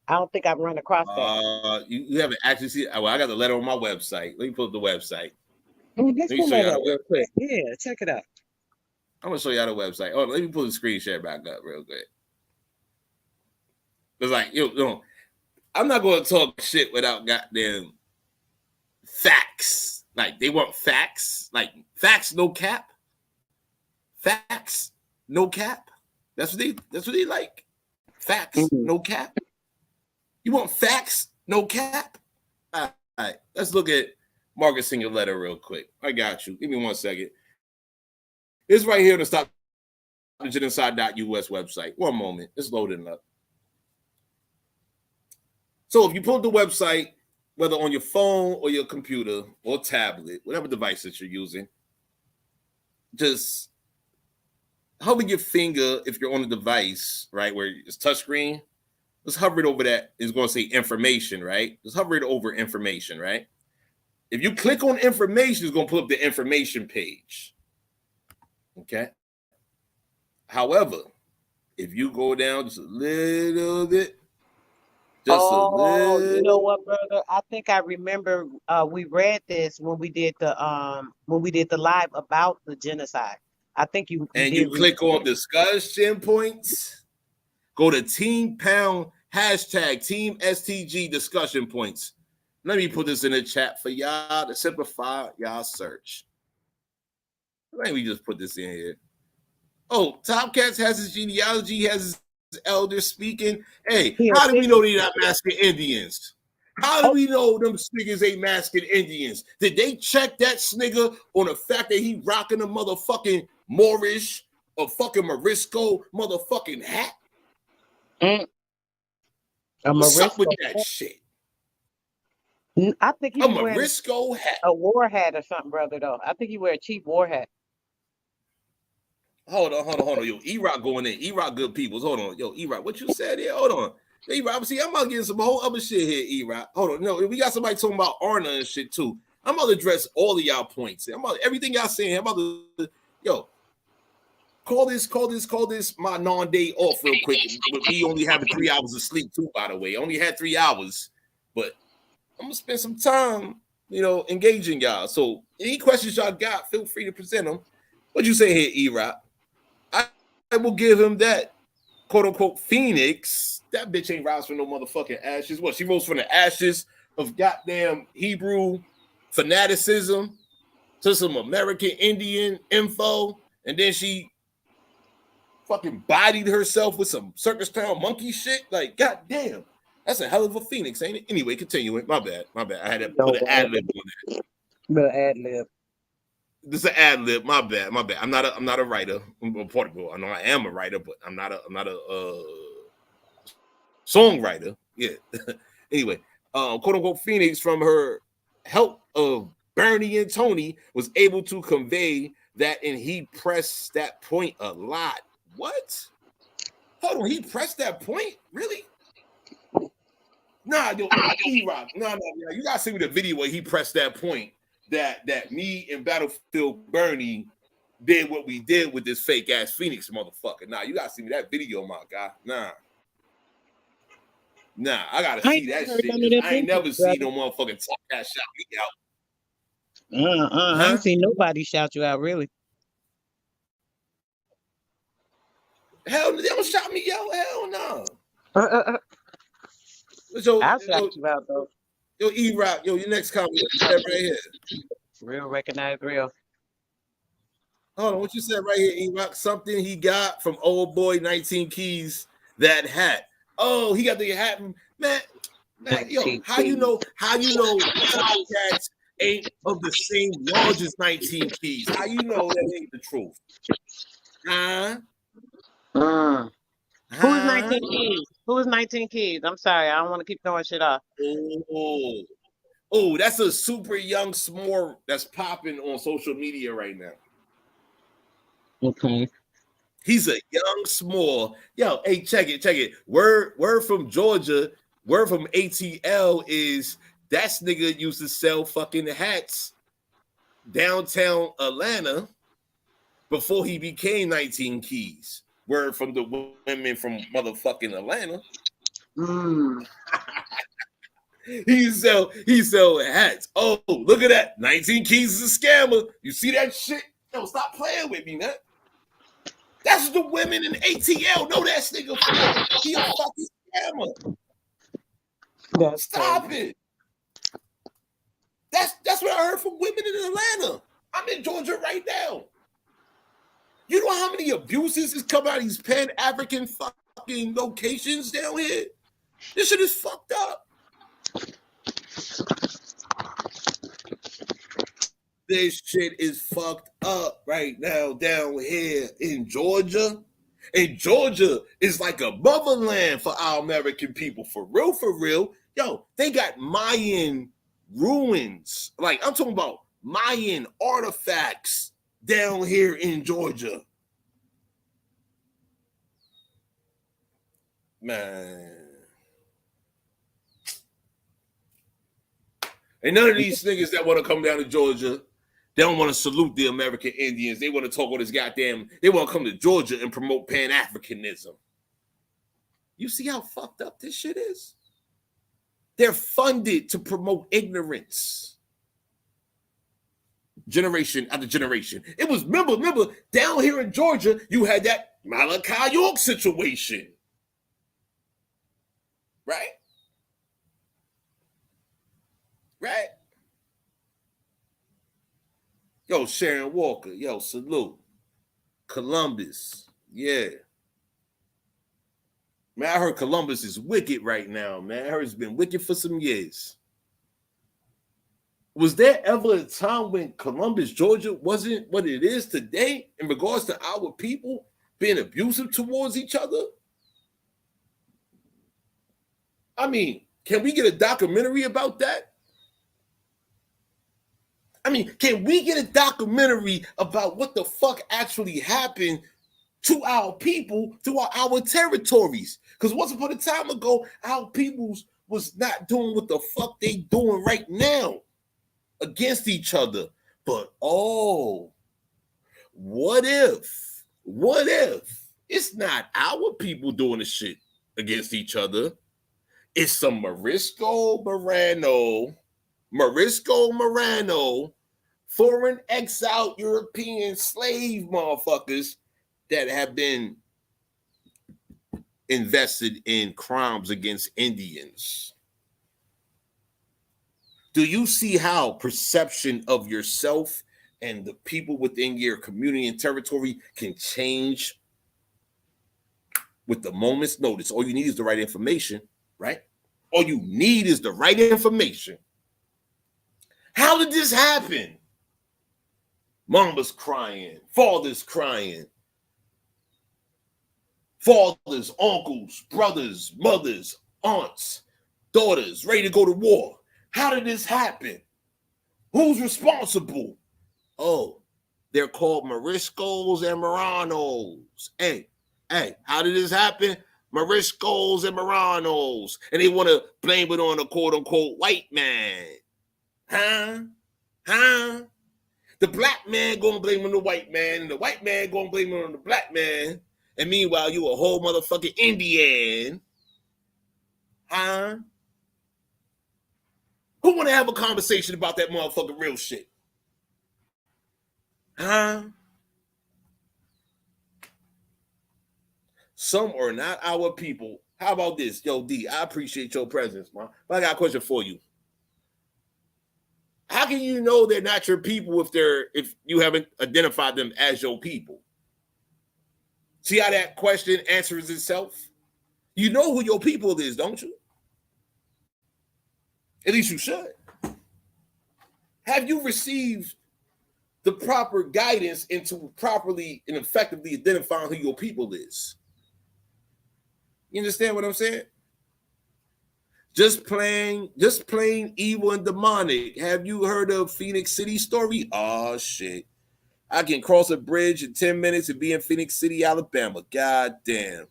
I don't think I've run across that. You haven't actually seen. Well, I got the letter on my website. Let me pull up the website. Let me show you how real quick. Yeah, check it out. I'm gonna show you how the website. Oh, let me pull the screen share back up real quick. It's like, I'm not gonna talk shit without goddamn facts. Like they want facts, like facts, no cap. Facts, no cap. That's what they like. Facts, no cap. You want facts, no cap? All right, let's look at Margaret Sanger letter real quick. I got you. Give me 1 second. It's right here on the StopGenocide.us website. One moment. It's loading up. So if you pull up the website, whether on your phone or your computer or tablet, whatever device that you're using, just hover your finger if you're on the device, right, where it's touchscreen. Just hover it over that. It's going to say information, right? Just hover it over information, right? If you click on information, it's gonna pull up the information page. Okay. However, if you go down just a little bit, Oh, you know what, brother? I think I remember we read this when we did the live about the genocide. I think you and did you read click on discussion points, go to Team Pound hashtag Team STG discussion points. Let me put this in the chat for y'all to simplify y'all search. Let me just put this in here. Oh, Top Cats has his genealogy, has his elders speaking. Hey, here. how do we know they're not masking Indians? How do Oh, we know them niggas ain't masking Indians? Did they check that snigger on the fact that he rocking a motherfucking Moorish or fucking Morisco motherfucking hat? a What's up with Morisco. that shit? I think he A be wearing Morisco hat. a war hat or something, brother. Though I think he wear a cheap war hat. Hold on. Yo, E-Rock going in. E-Rock good peoples. Hold on. Yo, E-Rock, what you said here? Hold on. E-Rock, see, I'm about to get some whole other shit here, E-Rock. Hold on. No, we got somebody talking about Arna and shit too. I'm about to address all of y'all points. I'm about everything y'all saying. I'm about to, yo, call this my non-day off real quick. We only having 3 hours of sleep too, by the way. I only had 3 hours, but I'm gonna spend some time, engaging y'all. So any questions y'all got, feel free to present them. What you say here, E-Rock? I will give him that, quote unquote, Phoenix. That bitch ain't rise from no motherfucking ashes. What? She rose from the ashes of goddamn Hebrew fanaticism to some American Indian info, and then she fucking bodied herself with some circus clown monkey shit. Like, goddamn, that's a hell of a Phoenix, ain't it? Anyway, continuing. My bad. I had to put an ad lib on that. The ad lib. This is an ad lib. My bad. I'm not a writer. Well, I know I am a writer, but I'm not a songwriter. Yeah. Anyway, quote unquote Phoenix, from her help of Bernie and Tony, was able to convey that, and he pressed that point a lot. What? Hold on, he pressed that point? Really? Nah, yo, E-Rock. No. You gotta see me the video where he pressed that point. That me and Battlefield Bernie did what we did with this fake ass Phoenix motherfucker. Nah, you gotta see me that video, my guy. Nah, I gotta see that shit. I ain't never seen no motherfucking Top Cat shout me out. I ain't seen nobody shout you out, really. Hell, they don't shout me out. Hell no. I'll shout you out though. Yo, E-Rock, your next comment right here. Real recognize real. Hold on, what you said right here, E-Rock? Something he got from old boy 19 Keys, that hat. Oh, he got the hat from man, yo, how you know Top Cats ain't of the same large as 19 Keys? How you know that ain't the truth? Who is 19 Keys? Who is 19 Keys? I'm sorry, I don't want to keep throwing shit off. Oh, that's a super young s'more that's popping on social media right now. Okay. He's a young s'more. Yo, hey, check it. Word from Georgia, word from ATL is that nigga used to sell fucking hats downtown Atlanta before he became 19 Keys. Word from the women from motherfucking Atlanta. He sell hats. Oh, look at that. 19 Keys is a scammer. You see that shit? Yo, stop playing with me, man. That's the women in ATL know that nigga for. He a fucking scammer. Stop it. That's what I heard from women in Atlanta. I'm in Georgia right now. You know how many abuses is coming out of these Pan-African fucking locations down here? This shit is fucked up. This shit is fucked up right now down here in Georgia. And Georgia is like a motherland for our American people. For real. Yo, they got Mayan ruins. Like, I'm talking about Mayan artifacts down here in Georgia. Man. And none of these niggas that want to come down to Georgia, they don't want to salute the American Indians. They want to talk all this goddamn, they want to come to Georgia and promote Pan-Africanism. You see how fucked up this shit is? They're funded to promote ignorance. Generation after generation. It was, remember, down here in Georgia, you had that Malachi York situation. Right? Right? Yo, Sharon Walker. Yo, salute. Columbus. Yeah. Man, I heard Columbus is wicked right now, man. I heard it's been wicked for some years. Was there ever a time when Columbus, Georgia wasn't what it is today in regards to our people being abusive towards each other? I mean, can we get a documentary about that? I mean, can we get a documentary about what the fuck actually happened to our people, to our territories? Because once upon a time ago, our peoples was not doing what the fuck they doing right now against each other. But what if it's not our people doing the shit against each other? It's some Morisco Marano, foreign exiled European slave motherfuckers that have been invested in crimes against Indians. Do you see how perception of yourself and the people within your community and territory can change with the moment's notice? All you need is the right information, right? All you need is the right information. How did this happen? Mama's crying, father's crying. Fathers, uncles, brothers, mothers, aunts, daughters, ready to go to war. How did this happen? Who's responsible? Oh, they're called Moriscos and Maranos. Hey, how did this happen? Moriscos and Maranos. And they want to blame it on a quote-unquote white man. Huh? The black man gonna blame it on the white man, and the white man gonna blame it on the black man. And meanwhile, you a whole motherfucking Indian. Huh? Who want to have a conversation about that motherfucking real shit? Huh? Some are not our people. How about this? Yo, D, I appreciate your presence, man. But I got a question for you. How can you know they're not your people if you haven't identified them as your people? See how that question answers itself? You know who your people is, don't you? At least you should. Have you received the proper guidance into properly and effectively identifying who your people is? You understand what I'm saying? Just plain evil and demonic. Have you heard of Phoenix City story? Oh shit. I can cross a bridge in 10 minutes and be in Phoenix City, Alabama. God damn.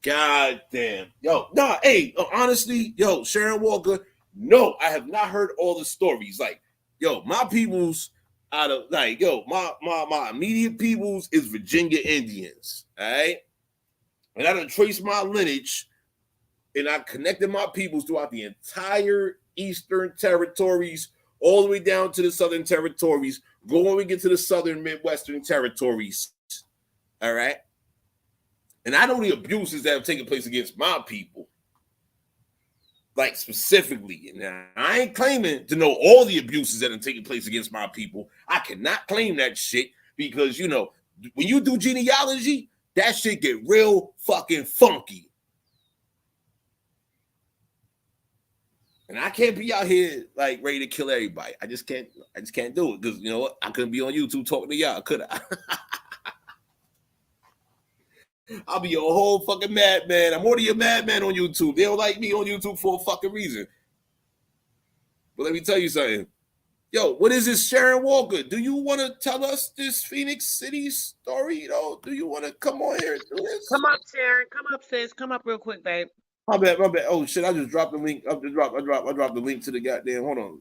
Yo, nah, hey, honestly, yo, Sharon Walker, no, I have not heard all the stories. Like, yo, my peoples out of, like, yo, my immediate peoples is Virginia Indians, all right? And I done traced my lineage, and I connected my peoples throughout the entire Eastern territories, all the way down to the Southern territories, going we get to the Southern Midwestern territories, all right? And I know the abuses that have taken place against my people, like specifically. And I ain't claiming to know all the abuses that have taken place against my people. I cannot claim that shit because, you know, when you do genealogy, that shit get real fucking funky. And I can't be out here like ready to kill everybody. I just can't do it because, you know what? I couldn't be on YouTube talking to y'all, could I? I'll be a whole fucking madman. I'm already a madman on YouTube. They don't like me on YouTube for a fucking reason. But let me tell you something. Yo, what is this, Sharon Walker? Do you want to tell us this Phoenix City story? You know, do you want to come on here and do this? Come up, Sharon. Come up, sis. Come up real quick, babe. My bad, my bad. Oh shit! I just dropped the link. I dropped the link to the goddamn. Hold on.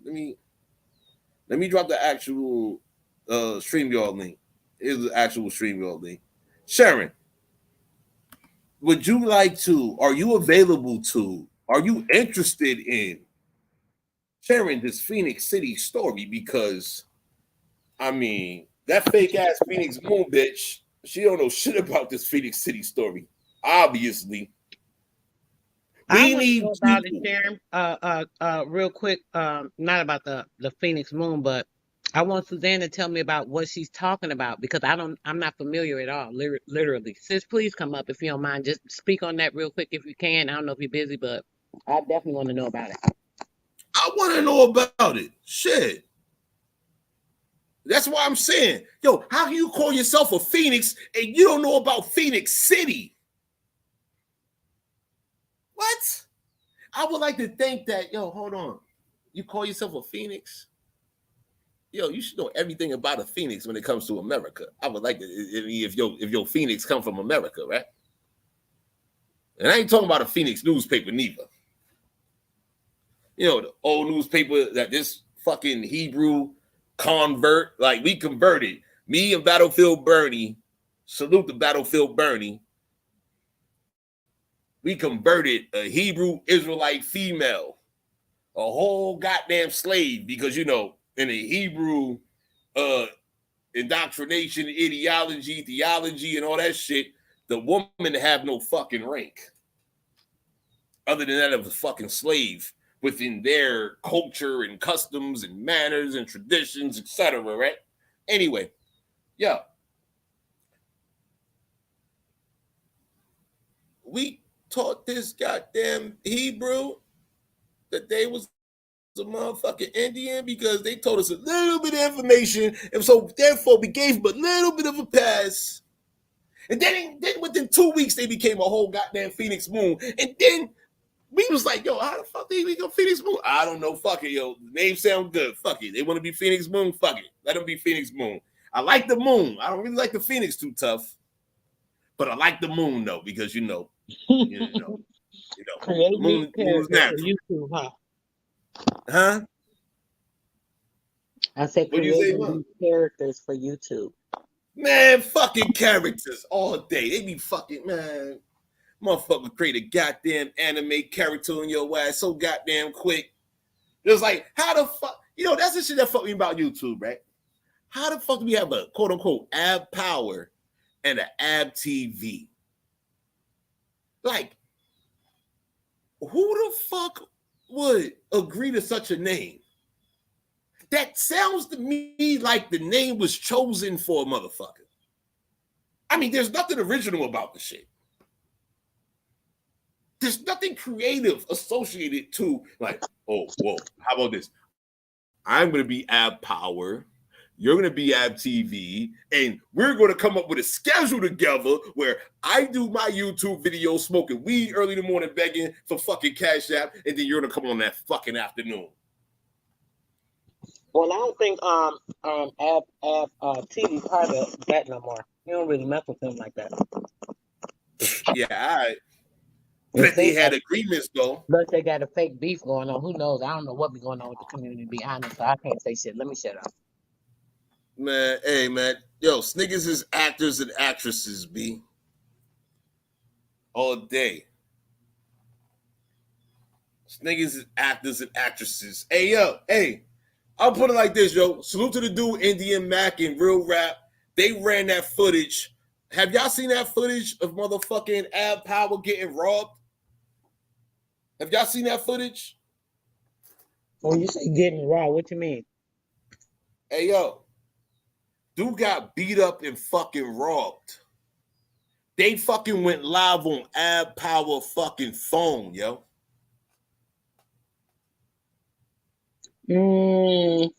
Let me drop the actual StreamYard link. Here's the actual StreamYard link. Sharon, would you like to? Are you available to? Are you interested in sharing this Phoenix City story? Because I mean, that fake ass Phoenix Moon bitch, she don't know shit about this Phoenix City story. Obviously, I we want to need know about it, people. Sharon. Real quick. Not about the Phoenix Moon, but I want Suzanne to tell me about what she's talking about because I'm not familiar at all. Literally, sis, please come up if you don't mind. Just speak on that real quick if you can. I don't know if you're busy, but I definitely want to know about it. I want to know about it. Shit. That's why I'm saying, yo, how can you call yourself a Phoenix and you don't know about Phoenix City? What? I would like to think that, yo, hold on. You call yourself a Phoenix? Yo, you should know everything about a Phoenix when it comes to America. I would like to, if your Phoenix come from America, right? And I ain't talking about a Phoenix newspaper neither. You know, the old newspaper that this fucking Hebrew convert, like we converted. Me and Battlefield Bernie, salute the Battlefield Bernie. We converted a Hebrew Israelite female, a whole goddamn slave, because you know, in the Hebrew indoctrination, ideology, theology, and all that shit, the woman have no fucking rank. Other than that of a fucking slave within their culture and customs and manners and traditions, etc. Right? Anyway, yeah. We taught this goddamn Hebrew that they was a motherfucking Indian because they told us a little bit of information, and so therefore we gave them a little bit of a pass. And then within 2 weeks they became a whole goddamn Phoenix Moon, and then we was like, yo, how the fuck did we go Phoenix Moon? I don't know. Fuck it, yo. The name sound good. Fuck it. They want to be Phoenix Moon. Fuck it. Let them be Phoenix Moon. I like the moon. I don't really like the Phoenix too tough, but I like the moon though because you know, Create the new moon is characters for natural. YouTube, huh? Huh? I said What do you say, creating man? new characters for YouTube. Man, fucking characters all day. They be fucking, man. Motherfucker create a goddamn anime character in your ass so goddamn quick. It's like, how the fuck? You know, that's the shit that fucked me about YouTube, right? How the fuck do we have a quote unquote ab power and an ab TV? Like, who the fuck would agree to such a name? That sounds to me like the name was chosen for a motherfucker. I mean, there's nothing original about the shit. There's nothing creative associated to, like, oh, whoa, how about this? I'm going to be Ab Power. You're going to be Ab TV. And we're going to come up with a schedule together where I do my YouTube video smoking weed early in the morning, begging for fucking Cash App. And then you're going to come on that fucking afternoon. Well, I don't think TV part of that no more. You don't really mess with him like that. Yeah, all right. But they had agreements, though. Plus, they got a fake beef going on. Who knows? I don't know what be going on with the community, to be honest. So I can't say shit. Let me shut up. Man, hey, man. Yo, niggas is actors and actresses, B. All day. Niggas is actors and actresses. Hey, yo, hey. I'll put it like this, yo. Salute to the dude, Indian Mac and Real Rap. They ran that footage. Have y'all seen that footage of motherfucking Ab Power getting robbed? Have y'all seen that footage? When you say getting raw, what you mean? Hey, yo. Dude got beat up and fucking robbed. They fucking went live on Ab Power fucking phone, yo. I don't know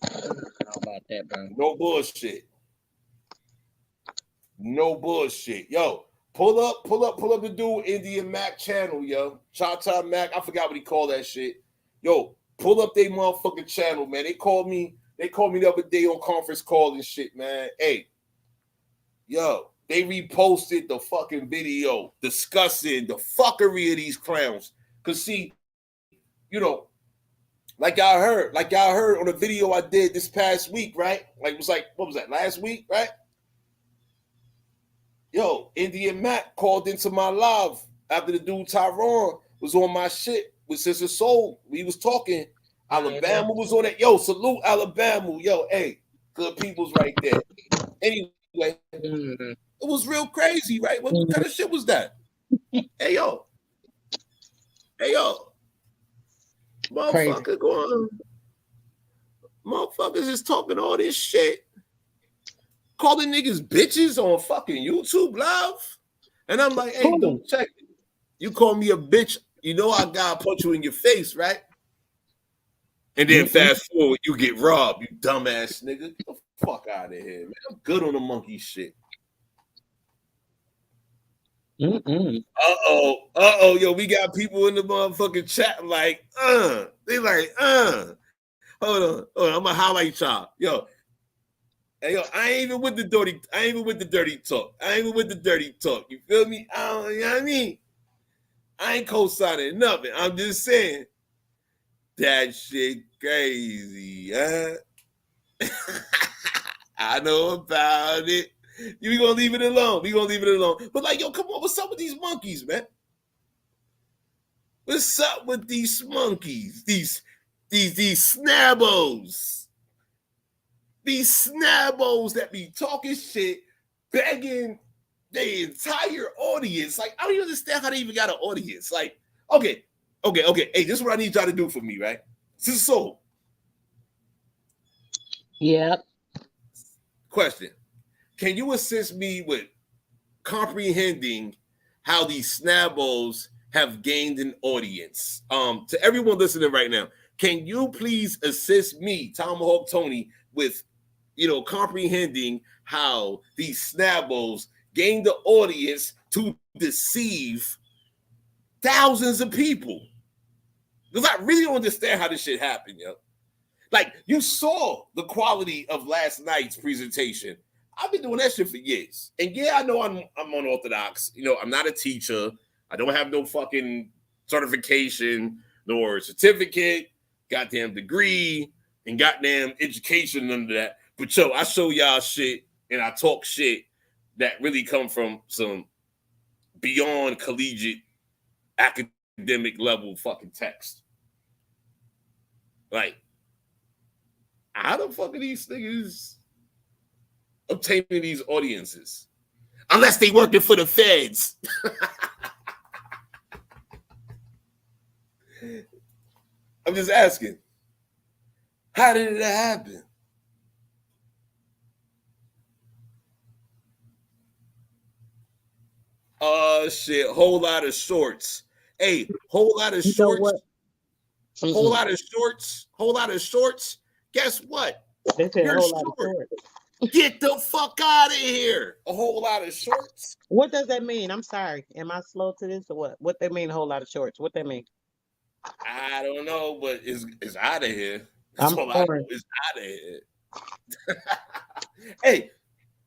about that, bro. No bullshit. No bullshit. Yo, pull up the dude Indian Mac channel, yo. Cha-Cha Mac. I forgot what he called that shit. Yo, pull up their motherfucking channel, man. They called me the other day on conference call and shit, man. Hey, yo, they reposted the fucking video discussing the fuckery of these clowns. Cause see, you know, like y'all heard on a video I did this past week, right? Like it was like, what was that, last week, right? Yo, Indian Mac called into my live after the dude Tyrone was on my shit with Sister Soul. We was talking. Alabama was on it. Yo, salute Alabama. Yo, hey, good people's right there. Anyway, it was real crazy, right? What kind of shit was that? Hey, yo. Motherfucker going. Motherfuckers is talking all this shit. Calling niggas bitches on fucking YouTube live. And I'm like, hey, dude, check it. You call me a bitch, you know I gotta punch you in your face, right? And then fast forward, you get robbed, you dumbass nigga. Get the fuck out of here, man. I'm good on the monkey shit. Uh-oh, yo, we got people in the motherfucking chat like, they like, hold on, I'm gonna highlight y'all. Yo, hey, yo, I ain't even with the dirty talk. You feel me? You know what I mean? I ain't co-signing nothing. I'm just saying that shit crazy, huh? I know about it. We gonna leave it alone. But like, yo, come on, what's up with these monkeys, man? What's up with these monkeys? These SNABOs. These SNABOs that be talking shit, begging the entire audience. Like, I don't even understand how they even got an audience. Like, okay. Hey, this is what I need y'all to do for me, right? This is Soul. Yep. Question. Can you assist me with comprehending how these SNABOs have gained an audience? To everyone listening right now, can you please assist me, Tomahawk Tony, with comprehending how these SNABOs gained the audience to deceive thousands of people? Because I really don't understand how this shit happened, yo. Like, you saw the quality of last night's presentation. I've been doing that shit for years. And yeah, I know I'm unorthodox. I'm not a teacher. I don't have no fucking certification, nor certificate, goddamn degree, and goddamn education, none of that. But yo, I show y'all shit and I talk shit that really come from some beyond collegiate academic level fucking text. Like, how the fuck are these niggas obtaining these audiences? Unless they working for the feds. I'm just asking. How did it happen? Shit, whole lot of shorts. Hey, whole lot of shorts. Whole lot of shorts. Guess what? You're a whole lot of shorts. Get the fuck out of here. A whole lot of shorts. What does that mean? I'm sorry. Am I slow to this or what? What they mean, a whole lot of shorts? What they mean? I don't know, but it's out of here. I'm sorry. It's out of here. Hey,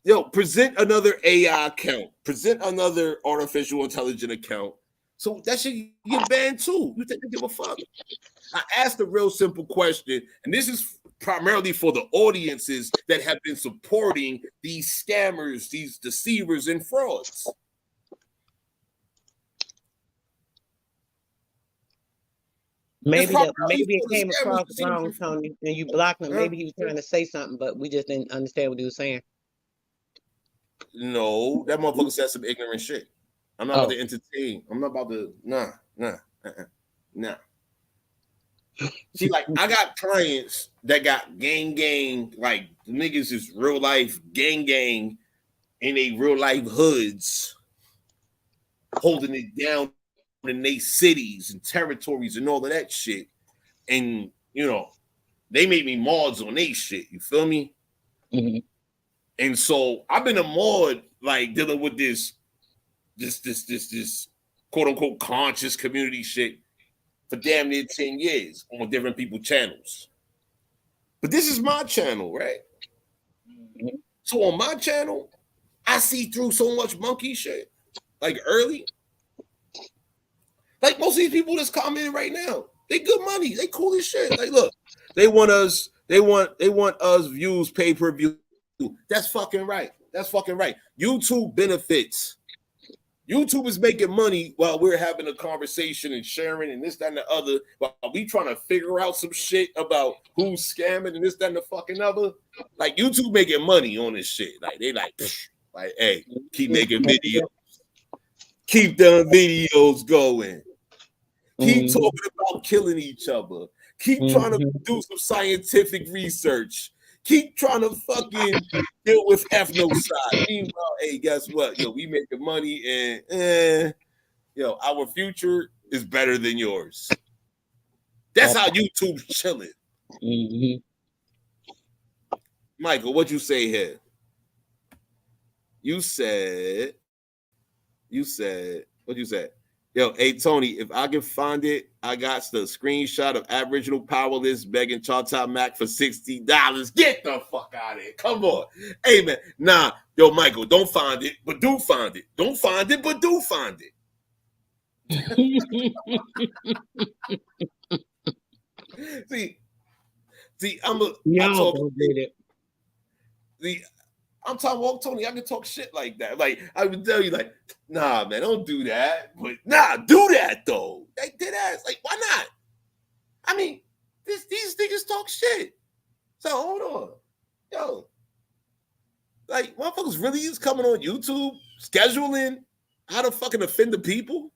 yo, present another AI account. Present another artificial intelligent account. So that should get banned too. You think they give a fuck? I asked a real simple question, and this is primarily for the audiences that have been supporting these scammers, these deceivers, and frauds. Maybe it came across wrong, Tony, and you blocked him. Maybe he was trying to say something, but we just didn't understand what he was saying. No, that motherfucker said some ignorant shit. I'm not about to entertain. I'm not about to. Nah. See, like, I got clients that got gang, like niggas is real life gang in a real life hoods, holding it down in they cities and territories and all of that shit. And they made me mods on they shit. You feel me? Mm-hmm. And so I've been a mod, like, dealing with this quote unquote conscious community shit for damn near 10 years on different people's channels. But this is my channel, right? Mm-hmm. So on my channel, I see through so much monkey shit, like early. Like most of these people that's commenting right now, they good money. They cool as shit. Like, look, they want us views, pay-per-view. That's fucking right. That's fucking right. YouTube benefits. YouTube is making money while we're having a conversation and sharing and this, that, and the other. While we trying to figure out some shit about who's scamming and this, that, and the fucking other. Like YouTube making money on this shit. Like they like, hey, keep making videos. Keep them videos going. Keep talking about killing each other. Keep trying to do some scientific research. Keep trying to fucking deal with ethnocide. Meanwhile, hey, guess what? Yo, we making money and our future is better than yours. That's how YouTube's chilling. Michael, what you say here? You said, what you said? Yo, hey, Tony, if I can find it, I got the screenshot of Aboriginal Powerless begging Chata Mac for $60. Get the fuck out of here. Come on. Hey, man. Nah, yo, Michael, don't find it, but do find it. Don't find it, but do find it. See, I'm talking about Tony. I can talk shit like that. Like I would tell you, like, nah, man, don't do that. But nah, do that though. They did ass. Like, why not? I mean, these niggas talk shit. So hold on, yo, like motherfuckers really is coming on YouTube scheduling how to fucking offend the people.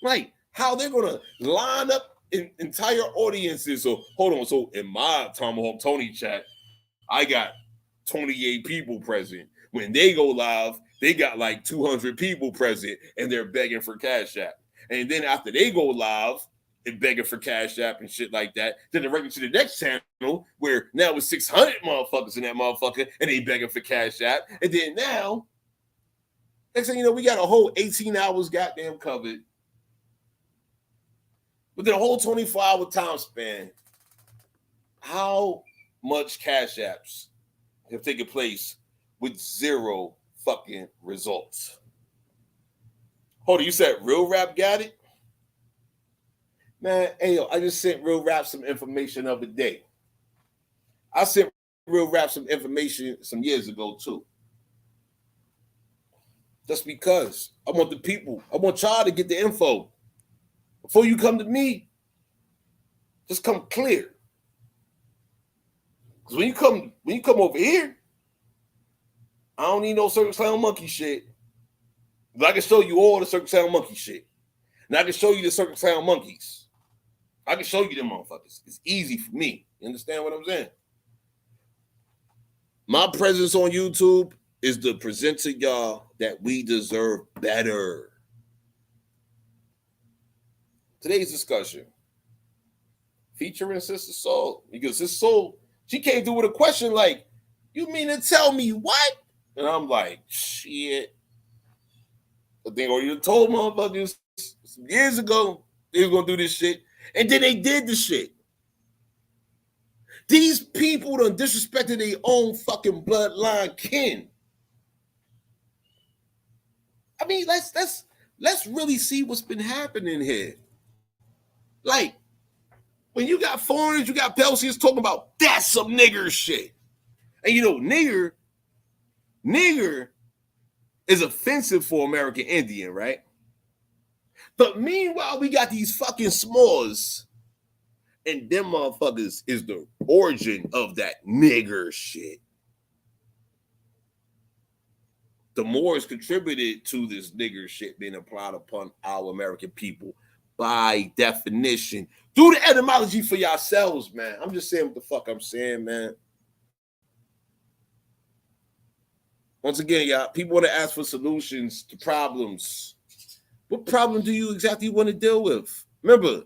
Like how they're gonna line up entire audiences. So hold on. So in my Tomahawk Tony chat, I got 28 people present. When they go live, they got like 200 people present and they're begging for Cash App. And then after they go live and begging for Cash App and shit like that, then they're right to the next channel where now it's 600 motherfuckers in that motherfucker and they begging for Cash App. And then now, next thing you know, we got a whole 18 hours goddamn covered. Within a whole 24-hour time span, how much Cash Apps have taken place with zero fucking results? Hold on, you said Real Rap got it? Man, hey, yo, I just sent Real Rap some information the other day. I sent Real Rap some information some years ago, too. Just because I want the people, I want y'all to get the info. Before you come to me, just come clear. Because when you come over here, I don't need no Circus Clown Monkey shit. But I can show you all the Circus Clown Monkey shit. And I can show you the Circus Clown Monkeys. I can show you them motherfuckers. It's easy for me. You understand what I'm saying? My presence on YouTube is to present to y'all that we deserve better. Today's discussion featuring Sister Soul. Because Sister Soul, she came through with a question like, you mean to tell me what? And I'm like, shit. But they already told motherfuckers some years ago they were going to do this shit. And then they did the shit. These people done disrespected their own fucking bloodline kin. I mean, let's really see what's been happening here. Like, when you got foreigners, you got Pelsians talking about that's some nigger shit. And you know, nigger is offensive for American Indian, right? But meanwhile, we got these fucking s'mores, and them motherfuckers is the origin of that nigger shit. The Moors contributed to this nigger shit being applied upon our American people by definition. Do the etymology for yourselves, man. I'm just saying what the fuck I'm saying, man. Once again, y'all, people want to ask for solutions to problems. What problem do you exactly want to deal with? Remember,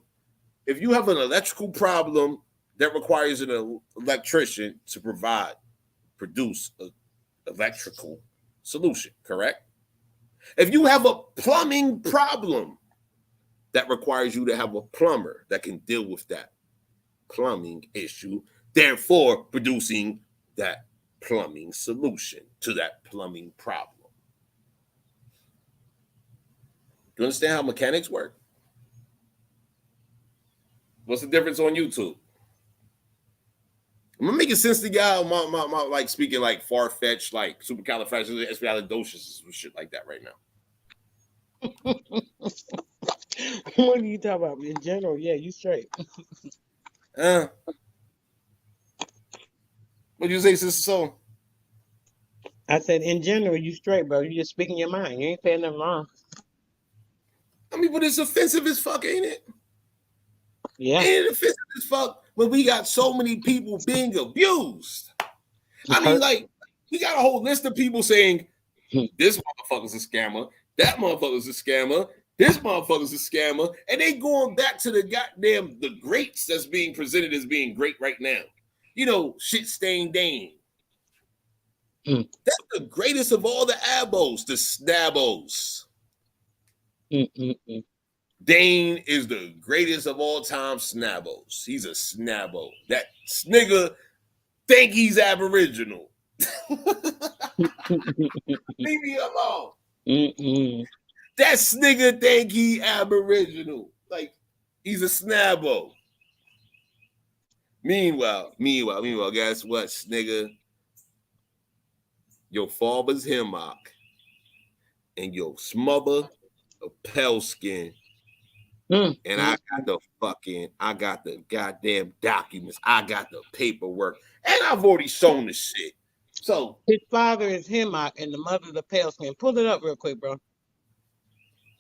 if you have an electrical problem that requires an electrician to produce an electrical solution, correct? If you have a plumbing problem, that requires you to have a plumber that can deal with that plumbing issue, therefore producing that plumbing solution to that plumbing problem. you understand how mechanics work? What's the difference on YouTube? I'm making sense to y'all. My like speaking like far fetched, like supercalifragilisticexpialidocious shit like that right now. What are you talking about? In general, yeah, you straight. What'd you say, Sister Soul? I said, in general, you straight, bro. You just speaking your mind. You ain't saying nothing wrong. I mean, but it's offensive as fuck, ain't it? Yeah. Ain't it offensive as fuck when we got so many people being abused? I mean, like, we got a whole list of people saying, this motherfucker's a scammer, that motherfucker's a scammer, this motherfucker's a scammer, and they going back to the goddamn the greats that's being presented as being great right now. You know, shit stained Dane. That's the greatest of all the abos, the SNABOs. Dane is the greatest of all time SNABOs. He's a SNABO. That nigga think he's Aboriginal. Leave me alone. That nigga think he Aboriginal. Like, he's a SNABO. Meanwhile, guess what, nigga? Your father's hemlock and your smother of pale skin. And I got the goddamn documents. I got the paperwork. And I've already shown the shit. So his father is Hemlock and the mother the pale skin. Pull it up real quick, bro.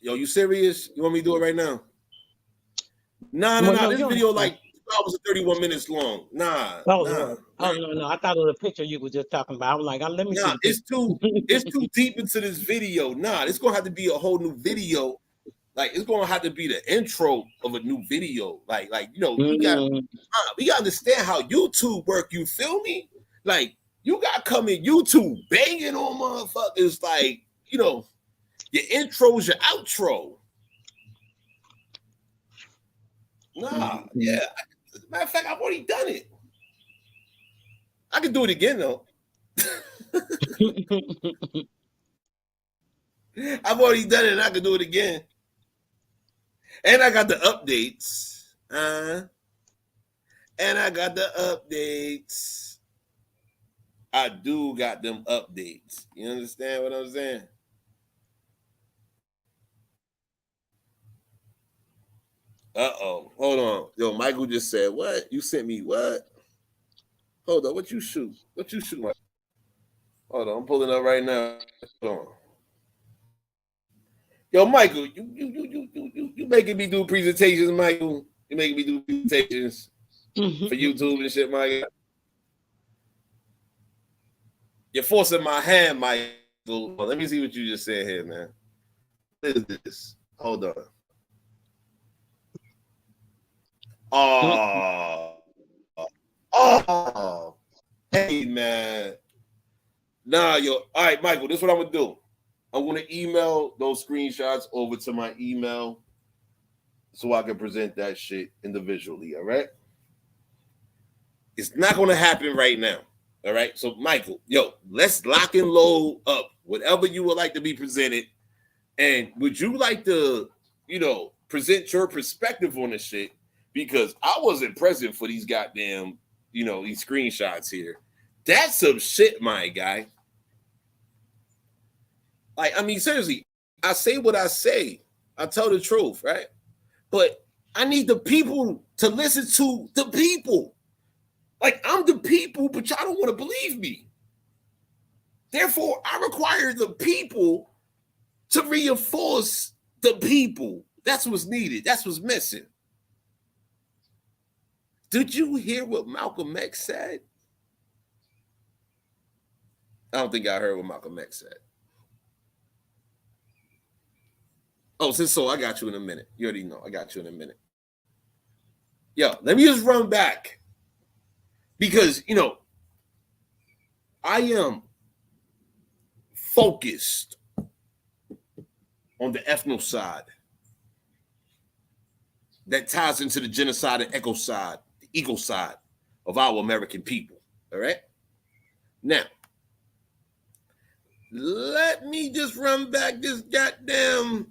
Yo, you serious? You want me to do it right now? Nah. This video like 2 hours and 31 minutes long. Nah. No. I thought it was a picture you were just talking about. I was like, let me see. It's too deep into this video. Nah, it's gonna have to be a whole new video. Like, it's gonna have to be the intro of a new video. Like you know, we gotta understand how YouTube work. You feel me? Like, you gotta come in YouTube banging on motherfuckers. Like, you know, your intro's your outro. Nah, yeah. As a matter of fact, I've already done it. I can do it again though. I've already done it and I can do it again. And I got the updates. I do got them updates. You understand what I'm saying? Uh-oh. Hold on. Yo, Michael just said, what? You sent me what? Hold on. What you shoot? Michael? Hold on. I'm pulling up right now. Hold on. Yo, Michael, you making me do presentations, Michael. You making me do presentations for YouTube and shit, Michael. You're forcing my hand, Michael. Well, let me see what you just said here, man. What is this? Hold on. Oh, hey, man. Nah, yo. All right, Michael, this is what I'm going to do. I'm going to email those screenshots over to my email so I can present that shit individually, all right? It's not going to happen right now, all right? So, Michael, yo, let's lock and load up whatever you would like to be presented. And would you like to, you know, present your perspective on this shit? Because I wasn't present for these goddamn, you know, these screenshots here. That's some shit, my guy. Like, I mean, seriously, I say what I say. I tell the truth, right? But I need the people to listen to the people. Like, I'm the people, but y'all don't want to believe me. Therefore, I require the people to reinforce the people. That's what's needed. That's what's missing. Did you hear what Malcolm X said? I don't think I heard what Malcolm X said. Oh, so I got you in a minute. You already know. I got you in a minute. Yo, let me just run back. Because, you know, I am focused on the ethnocide that ties into the genocide and ecocide, the ecocide of our American people. All right? Now, let me just run back this goddamn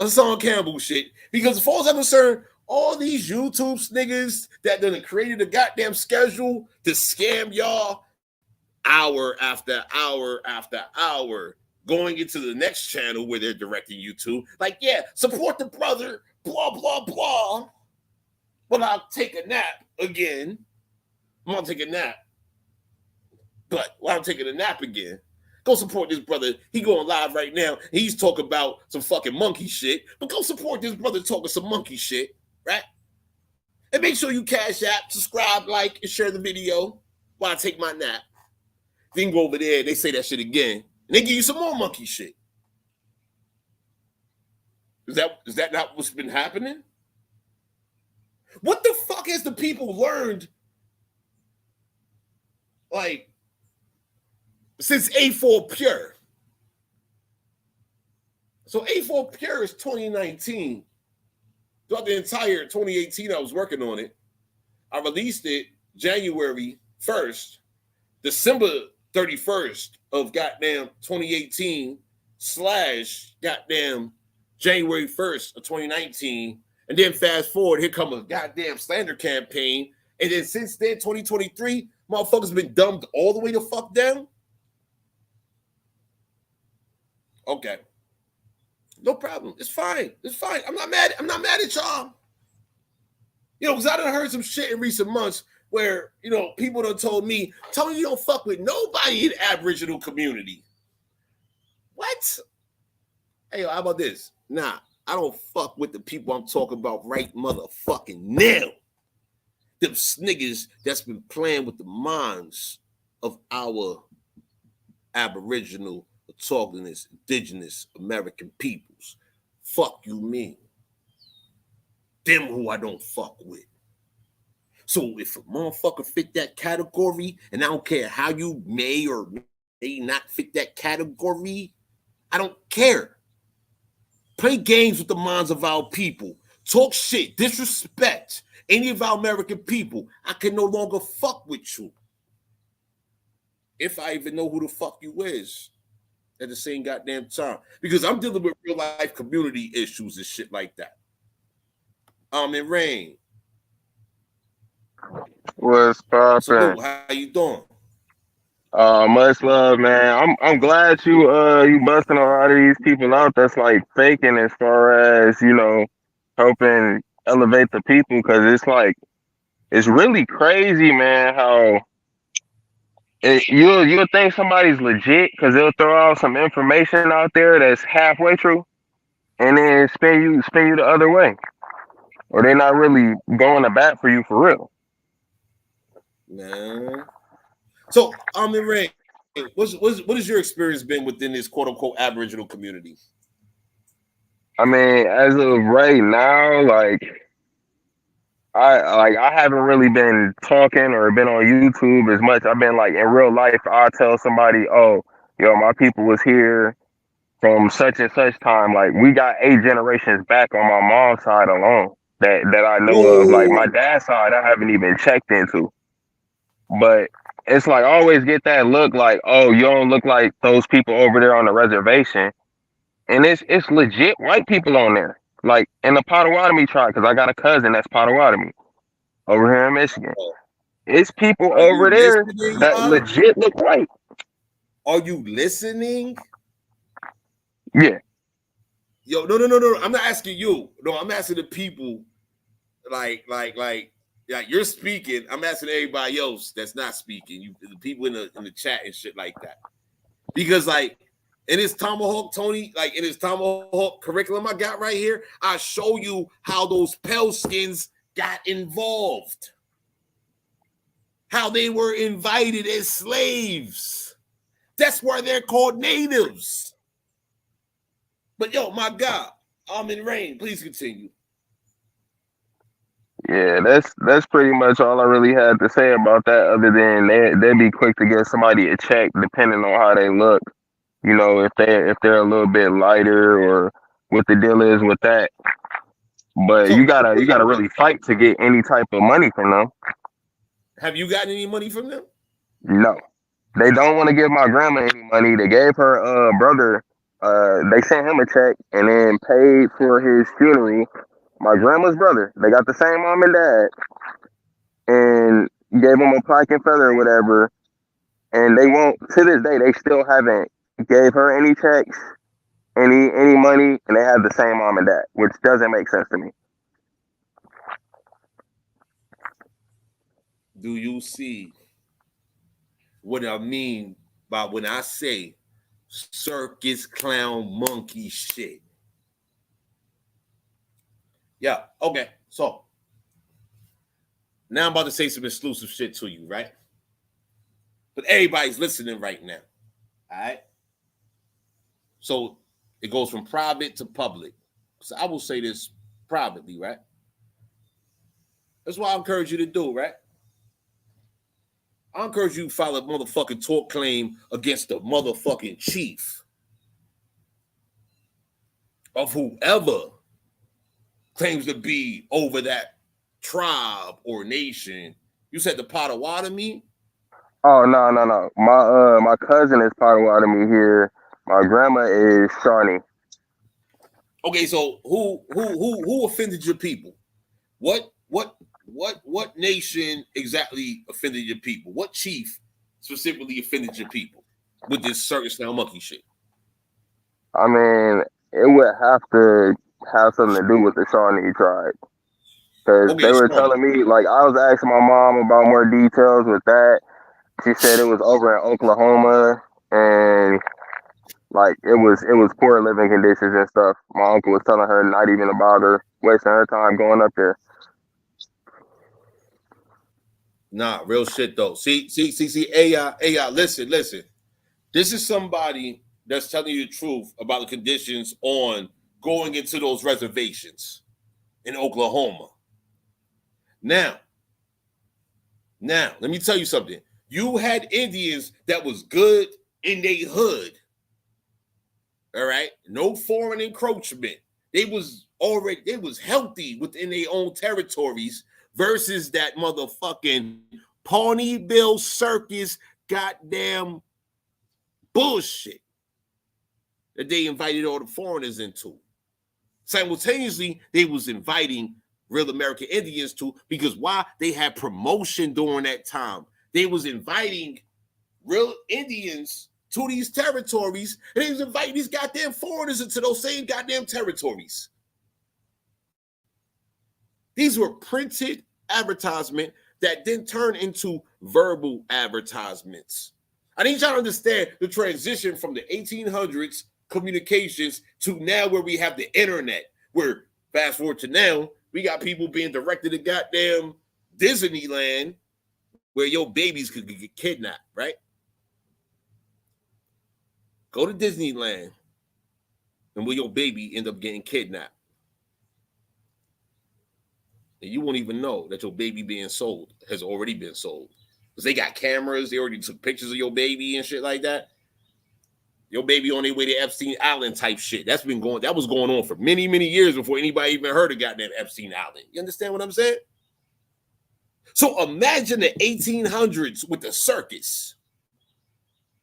Hassan Campbell shit. Because as far as I'm concerned, all these YouTube niggas that done created a goddamn schedule to scam y'all hour after hour after hour, going into the next channel where they're directing you to. Like, yeah, support the brother, blah, blah, blah. But I'll take a nap again. I'm gonna take a nap. But while I'm taking a nap again, go support this brother. He going live right now. He's talking about some fucking monkey shit. But go support this brother talking some monkey shit, right? And make sure you cash app, subscribe, like, and share the video while I take my nap. Then go over there, they say that shit again. And they give you some more monkey shit. Is that not what's been happening? What the fuck has the people learned, like, since A4 Pure? So A4 Pure is 2019. Throughout the entire 2018, I was working on it. I released it January 1st, December 31st of goddamn 2018 / goddamn January 1st of 2019. And then fast forward, here come a goddamn slander campaign. And then since then, 2023, motherfuckers been dumbed all the way the fuck down. Okay. No problem. It's fine. It's fine. I'm not mad. I'm not mad at y'all. You know, because I done heard some shit in recent months where, you know, people done told me, Tony, you don't fuck with nobody in the Aboriginal community. What? Hey, how about this? Nah, I don't fuck with the people I'm talking about right motherfucking now. Them niggas that's been playing with the minds of our Aboriginal, autochthonous, indigenous American peoples. Fuck you mean. Them who I don't fuck with. So if a motherfucker fit that category, and I don't care how you may or may not fit that category, I don't care. Play games with the minds of our people. Talk shit, disrespect any of our American people. I can no longer fuck with you. If I even know who the fuck you is at the same goddamn time. Because I'm dealing with real life community issues and shit like that. In Rain. What's poppin'? How you doing? Much love, man. I'm glad you busting a lot of these people out that's like faking as far as, you know, helping elevate the people, because it's like it's really crazy, man, how you'll think somebody's legit because they'll throw out some information out there that's halfway true and then spin you the other way. Or they're not really going to bat for you for real. Man. So, in Rain, what has your experience been within this quote unquote Aboriginal community? I mean, as of right now, like I haven't really been talking or been on YouTube as much. I've been like in real life, I'll tell somebody, oh, yo, my people was here from such and such time. Like we got 8 generations back on my mom's side alone that I know of. Like my dad's side, I haven't even checked into. But it's like I always get that look like, oh, you don't look like those people over there on the reservation. And it's legit white people on there. Like in the Potawatomi tribe, because I got a cousin that's Potawatomi over here in Michigan. It's people over there that legit look white. Are you listening? Yeah. Yo, no. I'm not asking you. No, I'm asking the people. Like, you're speaking. I'm asking everybody else that's not speaking. You, the people in the chat and shit like that. Because like in his Tomahawk, Tony, like in his Tomahawk curriculum I got right here, I show you how those pale skins got involved. How they were invited as slaves. That's why they're called natives. But yo, my God, in Rain, please continue. Yeah, that's pretty much all I really had to say about that, other than they'd be quick to give somebody a check depending on how they look. You know, if they're a little bit lighter or what the deal is with that. But so, you gotta really fight to get any type of money from them. Have you gotten any money from them? No. They don't want to give my grandma any money. They gave her brother they sent him a check and then paid for his funeral. My grandma's brother, they got the same mom and dad, and gave him a plaque and feather or whatever. And they won't, to this day, they still haven't gave her any checks, any money, and they have the same mom and dad, which doesn't make sense to me. Do you see what I mean by when I say circus clown monkey shit? Yeah, okay. So now I'm about to say some exclusive shit to you, right? But everybody's listening right now. All right. So it goes from private to public. So I will say this privately, right? That's what I encourage you to do, right? I encourage you to file a motherfucking tort claim against the motherfucking chief of whoever claims to be over that tribe or nation. You said the Potawatomi? Oh no. My cousin is Potawatomi here. My grandma is Shawnee. Okay, so who offended your people? What nation exactly offended your people? What chief specifically offended your people with this circus clown monkey shit? I mean, it would have to have something to do with the Shawnee tribe. Because they were telling me, like, I was asking my mom about more details with that. She said it was over in Oklahoma, and like it was poor living conditions and stuff. My uncle was telling her not even to bother wasting her time going up there. Nah, real shit though. See, AI, listen. This is somebody that's telling you the truth about the conditions on going into those reservations in Oklahoma. Now, let me tell you something. You had Indians that was good in their hood. All right? No foreign encroachment. They was healthy within their own territories versus that motherfucking Ponyville circus goddamn bullshit that they invited all the foreigners into. Simultaneously, they was inviting real American Indians to, because why? They had promotion during that time. They was inviting real Indians to these territories, and they was inviting these goddamn foreigners into those same goddamn territories. These were printed advertisement that then turned into verbal advertisements. I need y'all to understand the transition from the 1800s communications to now where we have the internet, where fast forward to now, we got people being directed to goddamn Disneyland where your babies could get kidnapped, right? Go to Disneyland and where your baby end up getting kidnapped. And you won't even know that your baby being sold has already been sold. Because they got cameras, they already took pictures of your baby and shit like that. Your baby on their way to Epstein Island type shit. That was going on for many, many years before anybody even heard of goddamn Epstein Island. You understand what I'm saying? So imagine the 1800s with the circus.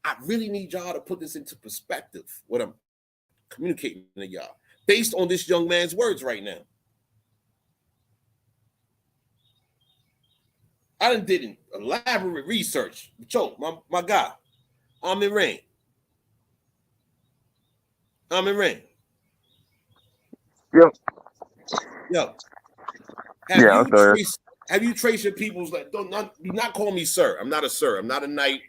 I really need y'all to put this into perspective, what I'm communicating to y'all, based on this young man's words right now. I done did an elaborate research. Joe, my guy, I'm in rain. Yep. Yo. Have you traced your people's, like, do not call me sir. I'm not a sir. I'm not a knight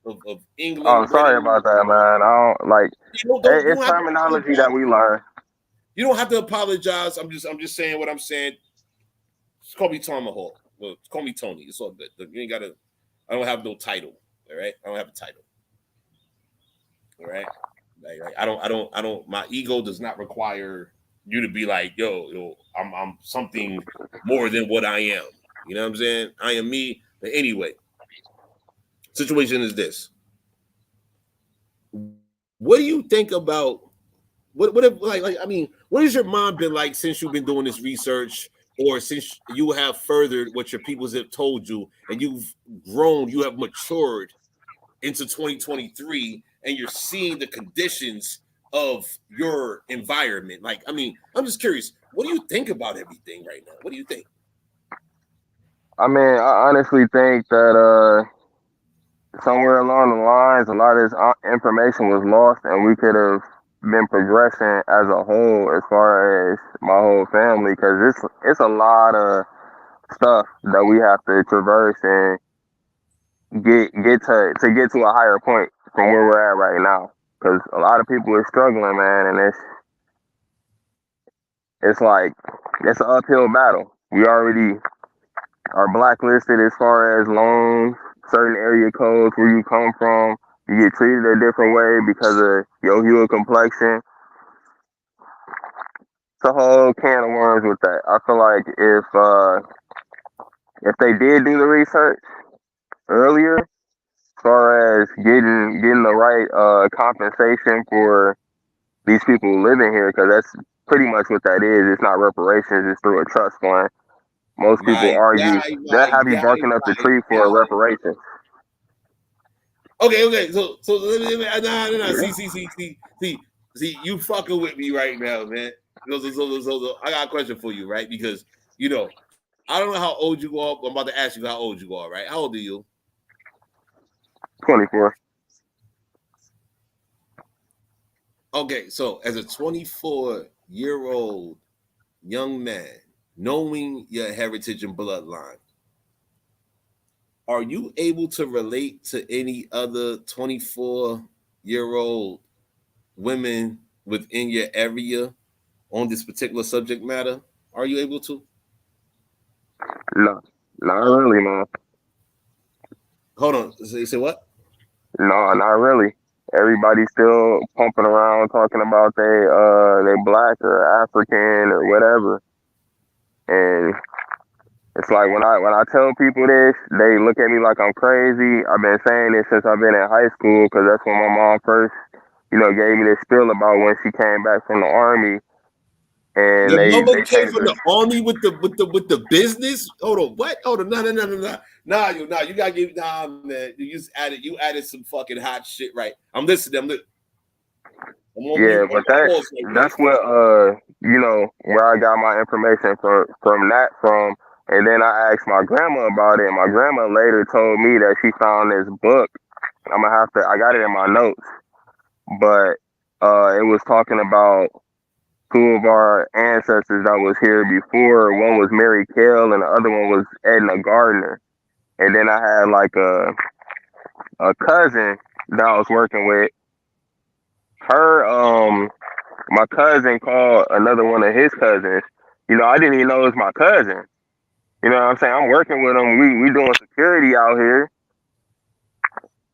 of England. Oh, sorry about that, man. I don't like it's terminology that we learn. You don't have to apologize. I'm just saying what I'm saying. Just call me Tomahawk. Well, call me Tony. It's all good. You ain't gotta. I don't have no title. All right. I don't have a title. All right. Like I don't. My ego does not require you to be like, yo, I'm something more than what I am. You know what I'm saying? I am me. But anyway, situation is this. What do you think about what has your mind been like since you've been doing this research, or since you have furthered what your peoples have told you, and you've grown, you have matured into 2023, and you're seeing the conditions of your environment? Like, I mean, I'm just curious. What do you think about everything right now? What do you think? I mean, I honestly think that somewhere along the lines, a lot of this information was lost, and we could have been progressing as a whole as far as my whole family, because it's a lot of stuff that we have to traverse and get to a higher point from where we're at right now. Because a lot of people are struggling, man, and it's like it's an uphill battle. We already are blacklisted as far as loans, certain area codes, where you come from. You get treated a different way because of your hue of complexion. It's a whole can of worms with that. I feel like if they did do the research earlier, as far as getting the right compensation for these people living here, because that's pretty much what that is. It's not reparations; it's through a trust fund. Most people argue they'll have you barking up the tree for a reparation. Okay. So let me no. See, you fucking with me right now, man. So I got a question for you, right? Because I don't know how old you are, but I'm about to ask you how old you are, right? How old are you? 24. Okay, so as a 24-year-old young man, knowing your heritage and bloodline, are you able to relate to any other 24-year-old women within your area on this particular subject matter? Are you able to? No, not really, man. Hold on. So you say what? No, not really. Everybody's still pumping around talking about they black or African or whatever. And it's like when I tell people this, they look at me like I'm crazy. I've been saying this since I've been in high school, because that's when my mom first, gave me this spiel about when she came back from the army. And Your mother they came changed from the army with the business. Hold on, what? Hold on, no. You gotta give man. You added some fucking hot shit, right? I'm listening. Yeah, but that's what where I got my information from. And then I asked my grandma about it, and my grandma later told me that she found this book. I got it in my notes, but it was talking about two of our ancestors that was here before. One was Mary Kell, and the other one was Edna Gardner. And then I had like a cousin that I was working with. My cousin called another one of his cousins. I didn't even know it was my cousin. You know what I'm saying? I'm working with him. We doing security out here.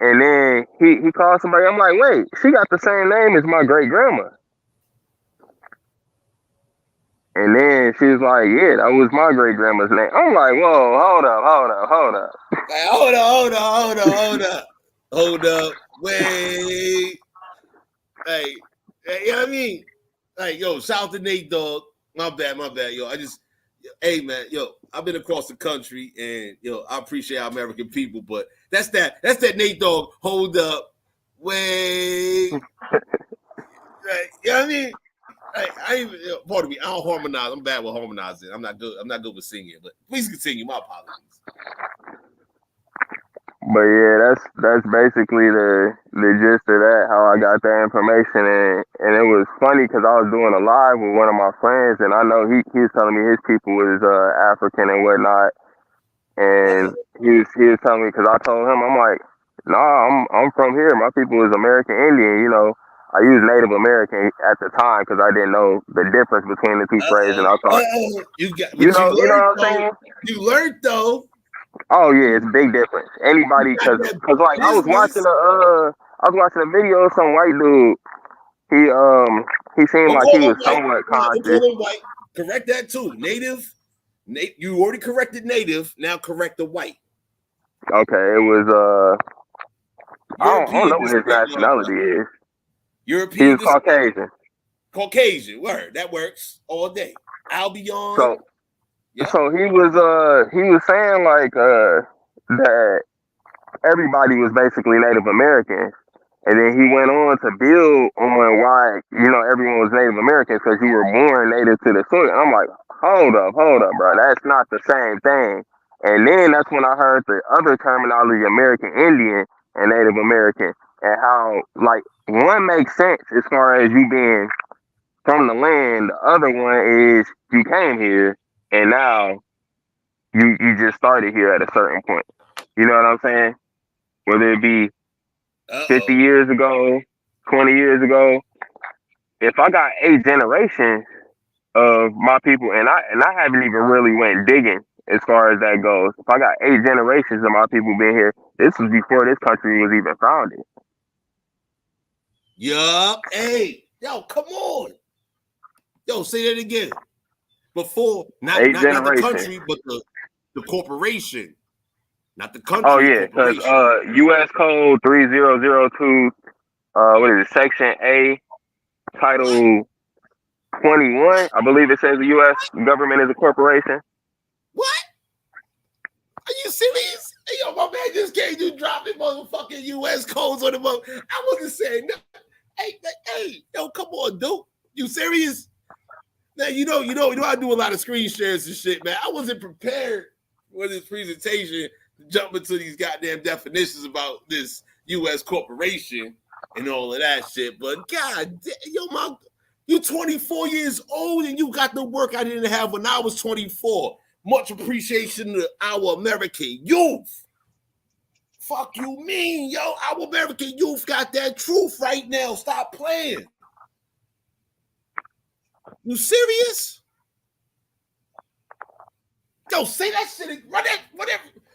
And then he called somebody. I'm like, wait, she got the same name as my great grandma. And then she was like, yeah, that was my great grandma's name. I'm like, whoa, hold up. Hey, hold up. Wait. Hey, you know what I mean? Like, yo, shout out to Nate Dogg. My bad, yo. Hey man, yo, I've been across the country, and I appreciate our American people, but that's that Nate Dogg. Hold up, wait. Right, you know what I mean? Pardon me, I don't harmonize. I'm bad with harmonizing. I'm not good with singing, but please continue. My apologies. But yeah, that's basically the gist of that. How I got that information, and it was funny because I was doing a live with one of my friends, and I know he was telling me his people was African and whatnot, and he was telling me, because I told him, I'm like, nah, I'm from here. My people is American Indian. I used Native American at the time because I didn't know the difference between the two phrases, and I thought, you know what I'm saying? You learned though. Oh yeah, it's a big difference. Anybody, because like I was watching a video of some white dude. He seemed like he was somewhat conscious. White. Correct that too. Native. You already corrected native. Now correct the white. Okay, it was I don't know what his nationality is. European. He was Caucasian. Caucasian. Word. That works all day. Albion. So he was saying like that everybody was basically Native American, And then he went on to build on why, everyone was Native American because you were born native to the soil. And I'm like, hold up, bro. That's not the same thing. And then that's when I heard the other terminology, American Indian and Native American, and how, like, one makes sense as far as you being from the land. The other one is you came here and now you just started here at a certain point. You know what I'm saying? Whether it be 50 years ago, 20 years ago, if I got 8 generations of my people, and I haven't even really went digging as far as that goes. If I got 8 generations of my people being here, this was before this country was even founded. Yup. Hey, yo, come on. Yo, say that again. Before, not the country, but the corporation. Not the country. Oh yeah, because U.S. Code 3002. What is it? Section A, Title 21. I believe it says the U.S. government is a corporation. What? Are you serious? Hey, yo, my man just came to drop the motherfucking U.S. codes on the boat. I wasn't saying no. Hey, yo, come on, dude. You serious? Man, you know, I do a lot of screen shares and shit, man. I wasn't prepared for this presentation to jump into these goddamn definitions about this U.S. corporation and all of that shit. But God, yo, you 24 years old and you got the work I didn't have when I was 24. Much appreciation to our American youth. Fuck you mean, yo? Our American youth got that truth right now. Stop playing. You serious? Yo, say that shit.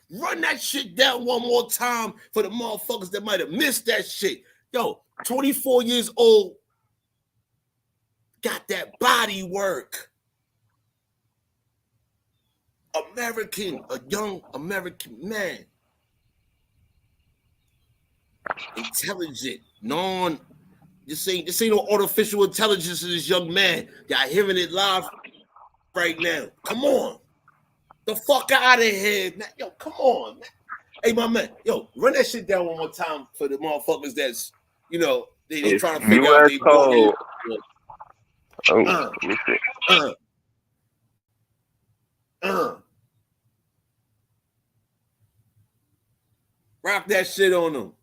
Run that shit down one more time for the motherfuckers that might have missed that shit. Yo, 24 years old, got that body work. A young American man. Intelligent, this ain't no artificial intelligence in this young man. Y'all hearing it live right now. Come on. The fuck out of here. Yo, come on, man. Hey, my man. Yo, run that shit down one more time for the motherfuckers that's, they trying to figure out they code. Let me see. Rock that shit on them.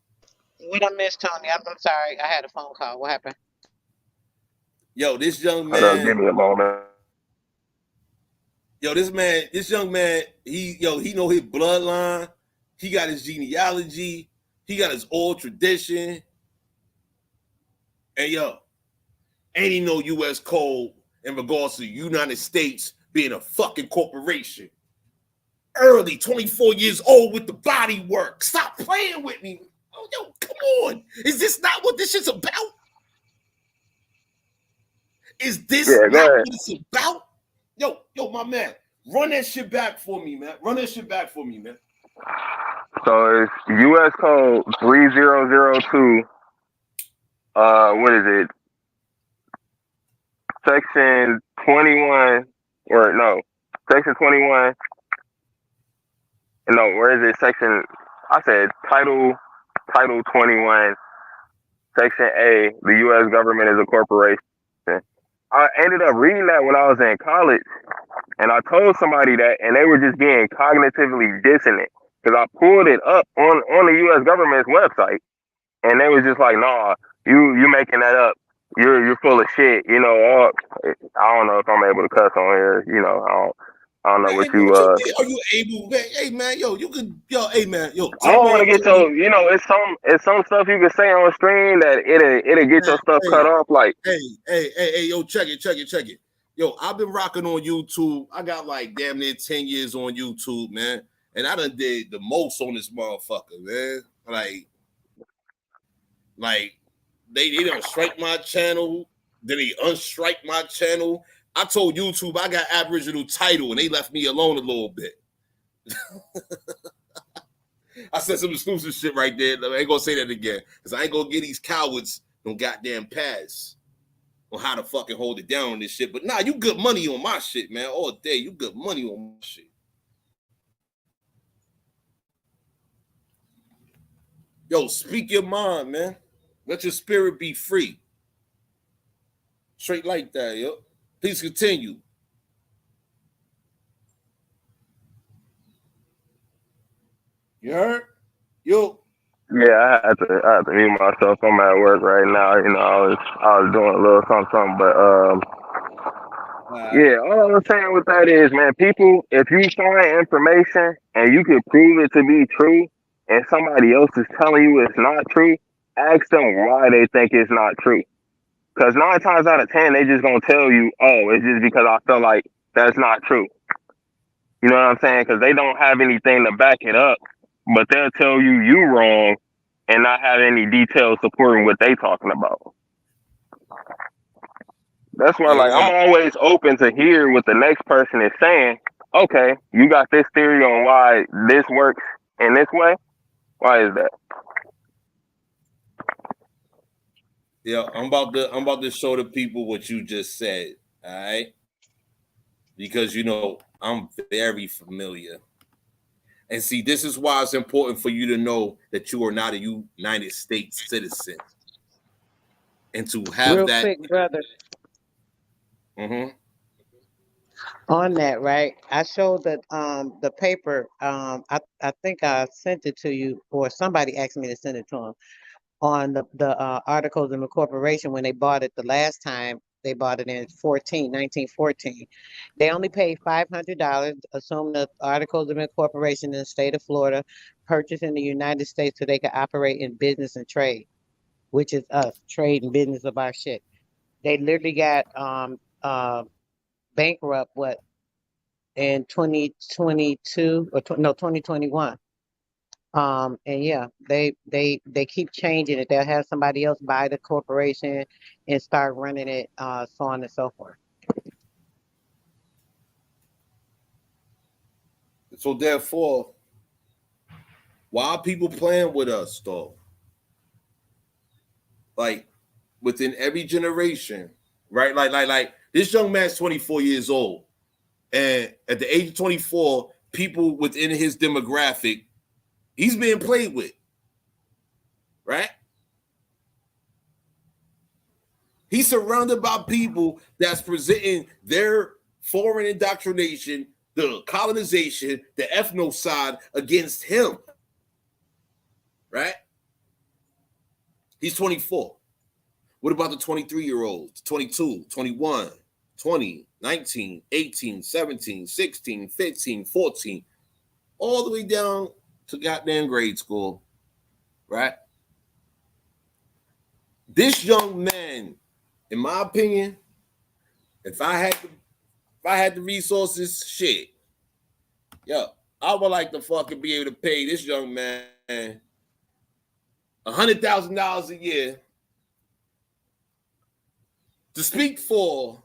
What I missed, Tony? I'm sorry. I had a phone call. What happened? Yo, this young man. Give me a moment. Yo, this young man, he know his bloodline. He got his genealogy. He got his old tradition. And yo, ain't he no U.S. code in regards to the United States being a fucking corporation. Early, 24 years old with the body work. Stop playing with me. Oh, yo, come on. Is this not what this shit's about? Is this not what it's about? Yo, my man, run that shit back for me, man. So it's U.S. Code 3002. What is it? Section 21, or no, Section 21. No, where is it? Section, I said Title 21, Section A, the U.S. government is a corporation. I ended up reading that when I was in college, and I told somebody that, and they were just being cognitively dissonant, because I pulled it up on the U.S. government's website, and they was just like, "Nah, you making that up. You're full of shit." I don't know if I'm able to cuss on here. I don't know what you. Are you able? Hey man, you can. Hey man, I don't want to get your. It's some stuff you can say on stream that it'll get your stuff cut off. Like, hey, yo, check it. Yo, I've been rocking on YouTube. I got like damn near 10 years on YouTube, man, and I done did the most on this motherfucker, man. Like they done strike my channel, then they unstrike my channel. I told YouTube I got Aboriginal title, and they left me alone a little bit. I said some exclusive shit right there. I ain't gonna say that again, because I ain't gonna get these cowards no goddamn pass on how to fucking hold it down on this shit. But nah, you good money on my shit, man. All day, you good money on my shit. Yo, speak your mind, man. Let your spirit be free. Straight like that, yo. Please continue. You heard? Yo. Yeah, I had to mute myself. I'm at work right now. You know, I was doing a little something, but yeah, all I'm saying with that is, man, people, if you find information and you can prove it to be true, and somebody else is telling you it's not true, ask them why they think it's not true. Because 9 times out of 10, they just gonna tell you, oh, it's just because I feel like that's not true. You know what I'm saying? Because they don't have anything to back it up, but they'll tell you wrong and not have any details supporting what they talking about. That's why, like, I'm always open to hear what the next person is saying. Okay, you got this theory on why this works in this way. Why is that? Yeah, I'm about to show the people what you just said. All right, because you know I'm very familiar. And see, this is why it's important for you to know that you are not a United States citizen, and to have Real that. quick, brother. On that, right? I showed the paper. I think I sent it to you, or somebody asked me to send it to them on the articles of incorporation when they bought it the last time. They bought it in 1914. They only paid $500, assuming the articles of incorporation in the state of Florida, purchased in the United States so they could operate in business and trade, which is us, trade and business of our shit. They literally got bankrupt in 2022 or 2021. And yeah, they keep changing it. They'll have somebody else buy the corporation and start running it, so on and so forth. So therefore, why are people playing with us though? Like within every generation, right? Like this young man's 24 years old. And at the age of 24, people within his demographic, he's being played with, right? He's surrounded by people that's presenting their foreign indoctrination, the colonization, the ethnocide against him, right? He's 24. What about the 23-year-olds, 22, 21, 20, 19, 18, 17, 16, 15, 14, all the way down to goddamn grade school, right? This young man, in my opinion, if I had the resources, shit, yo, I would like to fucking be able to pay this young man $100,000 a year to speak for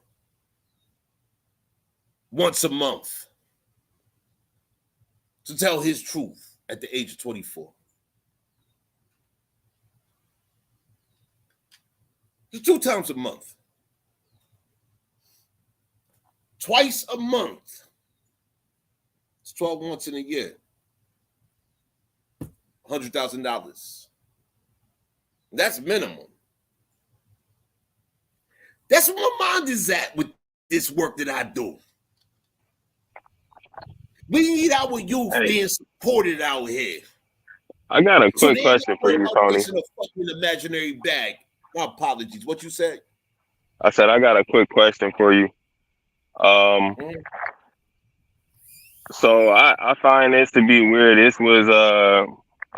once a month, to tell his truth at the age of 24. It's 2 times a month. Twice a month. It's 12 months in a year. $100,000. That's minimum. That's where my mind is at with this work that I do. We need our youth being supported out here. I got a quick question for you, Tony. A fucking imaginary bag. My apologies. What you said? I said I got a quick question for you. So I find this to be weird. This was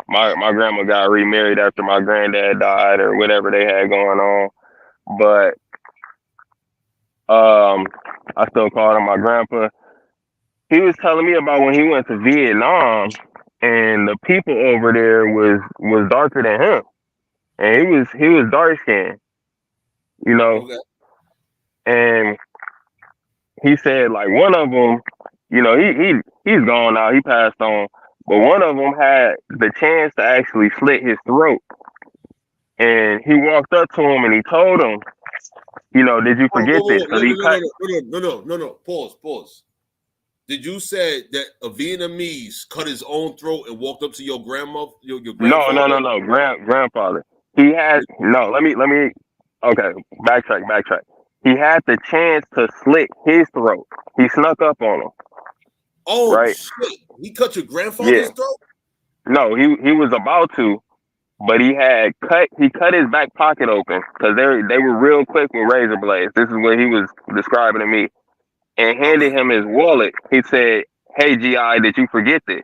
my grandma got remarried after my granddad died or whatever they had going on, but I still called him my grandpa. He was telling me about when he went to Vietnam and the people over there was darker than him, and he was dark skinned, you know. Okay. And he said like one of them, you know, he's gone now, he passed on, but one of them had the chance to actually slit his throat, and he walked up to him and he told him, you know, did you forget this? No. Pause. Did you say that a Vietnamese cut his own throat and walked up to your grandma? Your grandfather? No. Grandfather. He had no. Let me. Okay, backtrack. He had the chance to slit his throat. He snuck up on him. Oh Right? shit! He cut your Yeah. grandfather's throat. No, he was about to, but he cut his back pocket open because they were real quick with razor blades. This is what he was describing to me, and All handed right. him his wallet. He said, "Hey GI, did you forget this?"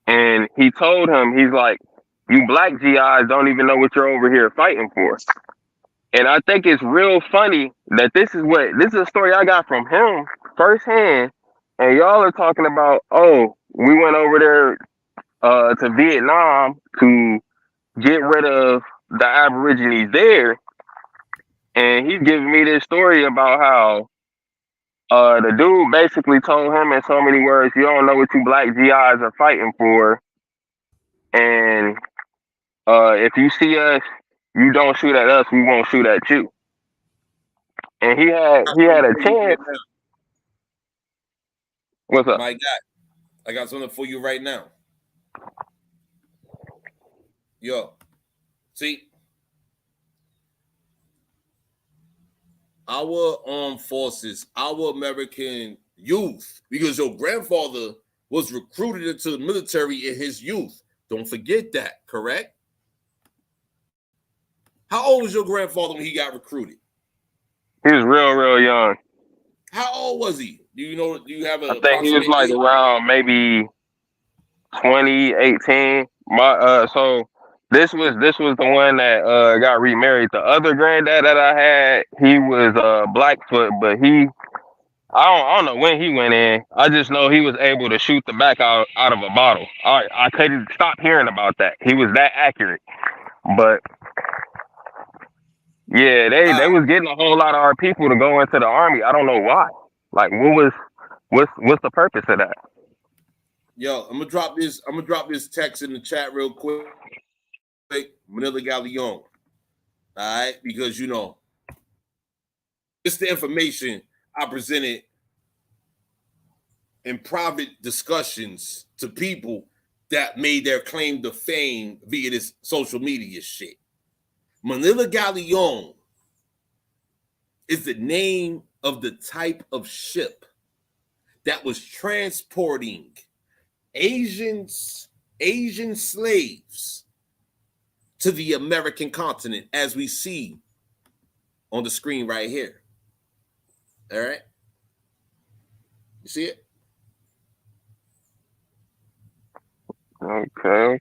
And he told him, he's like, "You black GIs don't even know what you're over here fighting for." And I think it's real funny that this is a story I got from him firsthand, and y'all are talking about, oh, we went over there to Vietnam to get rid of the Aborigines there, and he's giving me this story about how the dude basically told him in so many words, "You don't know what you black GIs are fighting for, and if you see us, you don't shoot at us, we won't shoot at you." And I got he had something a for you right chance. now. What's up? My God, I got something for you right now. Yo, see, our armed forces, our American youth, because your grandfather was recruited into the military in his youth. Don't forget that, correct? How old was your grandfather when he got recruited? He was real young. How old was he? Do you know? Do you have I an think he was approximate like age? around maybe 2018. So this was the one that got remarried. The other granddad that I had, he was Blackfoot, but I don't know when he went in. I just know he was able to shoot the back out of a bottle. I couldn't stop hearing about that. He was that accurate. But yeah, they was getting a whole lot of our people to go into the army. I don't know why. Like what's the purpose of that? Yo, I'm gonna drop this. I'm gonna drop this text in the chat real quick. Manila Galleon. All right, because you know it's the information I presented in private discussions to people that made their claim to fame via this social media shit. Manila Galleon is the name of the type of ship that was transporting Asian slaves to the American continent, as we see on the screen right here. All right. You see it? Okay.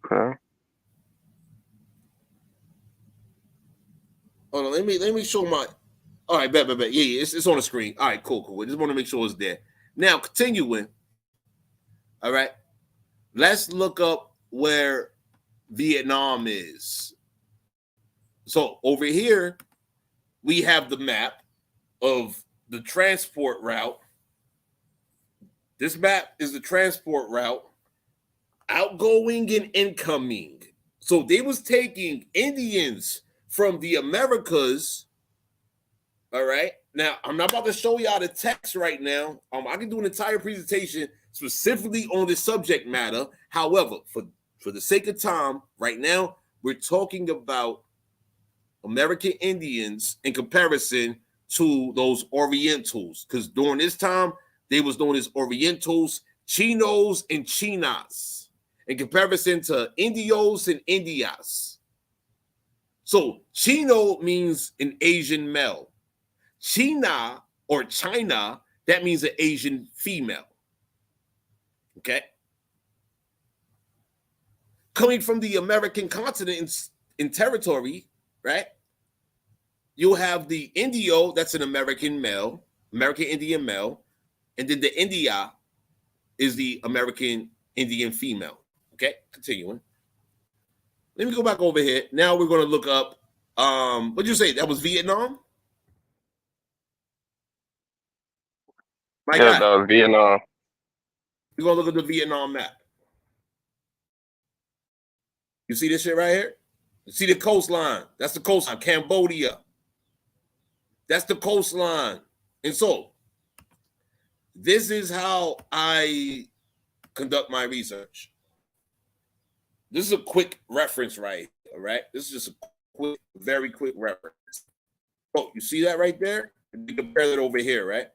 Hold on, let me show my. All right, bet. Yeah, it's on the screen. All right, cool. I just want to make sure it's there. Now, continuing. All right, let's look up where Vietnam is. So over here, we have the map of the transport route. This map is the transport route, outgoing and incoming. So they was taking Indians from the Americas. All right. Now, I'm not about to show y'all the text right now. I can do an entire presentation specifically on this subject matter. However, for the sake of time, right now, we're talking about American Indians in comparison to those Orientals. Because during this time, they was known as Orientals, Chinos, and Chinas in comparison to Indios and Indias. So Chino means an Asian male. China or China, that means an Asian female. Okay. Coming from the American continent in territory, right? You'll have the Indio, that's an American male, American Indian male. And then the India is the American Indian female. Okay, continuing. Let me go back over here. Now we're going to look up, what'd you say? That was Vietnam? My Yeah, guy. that was Vietnam. We're going to look at the Vietnam map. You see this shit right here? You see the coastline? That's the coastline. Cambodia. That's the coastline. And so, this is how I conduct my research. This is a quick reference, right? All right, this is just a quick, very quick reference. Oh, you see that right there? You compare that over here, right?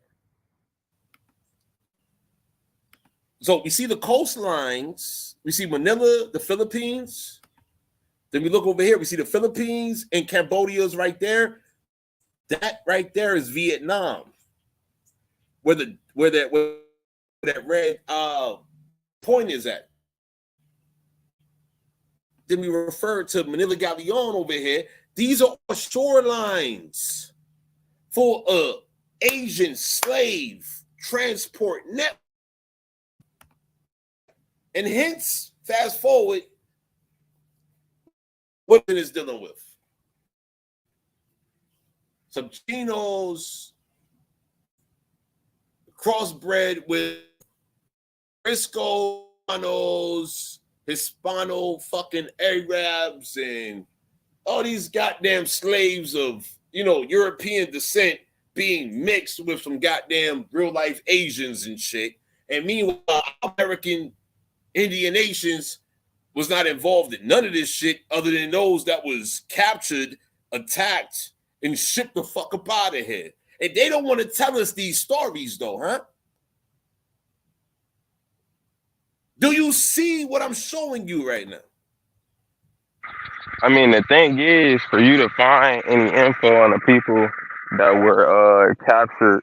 So we see the coastlines. We see Manila, the Philippines. Then we look over here. We see the Philippines and Cambodia's right there. That right there is Vietnam. Where that red point is at. Then we refer to Manila Galleon over here. These are shorelines for Asian slave transport network. And hence, fast forward, what it is dealing with. Some chinos crossbred with Hispanos, Hispano fucking Arabs, and all these goddamn slaves of, European descent being mixed with some goddamn real life Asians and shit. And meanwhile, American Indian nations was not involved in none of this shit other than those that was captured, attacked, and shipped the fuck up out of here. And they don't want to tell us these stories though, huh? Do you see what I'm showing you right now? I mean, the thing is, for you to find any info on the people that were captured,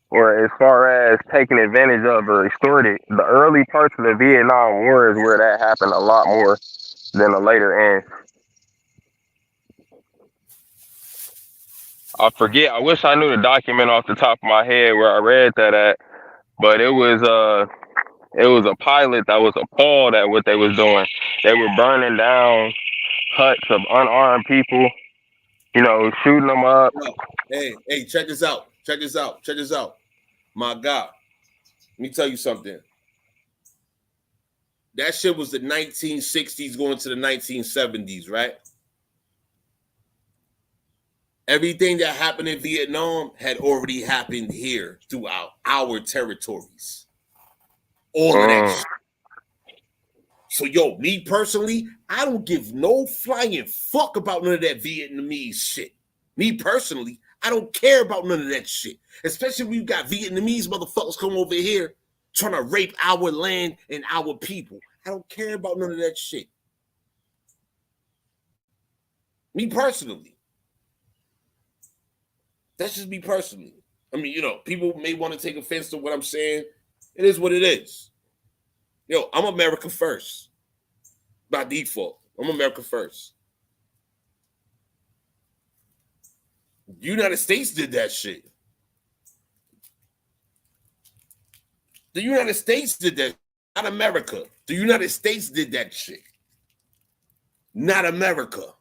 or as far as taken advantage of or extorted, the early parts of the Vietnam War is where that happened a lot more than the later end. I forget. I wish I knew the document off the top of my head where I read that at, but it was a pilot that was appalled at what they was doing. They were burning down huts of unarmed people, shooting them up. Hey, check this out. My God, let me tell you something. That shit was the 1960s going to the 1970s, right? Everything that happened in Vietnam had already happened here throughout our territories. All of that shit. So, me personally, I don't give no flying fuck about none of that Vietnamese shit. Me personally, I don't care about none of that shit. Especially when you got Vietnamese motherfuckers come over here trying to rape our land and our people. I don't care about none of that shit. Me personally. That's just me personally. I mean, people may want to take offense to what I'm saying. It is what it is. I'm America first. By default, I'm America first. The United States did that shit. The United States did that. Not America. The United States did that shit. Not America.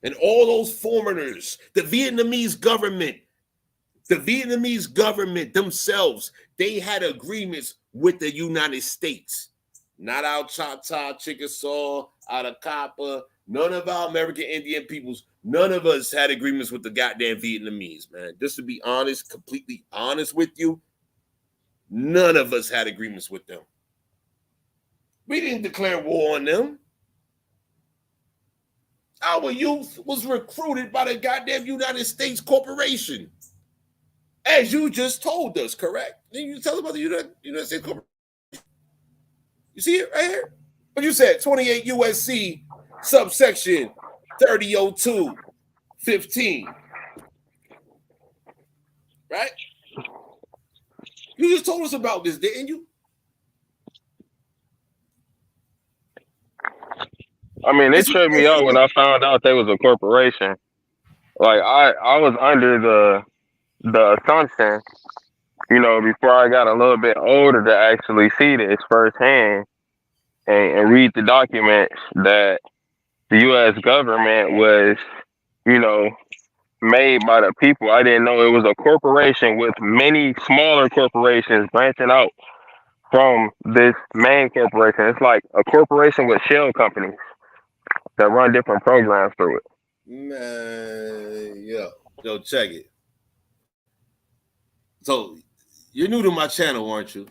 And all those foreigners, the Vietnamese government themselves, they had agreements with the United States. Not our Choctaw, Chickasaw, Atakapa, none of our American Indian peoples, none of us had agreements with the goddamn Vietnamese, man. Just to be honest, completely honest with you, none of us had agreements with them. We didn't declare war on them. Our youth was recruited by the goddamn United States Corporation. As you just told us, correct? Then you tell us about the United States Corporation. You see it right here? What you said, 28 USC subsection 3002-15. Right? You just told us about this, didn't you? I mean, it tripped me out when I found out they was a corporation. Like I was under the assumption, before I got a little bit older to actually see this firsthand and read the documents, that the U.S. government was, made by the people. I didn't know it was a corporation with many smaller corporations branching out from this main corporation. It's like a corporation with shell companies that run different programs through it. Man, yo, check it. So, you're new to my channel, aren't you?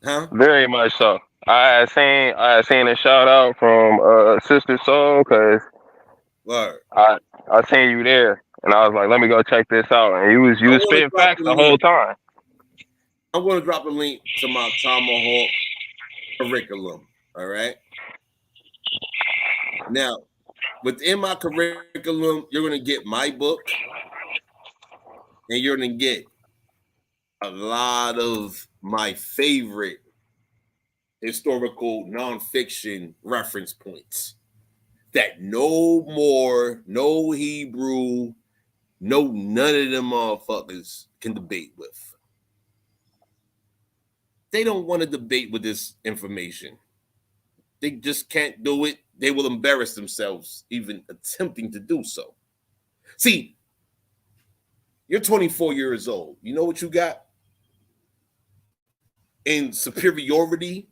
Huh? Very much so. I had seen a shout out from Sister Soul because Word. I seen you there, and I was like, let me go check this out. And you I was want to spitting drop facts the the whole link. time. I'm going to drop a link to my Tomahawk curriculum. All right. Now, within my curriculum, you're going to get my book, and you're going to get a lot of my favorite historical nonfiction reference points that no more, no Hebrew, no none of them motherfuckers can debate with. They don't want to debate with this information. They just can't do it. They will embarrass themselves even attempting to do so. See, you're 24 years old. You know what you got? In superiority,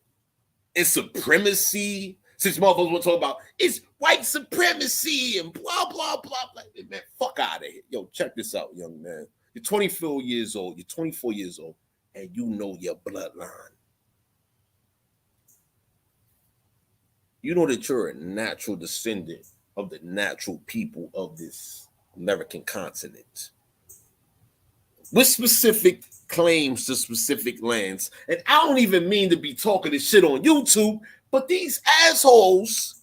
in supremacy. Since motherfuckers want to talk about it's white supremacy and blah, blah, blah, blah. Man, fuck out of here. Yo, check this out, young man. You're 24 years old. You're 24 years old, and you know your bloodline. You know that you're a natural descendant of the natural people of this American continent with specific claims to specific lands. And I don't even mean to be talking this shit on YouTube, but these assholes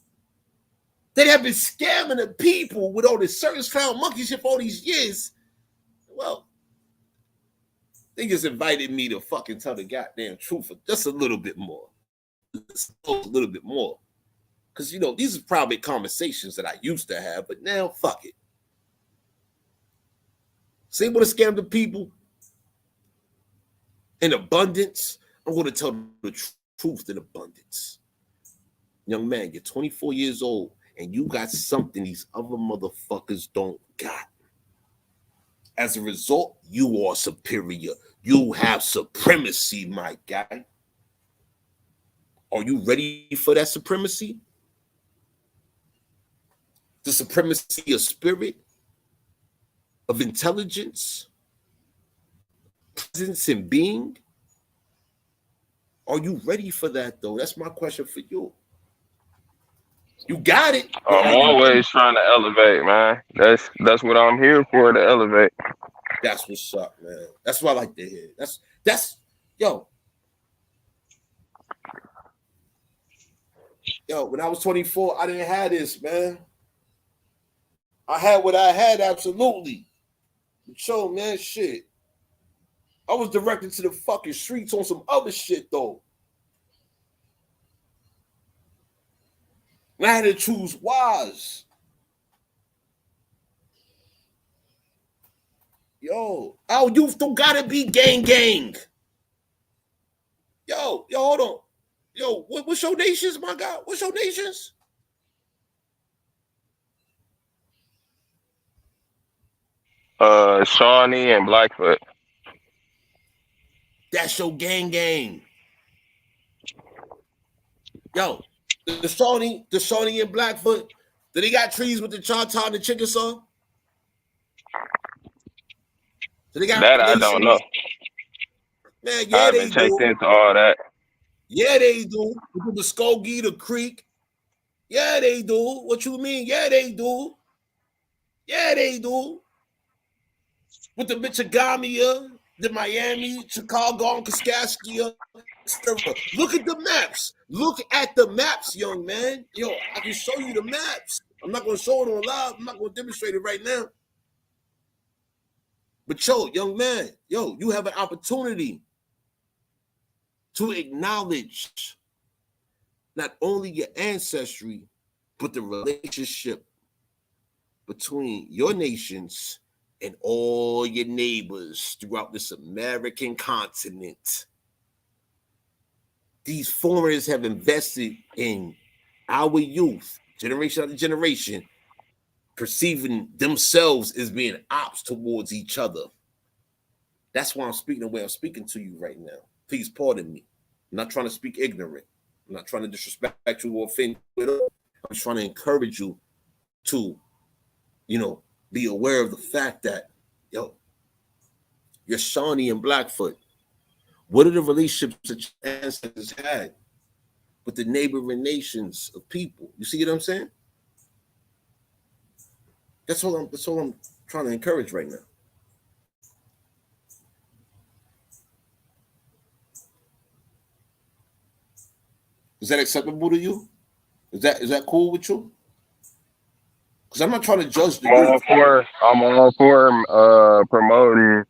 that have been scamming the people with all this circus clown monkey shit for all these years, well, they just invited me to fucking tell the goddamn truth for just a little bit more. Just a little bit more. Because, you know, these are probably conversations that I used to have, but now, fuck it. See what a scam the people? In abundance, I'm going to tell the truth in abundance. Young man, you're 24 years old, and you got something these other motherfuckers don't got. As a result, you are superior. You have supremacy, my guy. Are you ready for that supremacy? The supremacy of spirit, of intelligence, presence, and being? Are you ready for that, though? That's my question for you. You got it, but I'm are you ready? always trying to elevate, man. That's what I'm here for, to elevate. That's what's up, man. That's what I like to hear. That's yo. Yo, when I was 24, I didn't have this, man. I had what I had, absolutely. So, man, shit. I was directed to the fucking streets on some other shit, though. And I had to choose wise. Yo, our youth don't gotta be gang. Yo, hold on. Yo, what's your nations, my God? What's your nations? Shawnee and Blackfoot. That's your gang. Yo, the Shawnee and Blackfoot, do they got trees with the Choctaw and the Chickasaw? So they got That I relations? don't know. Man, I yeah, they haven't checked do. into all that. Yeah, they do. With the Muskogee, the Creek. Yeah, they do. What you mean? Yeah, they do. Yeah, they do. With the Michigamia, the Miami, Chicago, and Kaskaskia, etc. Look at the maps. Look at the maps, young man. Yo, I can show you the maps. I'm not going to show it on live. I'm not going to demonstrate it right now. But yo, young man, yo, you have an opportunity to acknowledge not only your ancestry, but the relationship between your nations and all your neighbors throughout this American continent. These foreigners have invested in our youth, generation after generation, perceiving themselves as being ops towards each other. That's why I'm speaking the way I'm speaking to you right now. Please pardon me. I'm not trying to speak ignorant. I'm not trying to disrespect you or offend you at all. I'm just trying to encourage you to, be aware of the fact that, yo, your Shawnee and Blackfoot What are the relationships that your ancestors had with the neighboring nations of people? You see what I'm saying? That's all I'm trying to encourage right now. Is that acceptable to you? Is that cool with you? Because I'm not trying to judge the youth. I'm all for promoting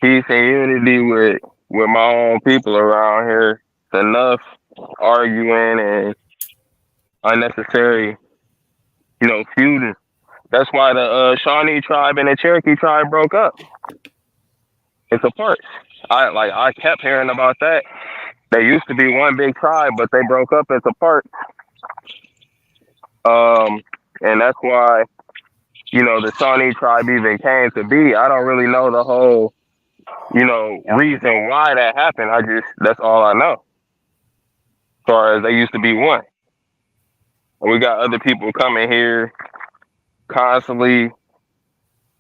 peace and unity with my own people around here. It's enough arguing and unnecessary, feuding. That's why the Shawnee tribe and the Cherokee tribe broke up. It's apart. I kept hearing about that. They used to be one big tribe, but they broke up as a part. And that's why, the Shawnee tribe even came to be. I don't really know the whole, reason why that happened. That's all I know. As far as they used to be one. And we got other people coming here constantly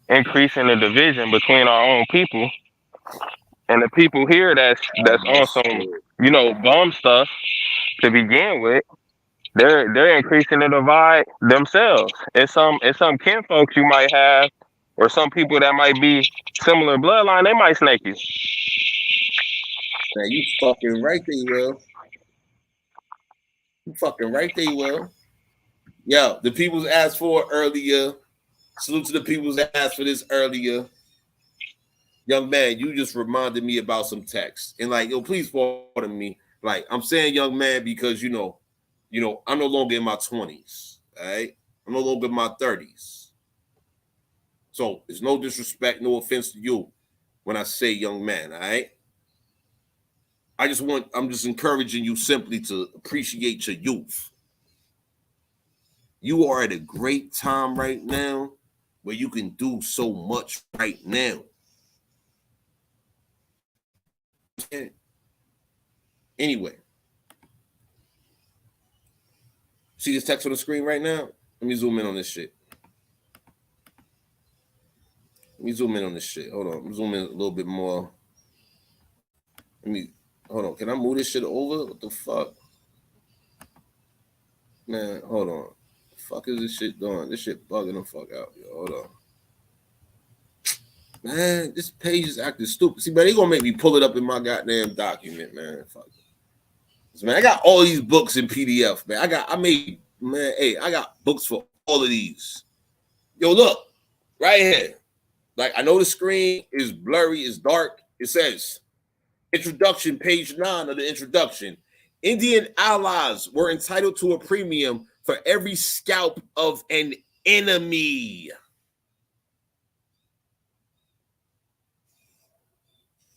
increasing the division between our own people. And the people here that's on some, bum stuff to begin with, they're increasing the divide themselves. It's some kinfolks you might have, or some people that might be similar bloodline, they might snake you. Man, you fucking right they will. You fucking right they will. Yo, the people's asked for earlier. Salute to the people's asked for this earlier. Young man, you just reminded me about some text. And like, yo, please pardon me. Like, I'm saying young man because I'm no longer in my 20s. All right. I'm no longer in my 30s. So there's no disrespect, no offense to you when I say young man, all right? I'm just encouraging you simply to appreciate your youth. You are at a great time right now where you can do so much right now. Anyway, see this text on the screen right now? Let me zoom in on this shit. Hold on. I'm zooming in a little bit more. Hold on. Can I move this shit over? What the fuck? Man, hold on. The fuck is this shit doing? This shit bugging the fuck out, yo. Hold on. Man, this page is acting stupid. See, man, they gonna make me pull it up in my goddamn document, man. Fuck. Man, I got all these books in PDF, man. I got books for all of these. Yo, look, right here. Like, I know the screen is blurry, it's dark. It says, introduction, page 9 of the introduction. Indian allies were entitled to a premium for every scalp of an enemy.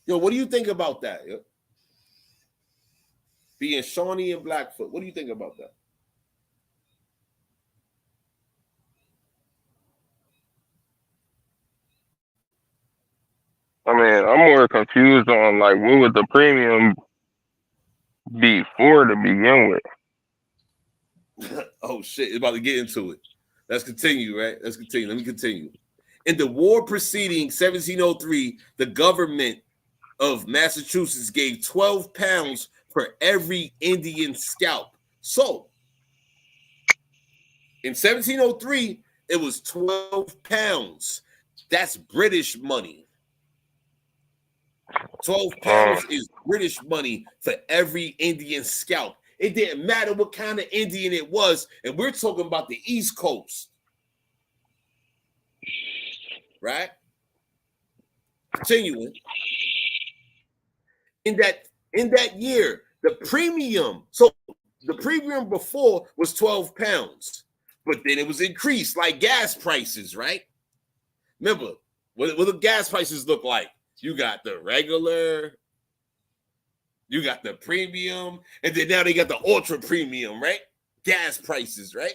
Yo, what do you think about that? Yo? Being Shawnee and Blackfoot, what do you think about that? I mean, I'm more confused on like what would the premium be for to begin with. Oh shit, it's about to get into it. Let's continue, right? Let's continue. Let me continue. In the war preceding 1703, the government of Massachusetts gave 12 pounds for every Indian scalp. So, in 1703, it was 12 pounds. That's British money. 12 pounds is British money for every Indian scalp. It didn't matter what kind of Indian it was, and we're talking about the East Coast. Right? Continuing. In that year, the premium before was 12 pounds, but then it was increased like gas prices, right? Remember, what the gas prices look like? You got the regular, you got the premium, and then now they got the ultra premium, right? Gas prices, right?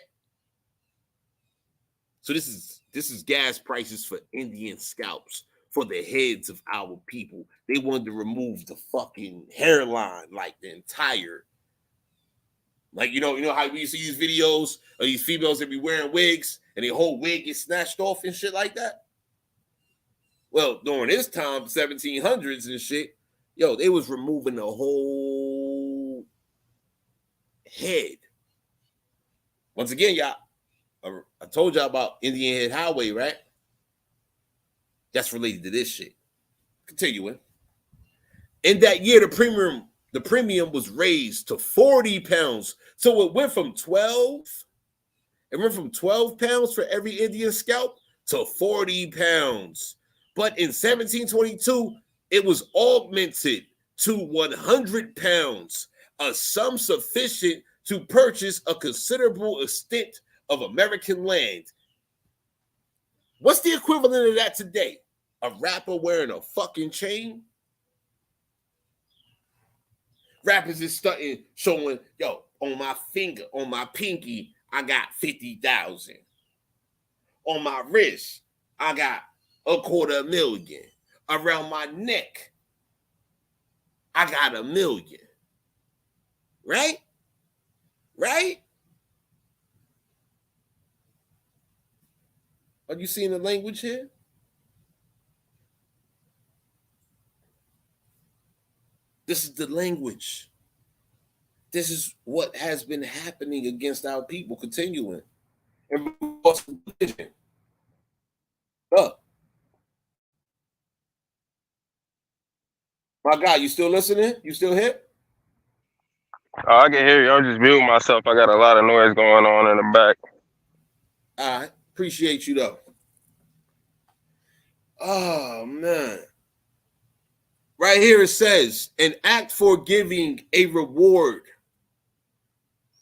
So this is gas prices for Indian scalps, for the heads of our people. They wanted to remove the fucking hairline, like the entire, like you know how we see these videos of these females that be wearing wigs and their whole wig gets snatched off and shit like that. Well, during this time, 1700s and shit, Yo, they was removing the whole head. Once again, y'all, I told y'all about Indian Head Highway, right? That's related to this shit. Continuing. In that year, the premium was raised to 40 pounds. So it went from 12. It went from 12 pounds for every Indian scalp to 40 pounds. But in 1722, it was augmented to 100 pounds, a sum sufficient to purchase a considerable extent of American land. What's the equivalent of that today? A rapper wearing a fucking chain? Rappers is starting showing, yo, on my finger, on my pinky, I got 50,000. On my wrist, I got $250,000. Around my neck, I got $1 million. Right? Right? Are you seeing the language here? This is the language. This is what has been happening against our people, continuing. And my God, you still listening? You still here? Oh, I can hear you. I'm just muting myself. I got a lot of noise going on in the back. All right. Appreciate you, though. Oh, man. Right here it says, an act for giving a reward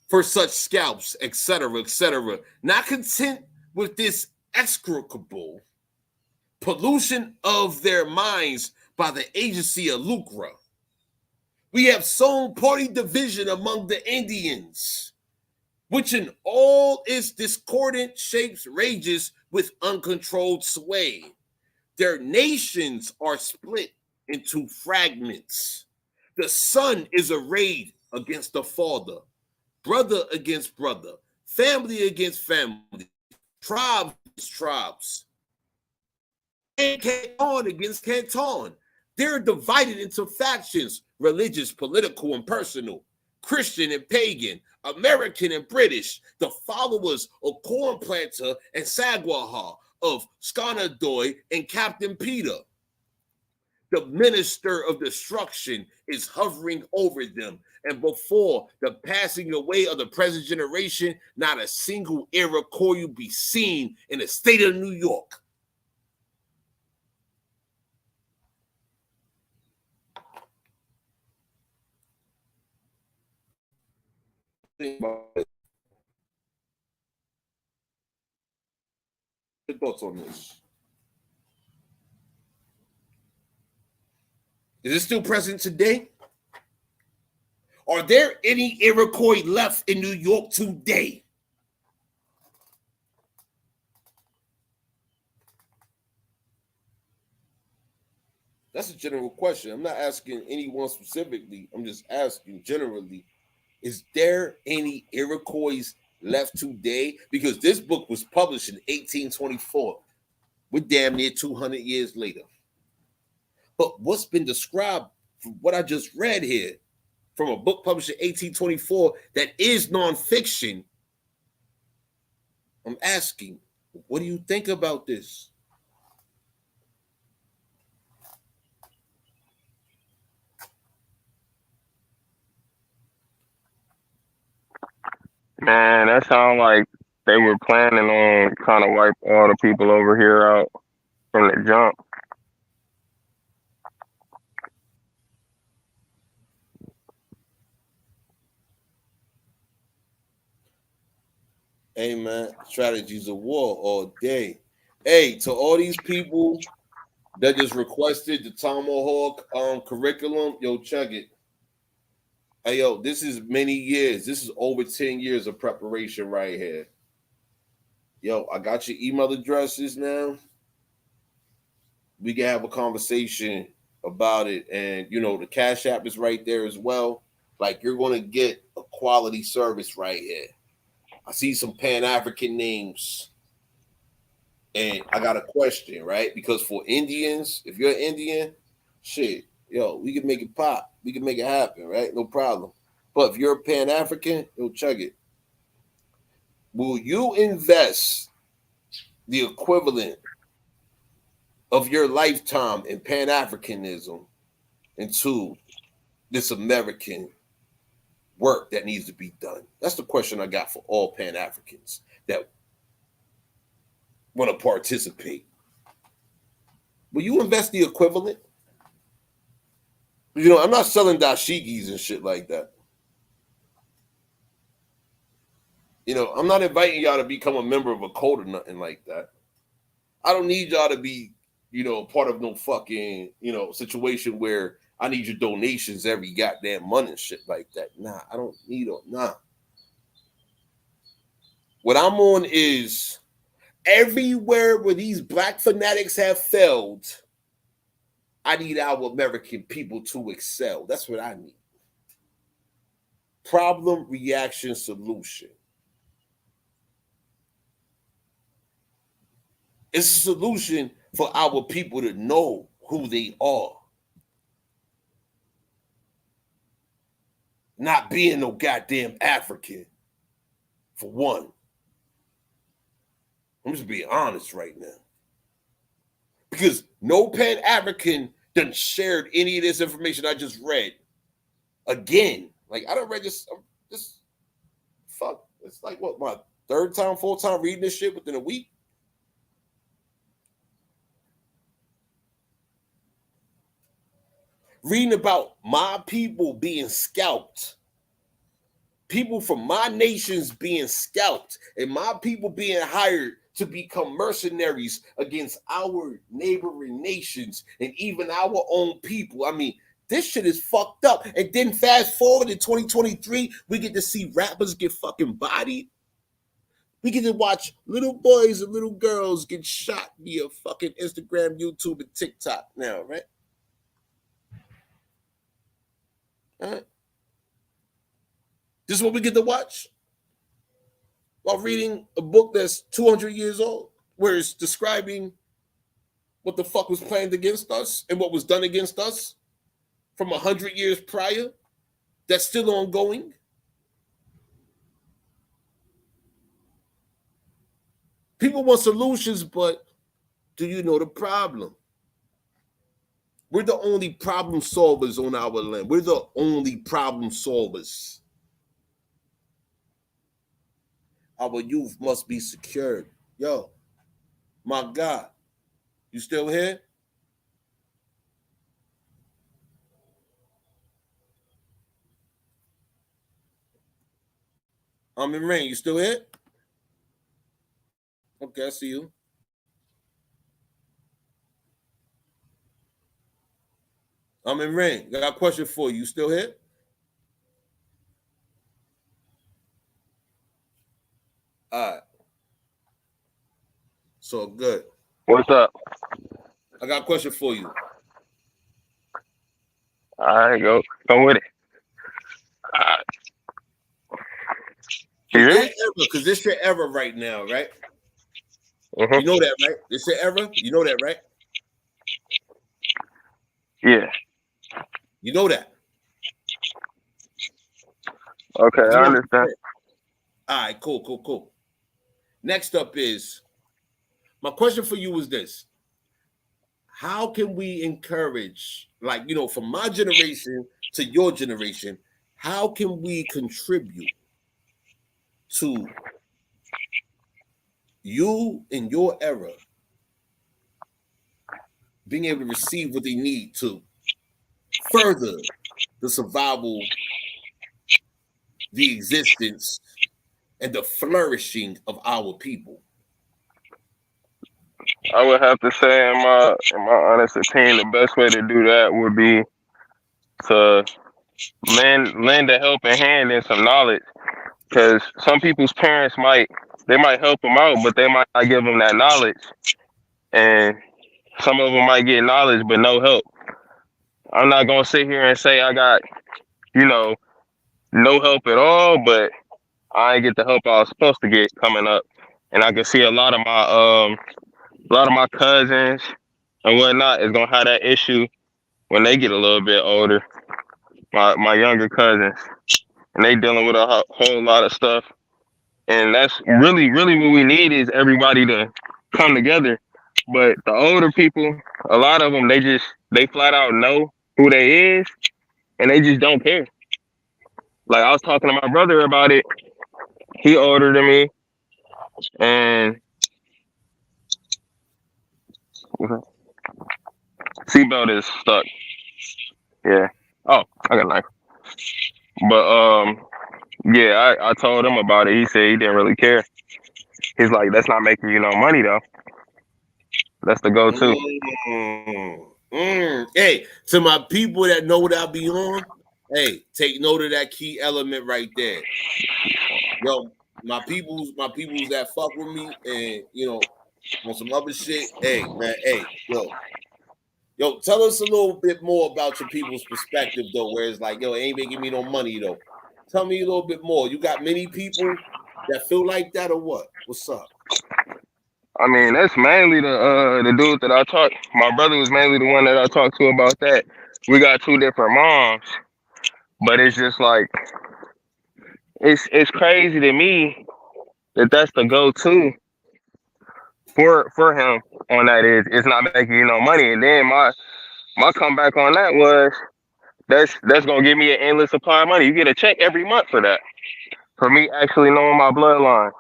for such scalps, etc., etc. Not content with this execrable pollution of their minds by the agency of lucre, we have sown party division among the Indians, which in all its discordant shapes rages with uncontrolled sway. Their nations are split into fragments. The son is arrayed against the father, brother against brother, family against family, tribes against tribes, and canton against canton. They're divided into factions, religious, political, and personal, Christian and pagan, American and British, the followers of Corn Planter and Sagwaha, of Sconadoy and Captain Peter. The minister of destruction is hovering over them. And before the passing away of the present generation, not a single Iroquois will be seen in the state of New York. Your thoughts on this? Is it still present today? Are there any Iroquois left in New York today? That's a general question. I'm not asking anyone specifically. I'm just asking generally. Is there any Iroquois left today? Because this book was published in 1824. We're damn near 200 years later. But what's been described from what I just read here, from a book published in 1824 that is nonfiction, I'm asking, what do you think about this? Man, that sounds like they were planning on kind of wipe all the people over here out from the jump. Hey, man, strategies of war all day. Hey, to all these people that just requested the Tomahawk curriculum, yo, check it. Hey, yo, this is many years. This is over 10 years of preparation right here. Yo, I got your email addresses now. We can have a conversation about it. And, you know, the Cash App is right there as well. Like, you're going to get a quality service right here. I see some Pan-African names. And I got a question, right? Because for Indians, if you're an Indian, shit, yo, we can make it pop. We can make it happen, right? No problem. But if you're a Pan-African, yo, check it. Will you invest the equivalent of your lifetime in Pan-Africanism into this American work that needs to be done? That's the question I got for all Pan-Africans that want to participate. Will you invest the equivalent? You know, I'm not selling dashikis and shit like that. You know, I'm not inviting y'all to become a member of a cult or nothing like that. I don't need y'all to be, you know, part of no fucking, you know, situation where I need your donations every goddamn month and shit like that. Nah, I don't need them. Nah. What I'm on is everywhere where these black fanatics have failed, I need our American people to excel. That's what I need. Problem, reaction, solution. It's a solution for our people to know who they are. Not being no goddamn African, for one. I'm just being honest right now. Because no Pan-African done shared any of this information I just read. Again, like I done read this fuck. It's like what, my third time, fourth time reading this shit within a week. Reading about my people being scalped. People from my nations being scalped and my people being hired to become mercenaries against our neighboring nations and even our own people. I mean, this shit is fucked up. And then fast forward in 2023, we get to see rappers get fucking bodied. We get to watch little boys and little girls get shot via fucking Instagram, YouTube, and TikTok now, right? All right. This is what we get to watch while reading a book that's 200 years old, where it's describing what the fuck was planned against us and what was done against us from 100 years prior. That's still ongoing. People want solutions, but do you know the problem? We're the only problem solvers on our land. We're the only problem solvers. Our youth must be secured. Yo, my God, you still here? I'm in rain. You still here? Okay, I see you. I'm in rain. I got a question for you. You still here? All right. So good. What's up? I got a question for you. All right, go with it. Because this your era right now, right? Mm-hmm. You know that, right? This your era? You know that, right? Yeah. You know that. Okay, I understand. All right, cool. Next up is, my question for you is this. How can we encourage, like, you know, from my generation to your generation, how can we contribute to you in your era being able to receive what they need to further the survival, the existence, and the flourishing of our people? I would have to say, in my honest opinion, the best way to do that would be to lend a helping hand and some knowledge. Because some people's parents might help them out, but they might not give them that knowledge. And some of them might get knowledge, but no help. I'm not going to sit here and say I got, no help at all, but I ain't get the help I was supposed to get coming up. And I can see a lot of my cousins and whatnot is going to have that issue when they get a little bit older, my younger cousins, and they dealing with a whole lot of stuff. And that's really what we need is everybody to come together. But the older people, a lot of them, they flat out know who they is, and they just don't care. Like I was talking to my brother about it. He older than me, and seatbelt is stuck. Yeah. Oh, I got a knife. But yeah, I told him about it. He said he didn't really care. He's like, that's not making you no money though. That's the go-to. Hey, to my people that know what I be on, hey, take note of that key element right there. Yo, my peoples that fuck with me and on some other shit. Hey, man, hey, yo, tell us a little bit more about your people's perspective though, where it's like, yo, it ain't making me no money though. Tell me a little bit more. You got many people that feel like that or what? What's up? I mean, that's mainly the dude that I talked. My brother was mainly the one that I talked to about that. We got two different moms, but it's just like it's crazy to me that that's the go-to for him on that is it's not making you no money. And then my comeback on that was that's gonna give me an endless supply of money. You get a check every month for that. For me actually knowing my bloodline.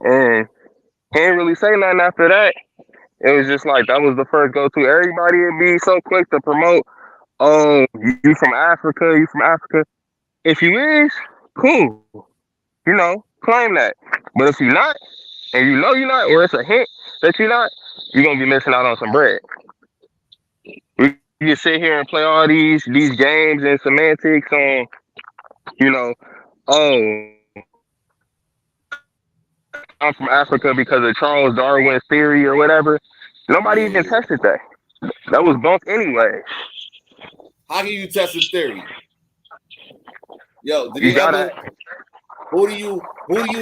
And he didn't really say nothing after that. It was just like that was the first go-to. Everybody would be so quick to promote, oh, you from Africa, you from Africa. If you is, cool. Claim that. But if you're not, and you know you're not, or it's a hint that you're not, you're gonna be missing out on some bread. We can sit here and play all these games and semantics on, oh, I'm from Africa because of Charles Darwin's theory or whatever. Nobody even tested that. That was bumped anyway. How can you test a theory? Yo, did he ever? Who do you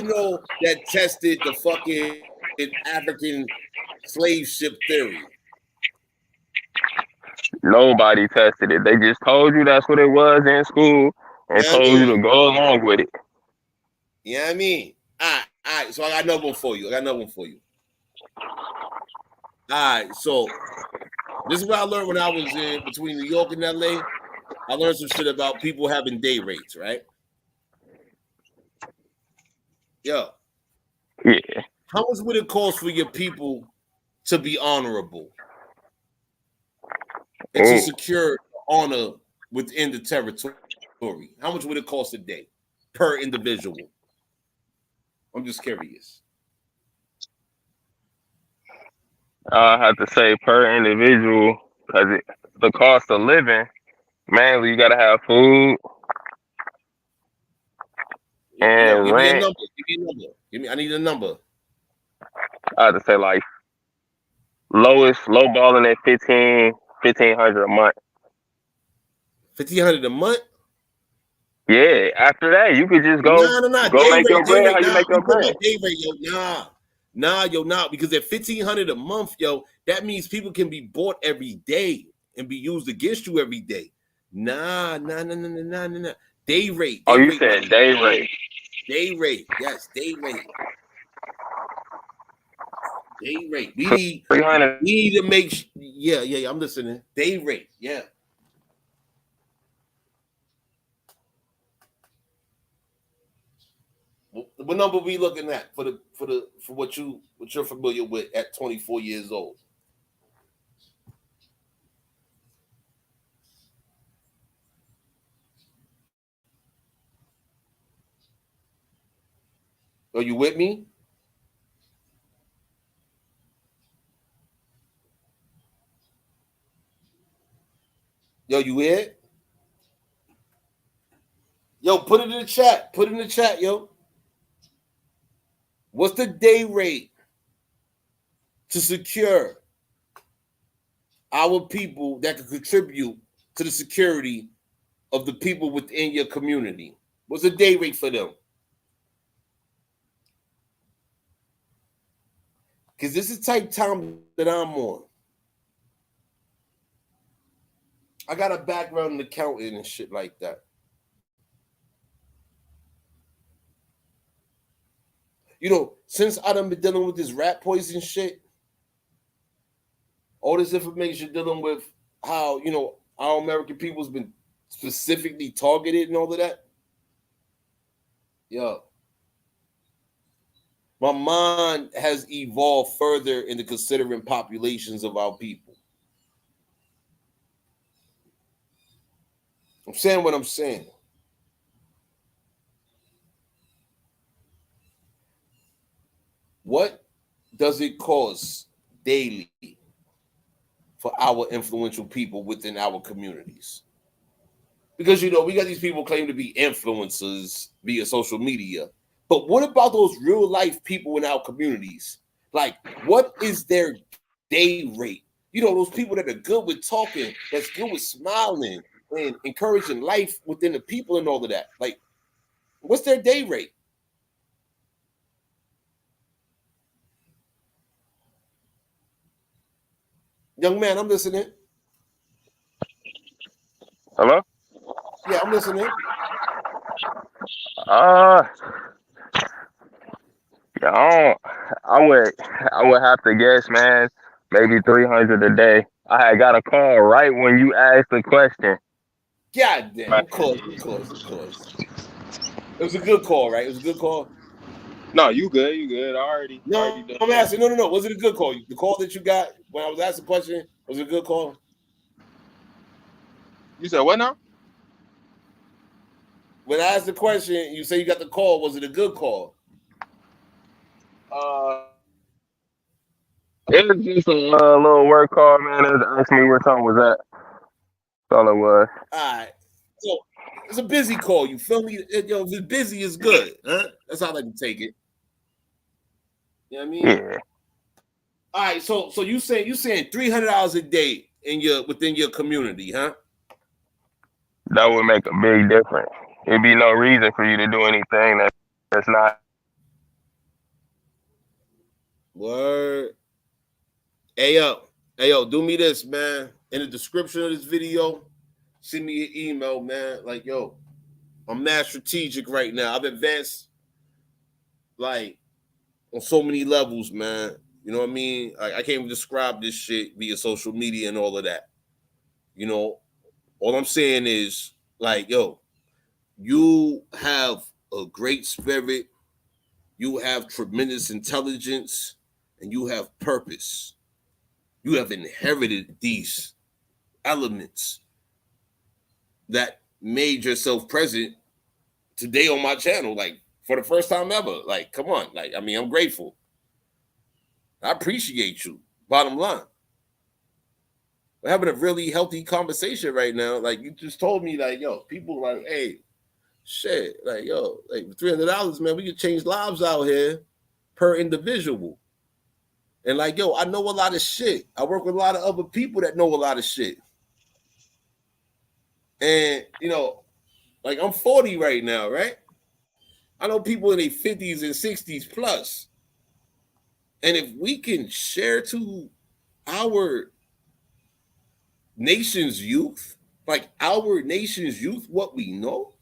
know that tested the fucking African slave ship theory? Nobody tested it. They just told you that's what it was in school and told you to go along with it. You know what I mean? All right. So I got another one for you. All right. So this is what I learned when I was in between New York and LA. I learned some shit about people having day rates, right? Yo. Yeah. How much would it cost for your people to be honorable and to secure honor within the territory? How much would it cost a day per individual? I'm just curious. I have to say per individual because the cost of living, mainly you got to have food and give rent. Me a number. I need a number. I have to say like low balling at $1,500 a month. $1,500 a month? Yeah. After that, you could just go make your bread. How you make your bread? Day rate, yo, because at $1,500 a month, yo, that means people can be bought every day and be used against you every day. Nah. Day rate. Oh, you said day rate. Day rate, yes, day rate. Day rate. We need to make yeah. I'm listening. Day rate, yeah. What number we looking at for what you're familiar with at 24 years old? Are you with me? Yo, you here? Yo, put it in the chat. Put it in the chat, yo. What's the day rate to secure our people that can contribute to the security of the people within your community? What's the day rate for them? Because this is the type of time that I'm on. I got a background in accounting and shit like that. You know, since I done been dealing with this rat poison shit, all this information dealing with how, you know, our American people's been specifically targeted and all of that. Yo, my mind has evolved further into considering populations of our people. I'm saying what I'm saying. What does it cost daily for our influential people within our communities? Because, you know, we got these people claim to be influencers via social media. But what about those real life people in our communities? Like, what is their day rate? You know, those people that are good with talking, that's good with smiling and encouraging life within the people and all of that. Like, what's their day rate? Young man, I'm listening. Hello? Yeah, I'm listening. Yeah, I would have to guess, man, maybe 300 a day. I had got a call right when you asked the question. God damn, of course. It was a good call, right? It was a good call. No, you good. You good. I already No, done I'm that. asking. No. Was it a good call? The call that you got when I was asking the question, was it a good call? You said what now? When I asked the question, you say you got the call. Was it a good call? It was just a little work call, man. It asked me what time was that. That's all it was. All right. So it's a busy call. You feel me? Yo, if it's busy, it's good. Huh? That's how I like to take it. You know what I mean? Yeah. All right. So you saying $300 a day within your community, huh? That would make a big difference. It'd be no reason for you to do anything that's not. Word. Hey yo, do me this, man. In the description of this video, send me an email, man. Like, yo, I'm mad strategic right now. I've advanced like on so many levels, man. You know what I mean? I can't even describe this shit via social media and all of that. You know, all I'm saying is, like, yo, you have a great spirit, you have tremendous intelligence, and you have purpose. You have inherited these elements that made yourself present today on my channel, like for the first time ever. Like, come on. Like, I mean, I'm grateful. I appreciate you. Bottom line. We're having a really healthy conversation right now. Like, you just told me, like, yo, people like, hey, shit, like, yo, like $300, man, we can change lives out here per individual. And like, yo, I know a lot of shit. I work with a lot of other people that know a lot of shit. And, you know, like, I'm 40 right now, right? I know people in their 50s and 60s plus. And if we can share to our nation's youth, like our nation's youth, what we know,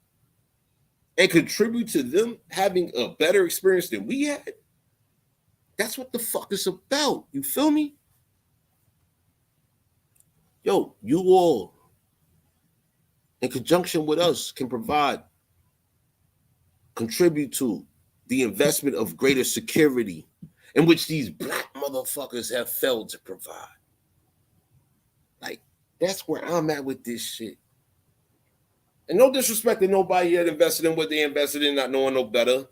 and contribute to them having a better experience than we had, that's what the fuck it's about. You feel me? Yo, you all, in conjunction with us, can contribute to the investment of greater security in which these black motherfuckers have failed to provide. Like, that's where I'm at with this shit. And no disrespect to nobody that invested in what they invested in, not knowing no better.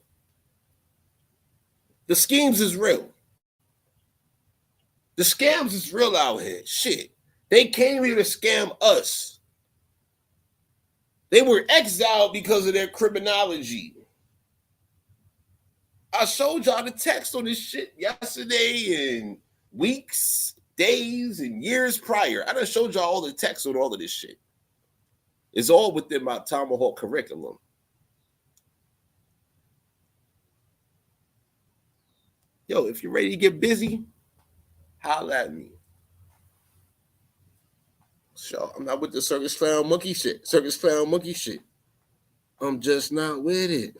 The schemes is real. The scams is real out here. Shit. They came here to scam us. They were exiled because of their criminology. I showed y'all the text on this shit yesterday and weeks, days, and years prior. I done showed y'all all the text on all of this shit. It's all within my Tomahawk curriculum. Yo, if you're ready to get busy, holla at me. Sure, I'm not with the circus clown monkey shit. Circus clown monkey shit. I'm just not with it.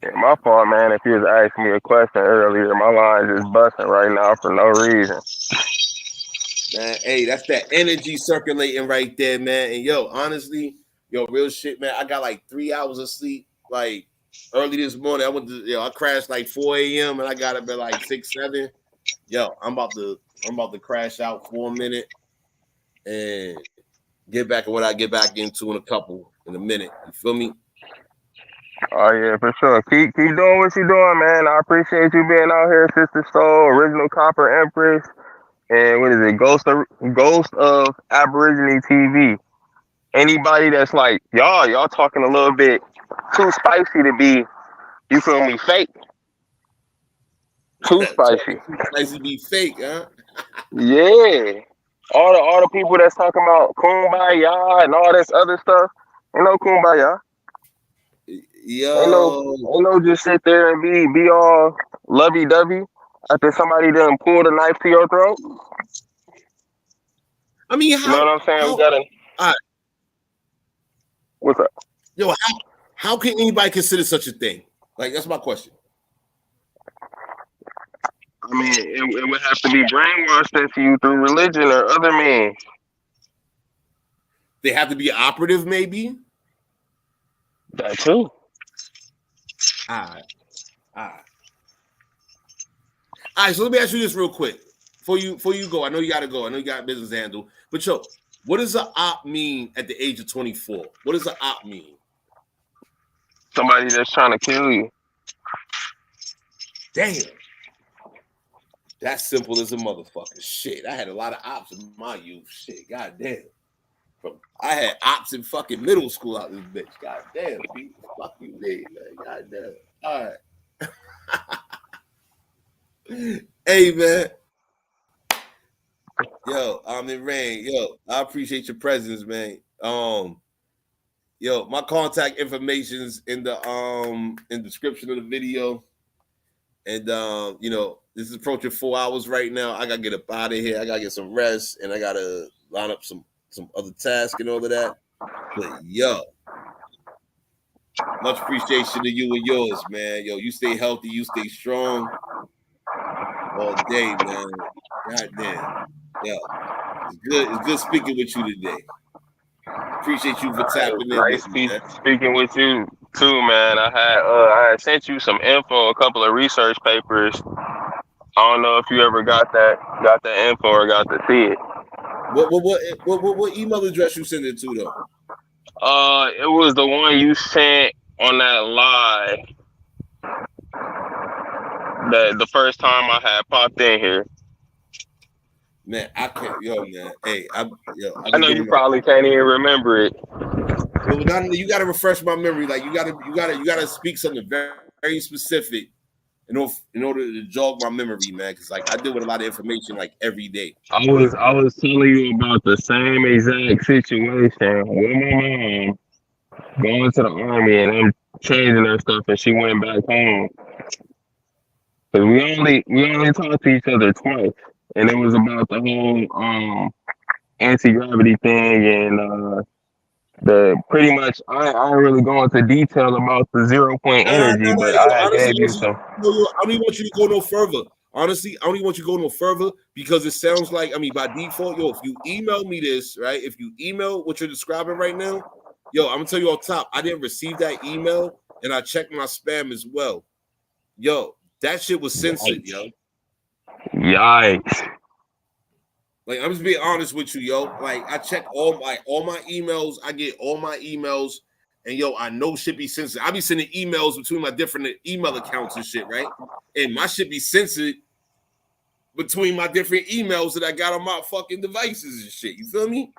Yeah, my fault, man. If you was asking me a question earlier, my line just busting right now for no reason. Man, hey, that's that energy circulating right there, man. And yo, honestly, yo, real shit, man. I got like 3 hours of sleep. Like early this morning, I crashed like 4 a.m. and I got up at like 6, 7. Yo, I'm about to crash out for a minute and get back to what I get back into in a minute. You feel me? Oh yeah, for sure. Keep doing what you're doing, man. I appreciate you being out here, Sister Soul, Original Copper Empress, and what is it, Ghost of Aborigine TV. Anybody that's like y'all talking a little bit too spicy to be, you feel me, fake. Too spicy. Spicy be fake, huh? Yeah. All the people that's talking about kumbaya and all this other stuff, ain't no kumbaya. Yo, Ain't no just sit there and be all lovey dovey after somebody done pulled a knife to your throat. I mean, You know what I'm saying? We gotta. What's up? Yo, how can anybody consider such a thing? Like, that's my question. I mean, it would have to be brainwashed into you through religion or other means. They have to be operative, maybe. That too. All right. So let me ask you this real quick. Before you go, I know you gotta go. I know you got business to handle. But yo, what does an op mean at the age of 24? What does an op mean? Somebody that's trying to kill you. Damn. That's simple as a motherfucker. Shit. I had a lot of ops in my youth. Shit. God damn. I had ops in fucking middle school out this bitch. God damn, Pete. Fuck you, man. God damn. All right. Hey, man. Yo, I'm in rain. Yo, I appreciate your presence, man. Yo, my contact information's in the description of the video. And this is approaching 4 hours right now. I gotta get up out of here. I gotta get some rest, and I gotta line up some other tasks and all of that. But yo, much appreciation to you and yours, man. Yo, you stay healthy, you stay strong all day, man. God damn. Yeah. It's good speaking with you today. Appreciate you for tapping in with me, man. Speaking with you too, man. I had sent you some info, a couple of research papers. I don't know if you ever got that info or got to see it. What email address you send it to though? It was the one you sent on that live. The first time I had popped in here. Man, I can't. Yo, man. Hey, I know you probably can't even remember it. Well, you got to refresh my memory. Like you got to speak something very, very specific in order to jog my memory, man. Because like I deal with a lot of information like every day. I was telling you about the same exact situation with my mom going to the army and them changing her stuff, and she went back home. Cause we only talked to each other twice, and it was about the whole anti-gravity thing and the pretty much I don't really go into detail about the 0 point energy, but I gave you some. I don't even want you to go no further. Honestly, I don't even want you to go no further because it sounds like, by default, if you email me this, right? If you email what you're describing right now, I'm gonna tell you off top, I didn't receive that email and I checked my spam as well. That shit was censored, Yikes. Like, I'm just being honest with you, Like, I check all my emails. I get all my emails, and I know shit be censored. I be sending emails between my different email accounts and shit, right? And my shit be censored between my different emails that I got on my fucking devices and shit. You feel me?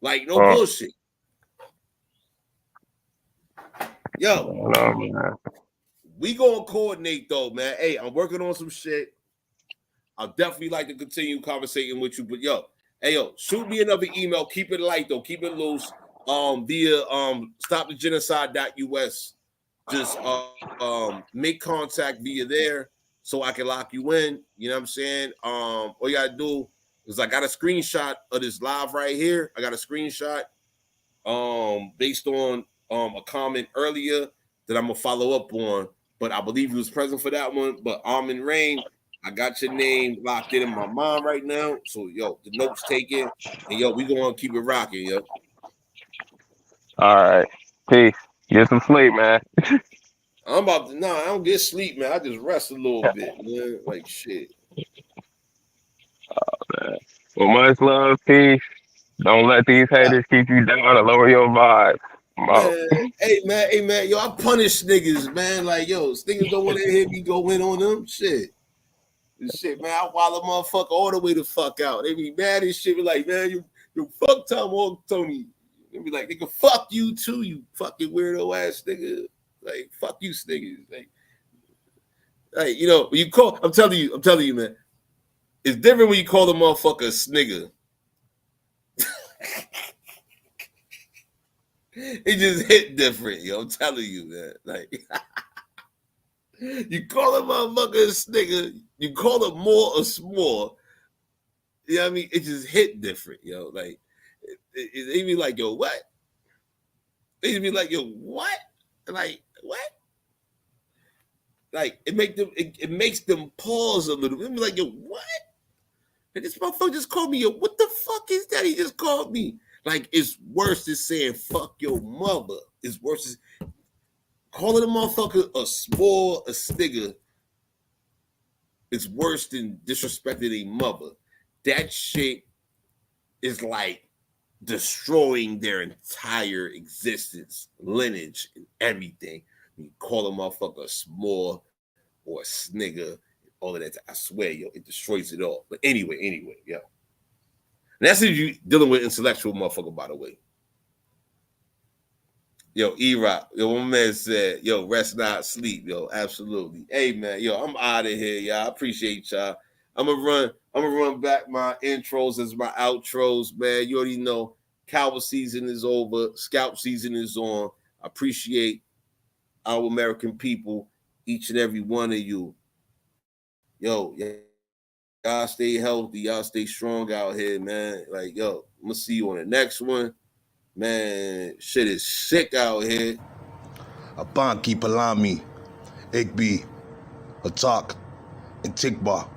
Like, no bullshit. We gonna coordinate though, man. Hey, I'm working on some shit. I'll definitely like to continue conversating with you, but shoot me another email. Keep it light though, keep it loose. Via stopthegenocide.us. Just make contact via there. so I can lock you in. You know what I'm saying? All you gotta do is I got a screenshot of this live right here. I got a screenshot based on a comment earlier that I'm gonna follow up on. But I believe he was present for that one. But Armin Rain, I got your name locked in my mind right now. So yo, the notes taken, and yo, we gonna keep it rocking, yo. All right. Peace. Get some sleep, man. I'm about to I don't get sleep, man. I just rest a little bit, man. Like shit. Man. Well, much love, peace. Don't let these haters keep you down or lower your vibes. Man, hey man, yo, I punish niggas, man. Like, yo, niggas don't want to hear me go in on them. Shit, man, I wild a motherfucker all the way the fuck out. They be mad as shit. Be like, man, you fuck Tony. They be like, nigga, fuck you too, you fucking weirdo ass nigga. Like, fuck you, niggas. Like, you know, when you call, I'm telling you, man, it's different when you call the motherfucker a snigger. It just hit different, yo. I'm telling you, man. Like, you call a motherfucker a snigger, you call him more or small. You know what I mean? It just hit different, yo. Like, it be like, yo, what? They be like, yo, what? Like, what? Like, it makes them pause a little bit. It be like, yo, what? And this motherfucker just called me, yo, what the fuck is that? He just called me. Like, it's worse than saying fuck your mother. It's worse than calling a motherfucker a snigger. It's worse than disrespecting a mother. That shit is like destroying their entire existence, lineage, and everything. You call a motherfucker a small or a snigger, all of that. I swear, yo, it destroys it all. But anyway, yo. And that's if you dealing with intellectual motherfucker, by the way. Yo, E-Rock, yo, my man said, yo, rest not sleep, yo, absolutely. Hey, man, yo, I'm out of here, y'all. I appreciate y'all. I'm gonna run back my intros as my outros, man. You already know Cowboy season is over, Scout season is on. I appreciate our American people, each and every one of you. Yo, y'all stay healthy. Y'all stay strong out here, man. Like, yo, I'm going to see you on the next one. Man, shit is sick out here. Abanki Palami, Igby, Atak, Intikba,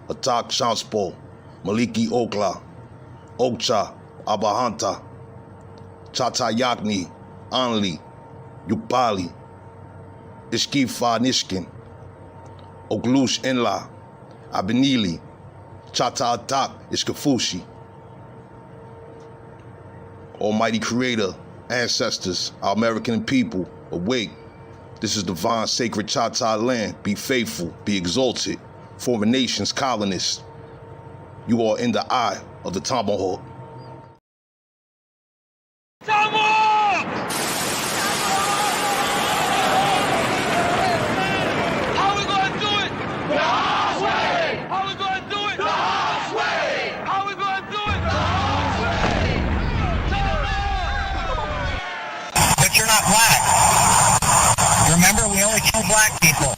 Atak Shanspo, Maliki Okla, Okcha, Abahanta, Chata Yakni, Anli, Yukpali, Ishkifa Nishkin, Oglush Enla, Abenili, Chata Atak Ishkafushi. Almighty Creator, ancestors, our American people, awake. This is divine, sacred Chata land. Be faithful, be exalted. Foreign nations, colonists. You are in the eye of the tomahawk. You're not black. Remember, we only kill black people.